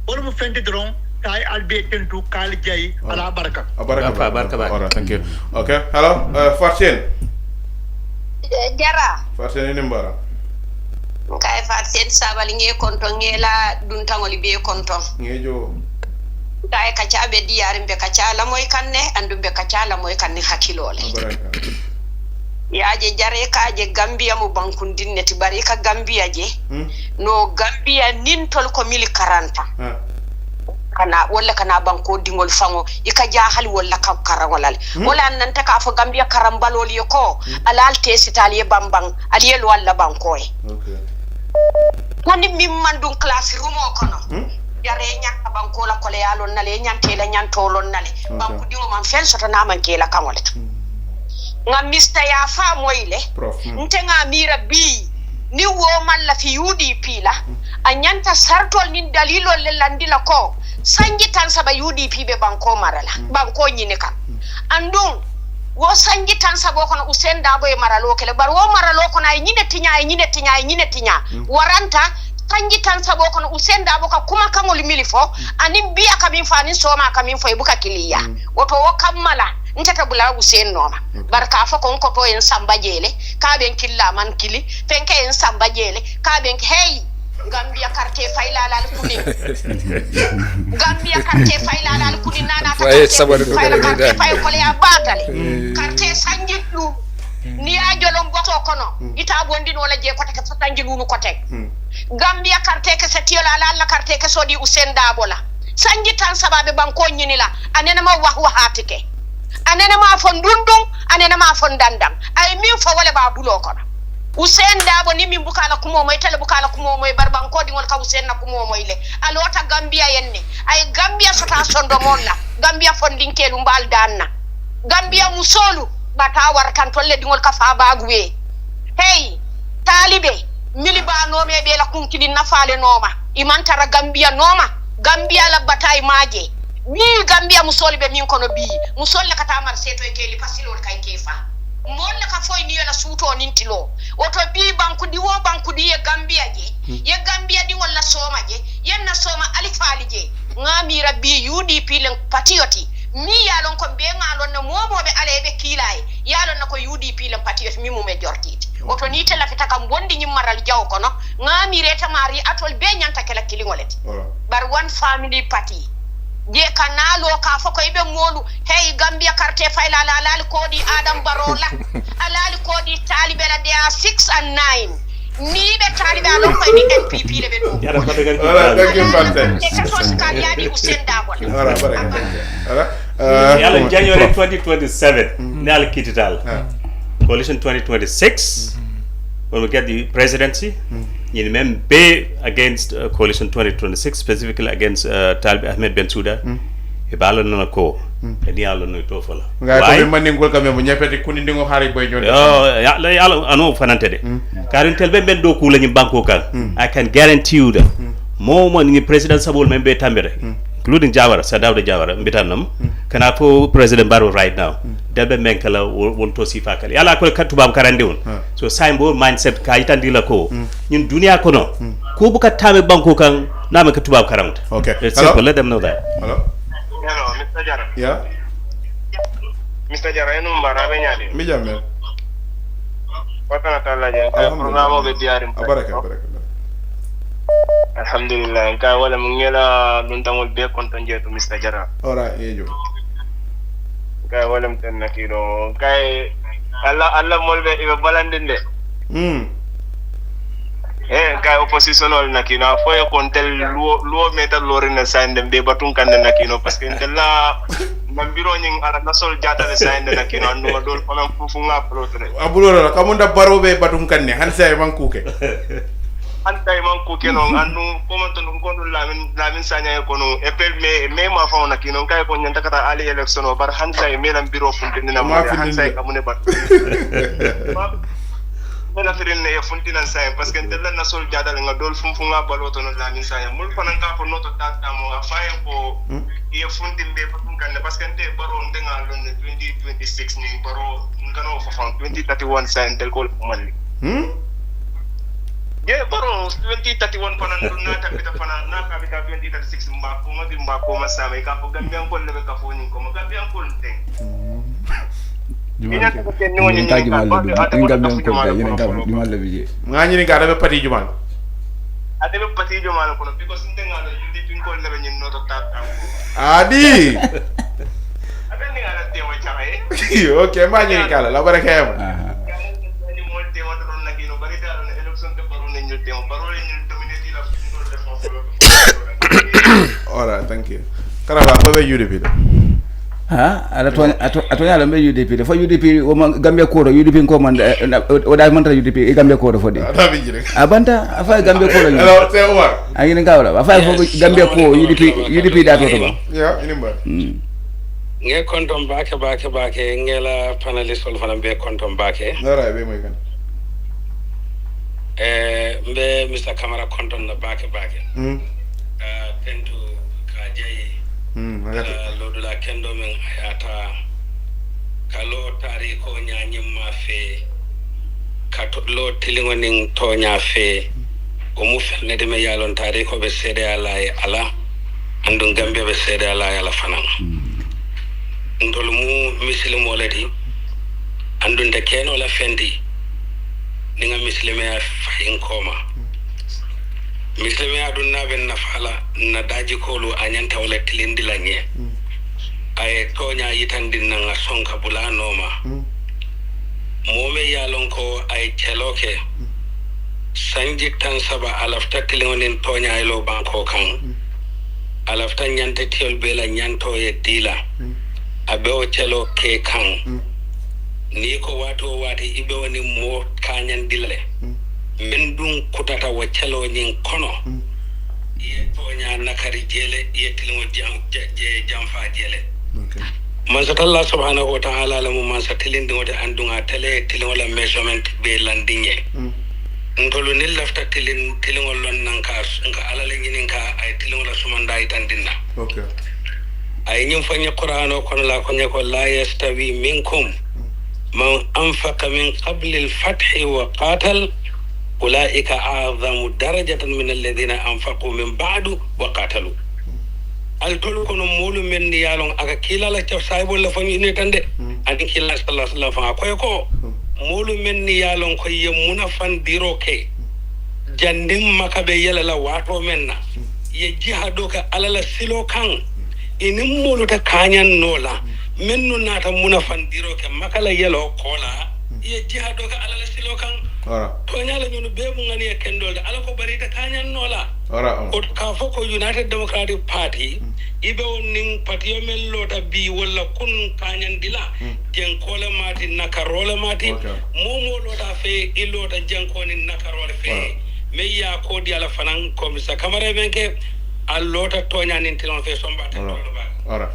Speaker 15: wala mu fendi dron tay albe tentu kal jay ala baraka
Speaker 7: baraka ora thank you okay hello Farsien
Speaker 16: jara
Speaker 7: Farsien ni mbara
Speaker 16: kay Farsien sabali nge konto ngela dun tangoli be konto
Speaker 7: ngejo
Speaker 16: kay kacha be diyar be kacha la moy kanne andu be kacha la moy kanne hakilole yaje jare kaje Gambia mu bankundin neti bari ka Gambia je no Gambia nin tol ko mili 40 kana wala kana banko dingol fango ika jahal wala ka karangolal wala nan ta ka fo Gambia karambalol yoko alal tesitali bambang aliyel wala banko
Speaker 7: okay
Speaker 16: nani mimmandun classroom o kono yare nyaka banko la kole yalon nale nyantela nyantolon nale banko dingo man fen sota na man kela kangole nga Mr. Yaffa moyle ntenga mira bi ni wo man la fi UDP la anyanta sartol ni dalilo le landila ko sanji tan saba UDP be banko marala banko nyine kan andun wo sanji tan saba ko na usenda boy maralo kele bar wo maralo ko na nyine tinya waranta sanji tan saba ko na usenda boka kuma kangol milifo anim biya kamin fani soma kamin fo ibuka kiliya woto wo kamala ntata bula Hussein noma barka fa kon ko to en samba jele ka ben killa man kili fenke en samba jele ka ben hey Gambia carte faylala al kuni Gambia carte faylala al kuni nana ta carte fay ko ya batale carte sanjitlu ni a jolom boto kono ita bondi no la je ko tek fa tanjilunu ko tek Gambia carte ke setiola la carte ke sodi Hussein Dabola sanjitan sababe banko nyinila anena ma wahwatike anena ma fon dundum anena ma fon dandam ay min fo wala ba bulo kono Hussein Dabo ni min bukala kumo moy tele bukala kumo moy barban ko dingol ka Hussein na kumo moy le alota Gambia yenne ay Gambia sota sondo monna Gambia fondinkel mbal danna Gambia musolu bata wartan tolle dingol ka fa baguwe hey talibe miliba no me be la kunkili nafale noma imantara Gambia noma Gambia la batay maje ni Gambia musoli be min kono bi musol le kata mar seto e keli pasilol kay kefa mon le ka foy ni la suto nintilo oto bi banku di wo banku di ye Gambia je ye Gambia di wala soma je ye na soma alifali je ngami rabbi UDP len patrioti mi yalon ko be ngalon no momobe alebe kilay yalon nako UDP lam parti mi mu me jortiti oto ni tela fita kam bondi nyim maral jaw kono ngami reta mari atol be nyanta kala kilingoleti bar one family party je kanalo ka foko ibe molu hey Gambia carte fayla la kodi Adam Barola alal kodi talibe la dia 6 and 9 ni be talibe alon ko ni NPP le be do
Speaker 11: Ora thank you Fante
Speaker 16: ka tos ka yadi Hussein Dabol
Speaker 11: ora baraka
Speaker 8: yalla January 2027 nal kitital coalition 2026 when we get the presidency in mem be against coalition 2026 specifically against Talib Ahmed Bensouda e balon na ko e dialo no to fola
Speaker 11: ngai to man ngol kam mo nyapete kuni ndingo xari boy jonde
Speaker 8: yalla ano fanante de karin tel ben do ku lañu banko kan I can guarantee you that mo ni president sabol men be tambere including Jawara Sadawda Jawara mbitanam kana po president Barrow right now delbe menkala won to sifa kala yalla ko katubam karande won so saimbo mindset ka itandi la ko ñun dunia kono ko bu ka tabe banko kan na me katubam karamta
Speaker 11: okay
Speaker 8: let's let them know that
Speaker 11: hello
Speaker 13: Mr. Jara
Speaker 11: yeah
Speaker 13: Mr. Jara enu mbarabe nyadi
Speaker 11: mi jamme
Speaker 13: watana tala je programo be diarim
Speaker 11: baraka
Speaker 13: alhamdulillah ka wala mungela luntangol be konton jeto Mr. Jara
Speaker 11: ora yejo
Speaker 13: ka wala mten nakino kay alla molbe ibe balandinde kay opposition ol nakino foye kontel luo meta lorina sande be batun kande nakino parce que ndella mambiro nying ala nasol jata le sande nakino andu dol fanam fufu nga protre
Speaker 11: abulora kamunda barobe batun kanne hanse mankuke
Speaker 13: antay man ko kenon andu komanto ngondo lamin sanya ko no epel me ma fa ona kino kay ko nyanta kata ali election o bar hansay melam biro funtina mo hansay kamune bat mena firin ne funtina say parce que ndella na sol jadal nga dol fumfu nga baloto no lamin sanya mul fanan ka ko noto tata mo afaye ko ye funtin be patun kan parce que nte baro ndenga lon 2026 ni baro ngano fa 2031 say ndel ko mali baro 2031 fana nata bita fana naka bita 2036 mbako masama ka ko Gambia ko lebe ka foni ko Gambia ko nteng
Speaker 11: ngani ka dabe pati jumal
Speaker 13: adebe pati jumal ko because ndenga la UDP ko lebe nyin noto tata
Speaker 11: adi
Speaker 13: abendi ala tema chae
Speaker 11: okay mani kala la baraka yam Alright, thank you. Karafa, what about UDP?
Speaker 10: Atonya lambe UDP. For UDP, Gambia Koro, UDP command, oda manta UDP, Gambia Koro for the. Abanta, afa Gambia Koro.
Speaker 11: Hello, say what?
Speaker 10: I didn't go. Afa Gambia Koro, UDP that over.
Speaker 11: Yeah, anymore.
Speaker 17: Nge kontom bake ngela panelist wal fana be kontom bake.
Speaker 11: Alright, be mo kan.
Speaker 17: Mbe Mr. Camara kontom na bake. Pentu kajayi lodula kendo men hayata kalo tari ko nyanyim mafe katlo tilingoning tonya fe o mu fenne de me yalon tari ko be sede ala andun Gambia be sede ala fanan ndol mu muslim wolati andun de keno la fendi ninga muslime ya fayin koma mislimi aduna ben nafala na daji kolu anyanta wala tilindi lanye ay tonya yitandi nanga sonka bula noma mome yalon ko ay cheloke sanji tan saba alafta tilingonin tonya ilo banko kan alafta nyante tiol bela nyanto ye dila abeo chelo ke kan ni ko wato wati ibe woni mo kanyan dilale min dun kutata wa chelo nyin kono ye tonya nakari jele ye tilmo jam fa jele man sa Allah subhanahu wa ta'ala lamu man sa tilindi wata andunga tele tilmo la measurement be landinye ngolu ni lafta tilmo lon nanka nga alale nyinin ka ay tilmo la sumanda itandina
Speaker 11: okay
Speaker 17: ay nyum fanya qur'ano kono la konya ko la yastawi minkum man anfaqa min qabli al-fath wa qatal أولئك أعظم درجة من الذين أنفقوا من بعد وقاتلوا al tolu kono molu men ni yalon aka kila la ci saybol la fami ne tande ani kila sallallahu alaihi wasallam ko molu men ni yalon ko ye munafan diro ke jandim makabe yela la wato menna ye jihado ka alala silo kan inin molu ta kanyan nola mennu nata munafan diro ke makala yelo kola ye jihado ka alala silo kan to nyala nyunu be mu ngani e kendol ala ko bari ta kanyan nola o ka foko United Democratic Party ibe nin party men lota bi wala kun kanyan dila jen kola mati nakarole mati momo lota fe ilota jen koni nakarole fe me ya ko di ala fanan komisa Camara benke allota tonya nin tilon fe somba ta
Speaker 11: ora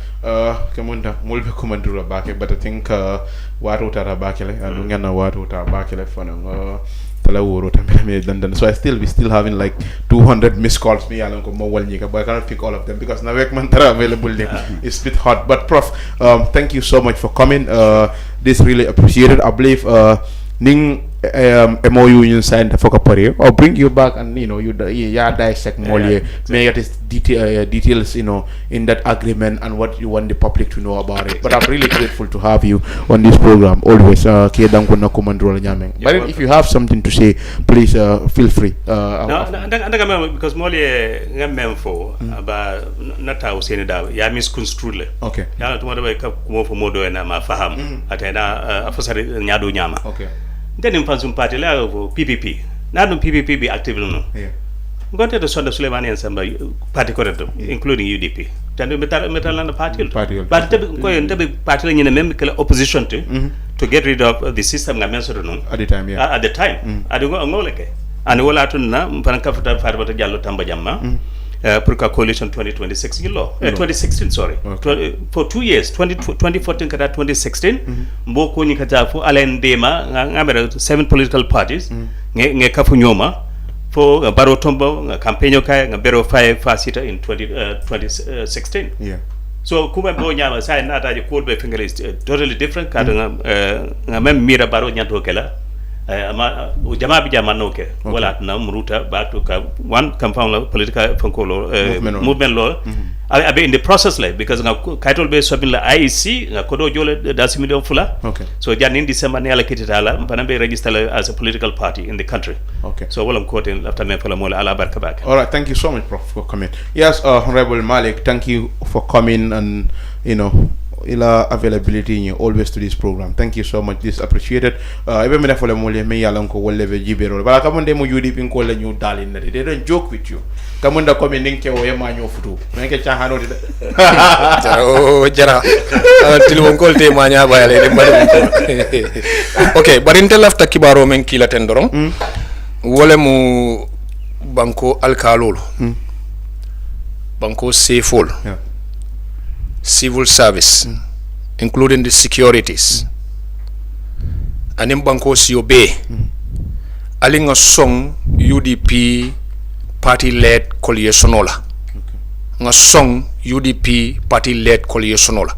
Speaker 11: kemunda mulbe komandura bake but I think watu tara bakele ngana watu tara bakele fana tala woro tambe dandan so we still having like 200 missed calls me alon ko mo walnyika but I cannot pick all of them because nawek man tara available it's a bit hot but Prof thank you so much for coming this really appreciated. I believe ning MOU you signed for Kapari or bring you back and you dissect more may get details in that agreement and what you want the public to know about it. But I'm really grateful to have you on this program always. But if you have something to say, please feel free.
Speaker 8: Because more for about not how saying that ya misconstrued.
Speaker 11: Okay.
Speaker 8: Ya tomorrow come for modo and ma faham atena afasari nyado nyama.
Speaker 11: Okay.
Speaker 8: Then in Pansum Party, PPP. Not on PPP be active no. Got to the Sonda Suleimani and some party correct, including UDP. Then we metal and the party. But going to be party in a member opposition to get rid of the system I mentioned
Speaker 11: at the time. Yeah.
Speaker 8: At the time. I don't know like and all out na Pankafata Farbata Jallo Tambajama. Coalition 2026 2016 sorry for 2 years 2014 kada 2016 mboko ni kata fo alen dema ngamera 7 political parties nge kafu nyoma for baro tombo campaign kay ngabero 5 fasita in 2016 so kuma bo nyama sai nata je cold be finger is totally different kada ngam mira baro nyanto kala ama jama bi jama noke wala na muruta batu ka one compound political funkolo movement law abe in the process like because nga kaitol be sobin la IEC nga kodo jole dasimido fula so jan in December ne allocated ala panambe register as a political party in the country so wala mkote after me fala mola ala barka back.
Speaker 11: All right, thank you so much Prof for coming. Yes, Honorable Malick, thank you for coming and ila availability always to this program. Thank you so much. This appreciated. Even me for mole me yalan ko wolle be jibero. But come on demo UDP ko la ñu dalin na. They don't joke with you. Come on da come ning ke o yema ñoo futu. Menke chahano de.
Speaker 12: Jara. Til won ko te ma nya bayale de mbaru. Okay, but intel after kibaro men kila tendoron. Wole mu banko alkalolo. Banko safol. Civil service, including the securities, and in Banco COB, aling a song UDP party-led coalitionola. A song UDP party-led coalitionola.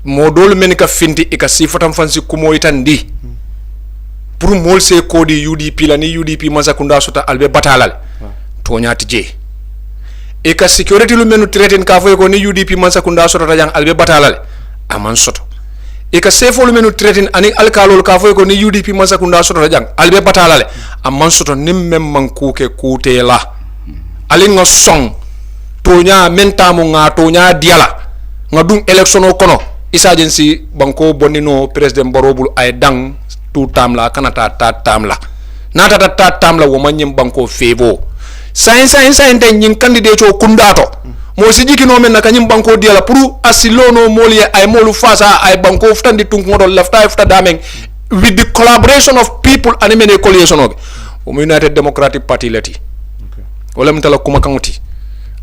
Speaker 12: Modol menika finti ika sifatam fansi kumo itandi. Pour mol se kodi UDP la ni UDP mazakunda sota albe batalal. Tonyati je. Eka security lu menu threaten ka fo ko ni UDP man sakunda soto tajang albe batalale aman soto eka sefo lu menu threaten ani alkalol ka fo ko ni UDP man sakunda soto tajang albe batalale aman soto nimmem man kuke kutela ali nga song tonya mentamu nga tonya diala nga dum election o kono isa agency banko bonino president borobul ay dang tout tamla kanata ta tamla nata ta tamla wo manyem banko fevo science ten nyin candidate o kundato mo siji kino men naka nyim banko diala pour asilono molie ay molu fasa ay banko ftandi tunk modol lafta fta dameng with the collaboration of people animene coalition o United Democratic Party leti wala mtala kuma kanguti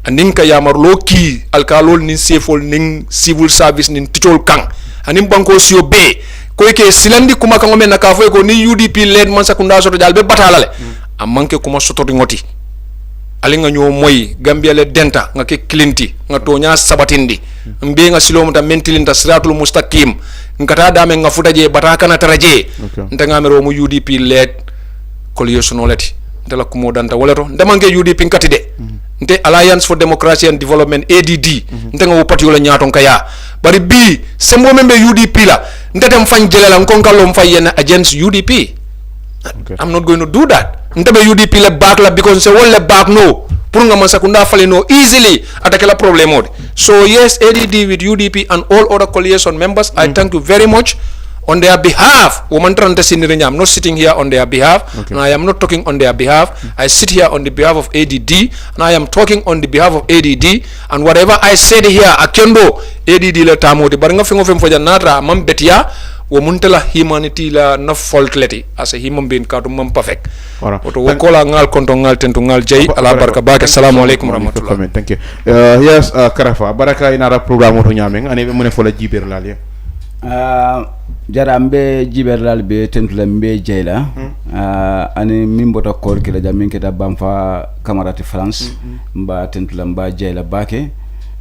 Speaker 12: anin ka yamar loki alkalol nin sefol nin civil service nin titol kang anin banko sio be ko ke silandi kuma kango men naka fo ko ni UDP led man sakunda soto jalbe batalale amanke kuma soto ngoti alinga nyo moy Gambia le denta nga ke klinti nga tonya sabatindi mbe nga silom ta mentilinta siratul mustaqim ngata dame nga futaje bataka na taraje nta mero mu UDP led coalition olati ndala kumo danta wala to ndamange UDP ngati de nte Alliance for Democracy and Development ADD nte nga wo parti la nyaton kaya bari bi sembo membe UDP la nte dem fañ jelela nkonkalo mfa yena against UDP. I'm not going to do that. Nte be UDP le back la because se wole back no pour nga masakunda fali no easily attaque la problème. So yes, ADD with UDP and all other coalition members, I thank you very much. On their behalf, I'm not sitting here on their behalf, and I am not talking on their behalf. I sit here on the behalf of ADD, and I am talking on the behalf of ADD. And whatever I said here, akendo ADD le tamo de baranga fingo fem foja natra mam betia wo muntela humanity la na fault leti as a human being ka mam perfect. Oto wo kola ngal konto ngal tentu ngal jay ala barka bake. Assalamu alaikum warahmatullah.
Speaker 18: Thank you. Yes, Karafa baraka inara program oto nyameng ane mune fola jiber lalie.
Speaker 10: Jara mbe jiberlal be tentula mbe jeyla ani mimbota kor kila jamin keta bamfa camarade France mba tentula mba jeyla bake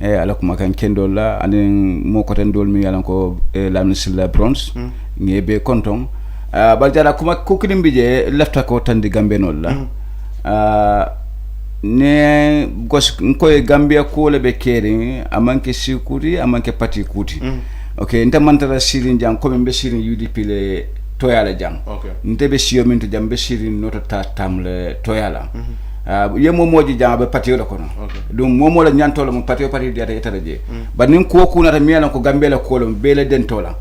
Speaker 10: ala kuma kan kendol la ani mo ko ten dol mi yalan ko lamni silla bronze ngebe konton bal jara kuma ko kidim bije lefta ko tandi gambe non la ne gos ko Gambia ko le be keri amanke sikuri amanke pati kuti. Okay, nta mantara sirin jang ko be sirin UDP le toyala jang. Nte be siyo min to jam be sirin noto tamle toyala. Ye momoji jang be patio la kono. Dum momo la nyanto la mo patio dia ta taraje. Ba nin ko ku na ta miyala ko Gambia la ko lo be le dentola.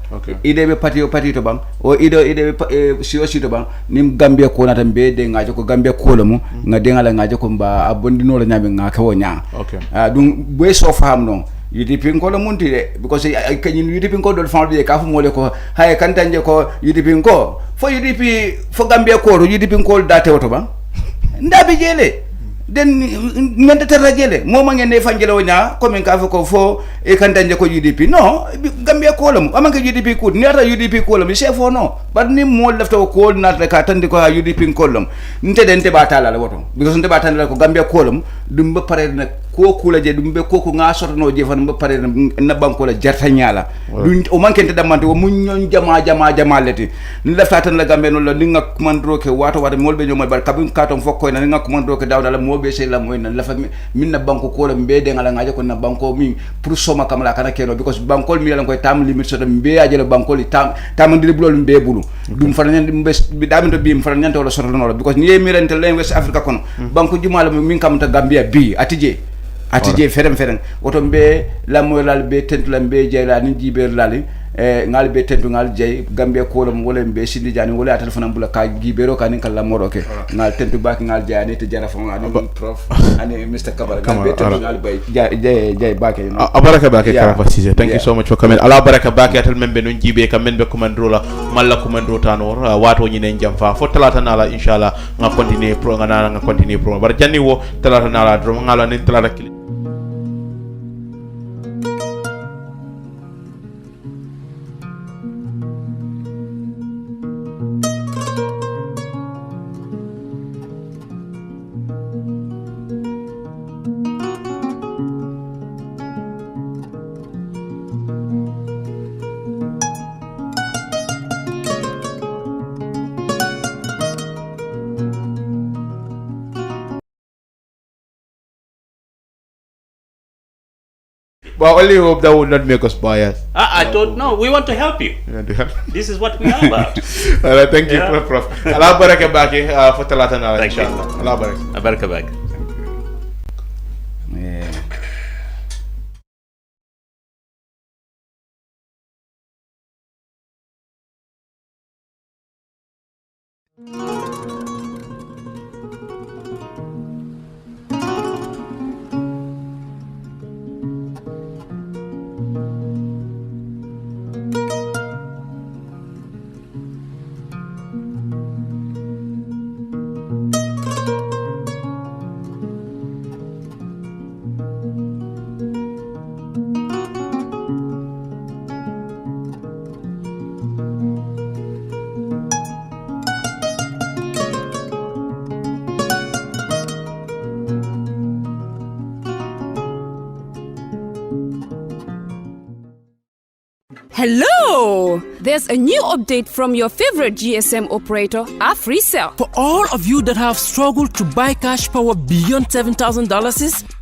Speaker 10: Ide be patio to bang o ide be siyo to bang nim Gambia ko na ta be de ngajo ko Gambia ko lo mo ngade ngala ngajo ko ba abondino la nyame ngaka wo nya. Dum be so fam no UDP ko la munti de because kanyin UDP ko do fambe ka fu mole ko hay kantanje ko UDP ko fo UDP fo Gambia ko UDP ko date woto ba ndabi jele den ngende terra jele moma ngene fanjele wonya ko men ka fo e kantanje ko UDP no Gambia ko lam amanke UDP ko ni ata UDP ko lam chef no bad ni mo lefta ko na ka tandi ko UDP ko lam nte den te batala la woto because nte batala ko Gambia ko lam dum ba pare na ko kula je dum be ko nga sorno je fan ba pare na banko la jarta nyala dum o manke te damante wo mun ñon jama leti ni lefta tan la Gambia no la ni nga kumandro ke wato molbe ñomal bar kabin katom fokko na nga kumandro ke dawda la mobe se la moy na la fa min na banko ko la mbe de ngala ngaje ko na banko mi pour soma kamala kana keno because banko mi la koy tam limit so mbe ajele banko li tam ndiri bulol mbe bulu dum fa ñan mbe daminto bi mi fa ñan to la sorno no because ni mi rente len West Africa kono banko jumala min kam ta Gambia bi atije ferem woto mbe lamoylal be tentula mbe jeyla ni jiber lali ngal be tentu ngal jey Gambia ko lam wala mbe sindi jani wala telefon ambula ka gibero kan kala moro ke ngal tentu bak ngal jani te jara fon ani prof ani Mr. Kabara ngal be tentu ngal bay jey bake
Speaker 18: abaraka bake Karafa Ceesay. Thank you so much for coming.
Speaker 11: Ala baraka bake atal membe non jibe kam men be commandro la malla commandro tanor wato ñi ne jam fa fo talata nala inshallah nga continuer pro bar janni wo talata nala dro ngala ni talata
Speaker 18: Well, I only hope that would not make us biased.
Speaker 11: I don't know. We want to help you. This is what we are about.
Speaker 18: Well, thank you, Prof. Allah baraka baki for talata na inshallah. Allah
Speaker 8: baraka baki.
Speaker 1: Hello! There's a new update from your favorite GSM operator, AfriCell.
Speaker 2: For all of you that have struggled to buy cash power beyond $7,000,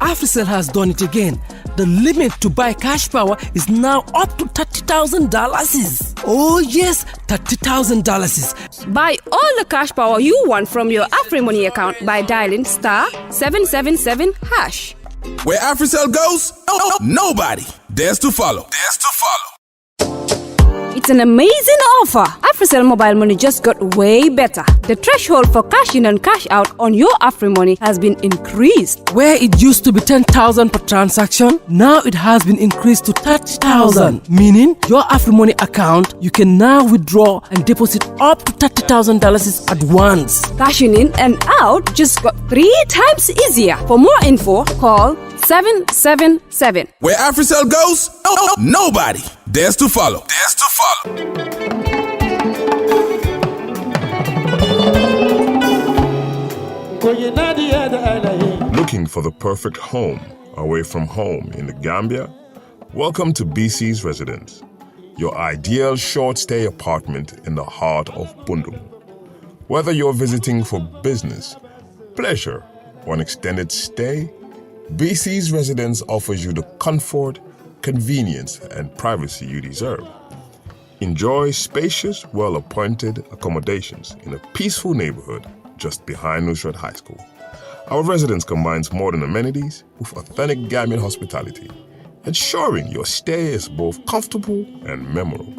Speaker 2: AfriCell has done it again. The limit to buy cash power is now up to $30,000. Oh yes, $30,000.
Speaker 1: Buy all the cash power you want from your AfriMoney account by dialing *777#.
Speaker 3: Where AfriCell goes, nobody dares to follow.
Speaker 1: It's an amazing offer. AfriCell mobile money just got way better. The threshold for cash in and cash out on your AfriMoney has been increased.
Speaker 2: Where it used to be 10,000 per transaction, now it has been increased to 30,000. Meaning your AfriMoney account, you can now withdraw and deposit up to $30,000 at once.
Speaker 1: Cashing in and out just got 3 times easier. For more info, call 777.
Speaker 3: Where AfriCell goes, nobody dares to follow.
Speaker 6: Looking for the perfect home away from home in the Gambia? Welcome to BC's Residence, your ideal short-stay apartment in the heart of Bundung. Whether you're visiting for business, pleasure, or an extended stay, BC's Residence offers you the comfort, convenience, and privacy you deserve. Enjoy spacious, well-appointed accommodations in a peaceful neighborhood just behind Nusrat High School. Our residence combines modern amenities with authentic Gambian hospitality, ensuring your stay is both comfortable and memorable.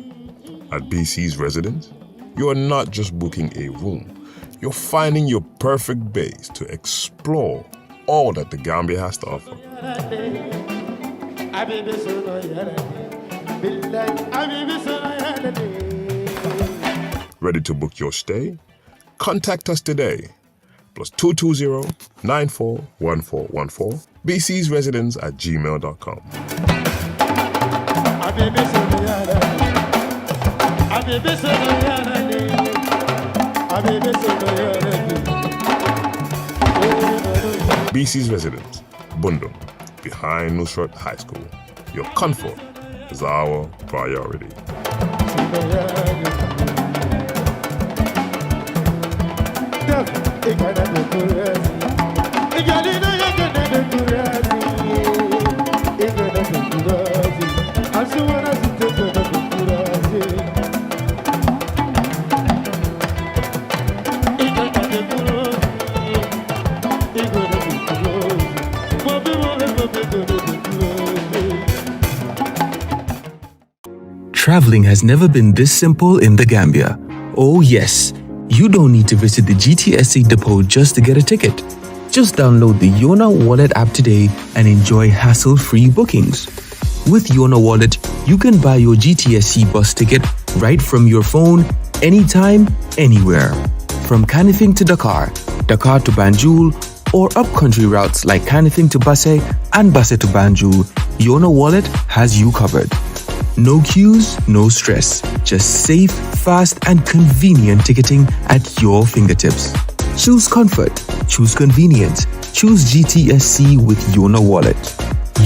Speaker 6: At BC's Residence, you are not just booking a room, you're finding your perfect base to explore all that the Gambia has to offer. Ready to book your stay? Contact us today. +220-941414. BC's Residence at gmail.com. BC's Residence, Bundung, behind Nusrat High School. Your comfort is our priority.
Speaker 4: Traveling has never been this simple in the Gambia. Oh yes, you don't need to visit the GTSC depot just to get a ticket. Just download the Yona Wallet app today and enjoy hassle-free bookings. With Yona Wallet, you can buy your GTSC bus ticket right from your phone, anytime, anywhere. From Kanifing to Dakar, Dakar to Banjul, or up-country routes like Kanifing to Basse and Basse to Banjul, Yona Wallet has you covered. No queues, no stress. Just safe, fast, and convenient ticketing at your fingertips. Choose comfort. Choose convenience. Choose GTSC with Yona Wallet.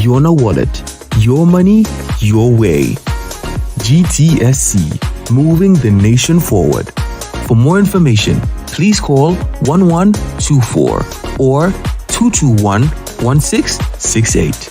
Speaker 4: Yona Wallet. Your money, your way. GTSC. Moving the nation forward. For more information, please call 1124 or 221-1668.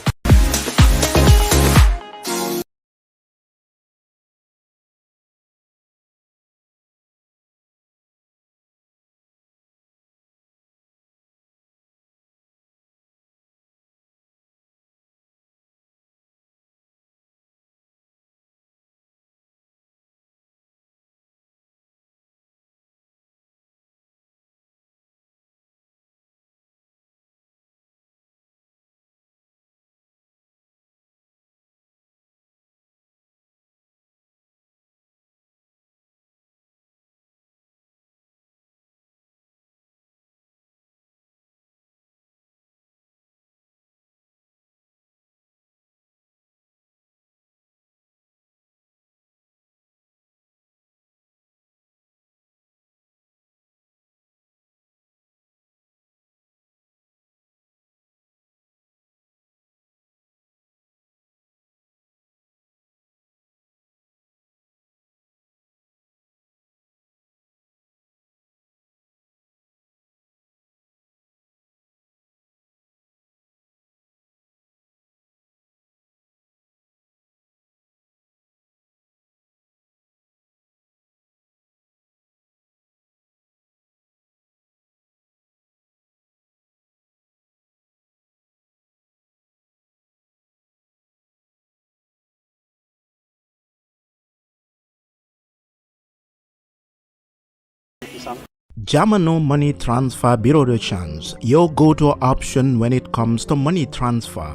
Speaker 5: Jamano Money Transfer Bureau de Change, your go-to option when it comes to money transfer.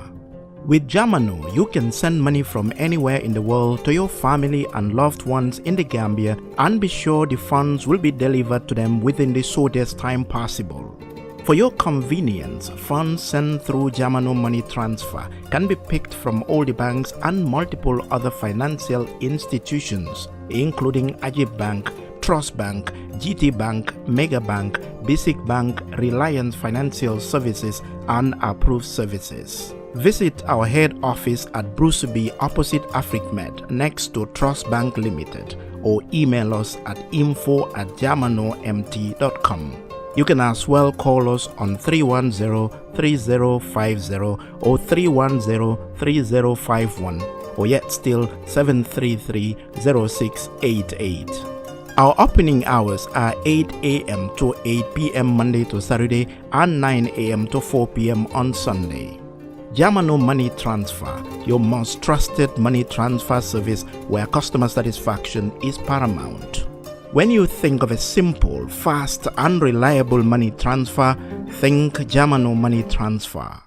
Speaker 5: With Jamano, you can send money from anywhere in the world to your family and loved ones in the Gambia and be sure the funds will be delivered to them within the shortest time possible. For your convenience, funds sent through Jamano Money Transfer can be picked from all the banks and multiple other financial institutions, including Ajib Bank, Trust Bank, GT Bank, Mega Bank, Basic Bank, Reliance Financial Services, and Approved Services. Visit our head office at Bruceby opposite AfricMed next to Trust Bank Limited or email us at info@jamanomt.com. You can as well call us on 310-3050 or 310-3051 or yet still 733-0688. Our opening hours are 8 a.m. to 8 p.m. Monday to Saturday and 9 a.m. to 4 p.m. on Sunday. Jamano Money Transfer, your most trusted money transfer service where customer satisfaction is paramount. When you think of a simple, fast, and reliable money transfer, think Jamano Money Transfer.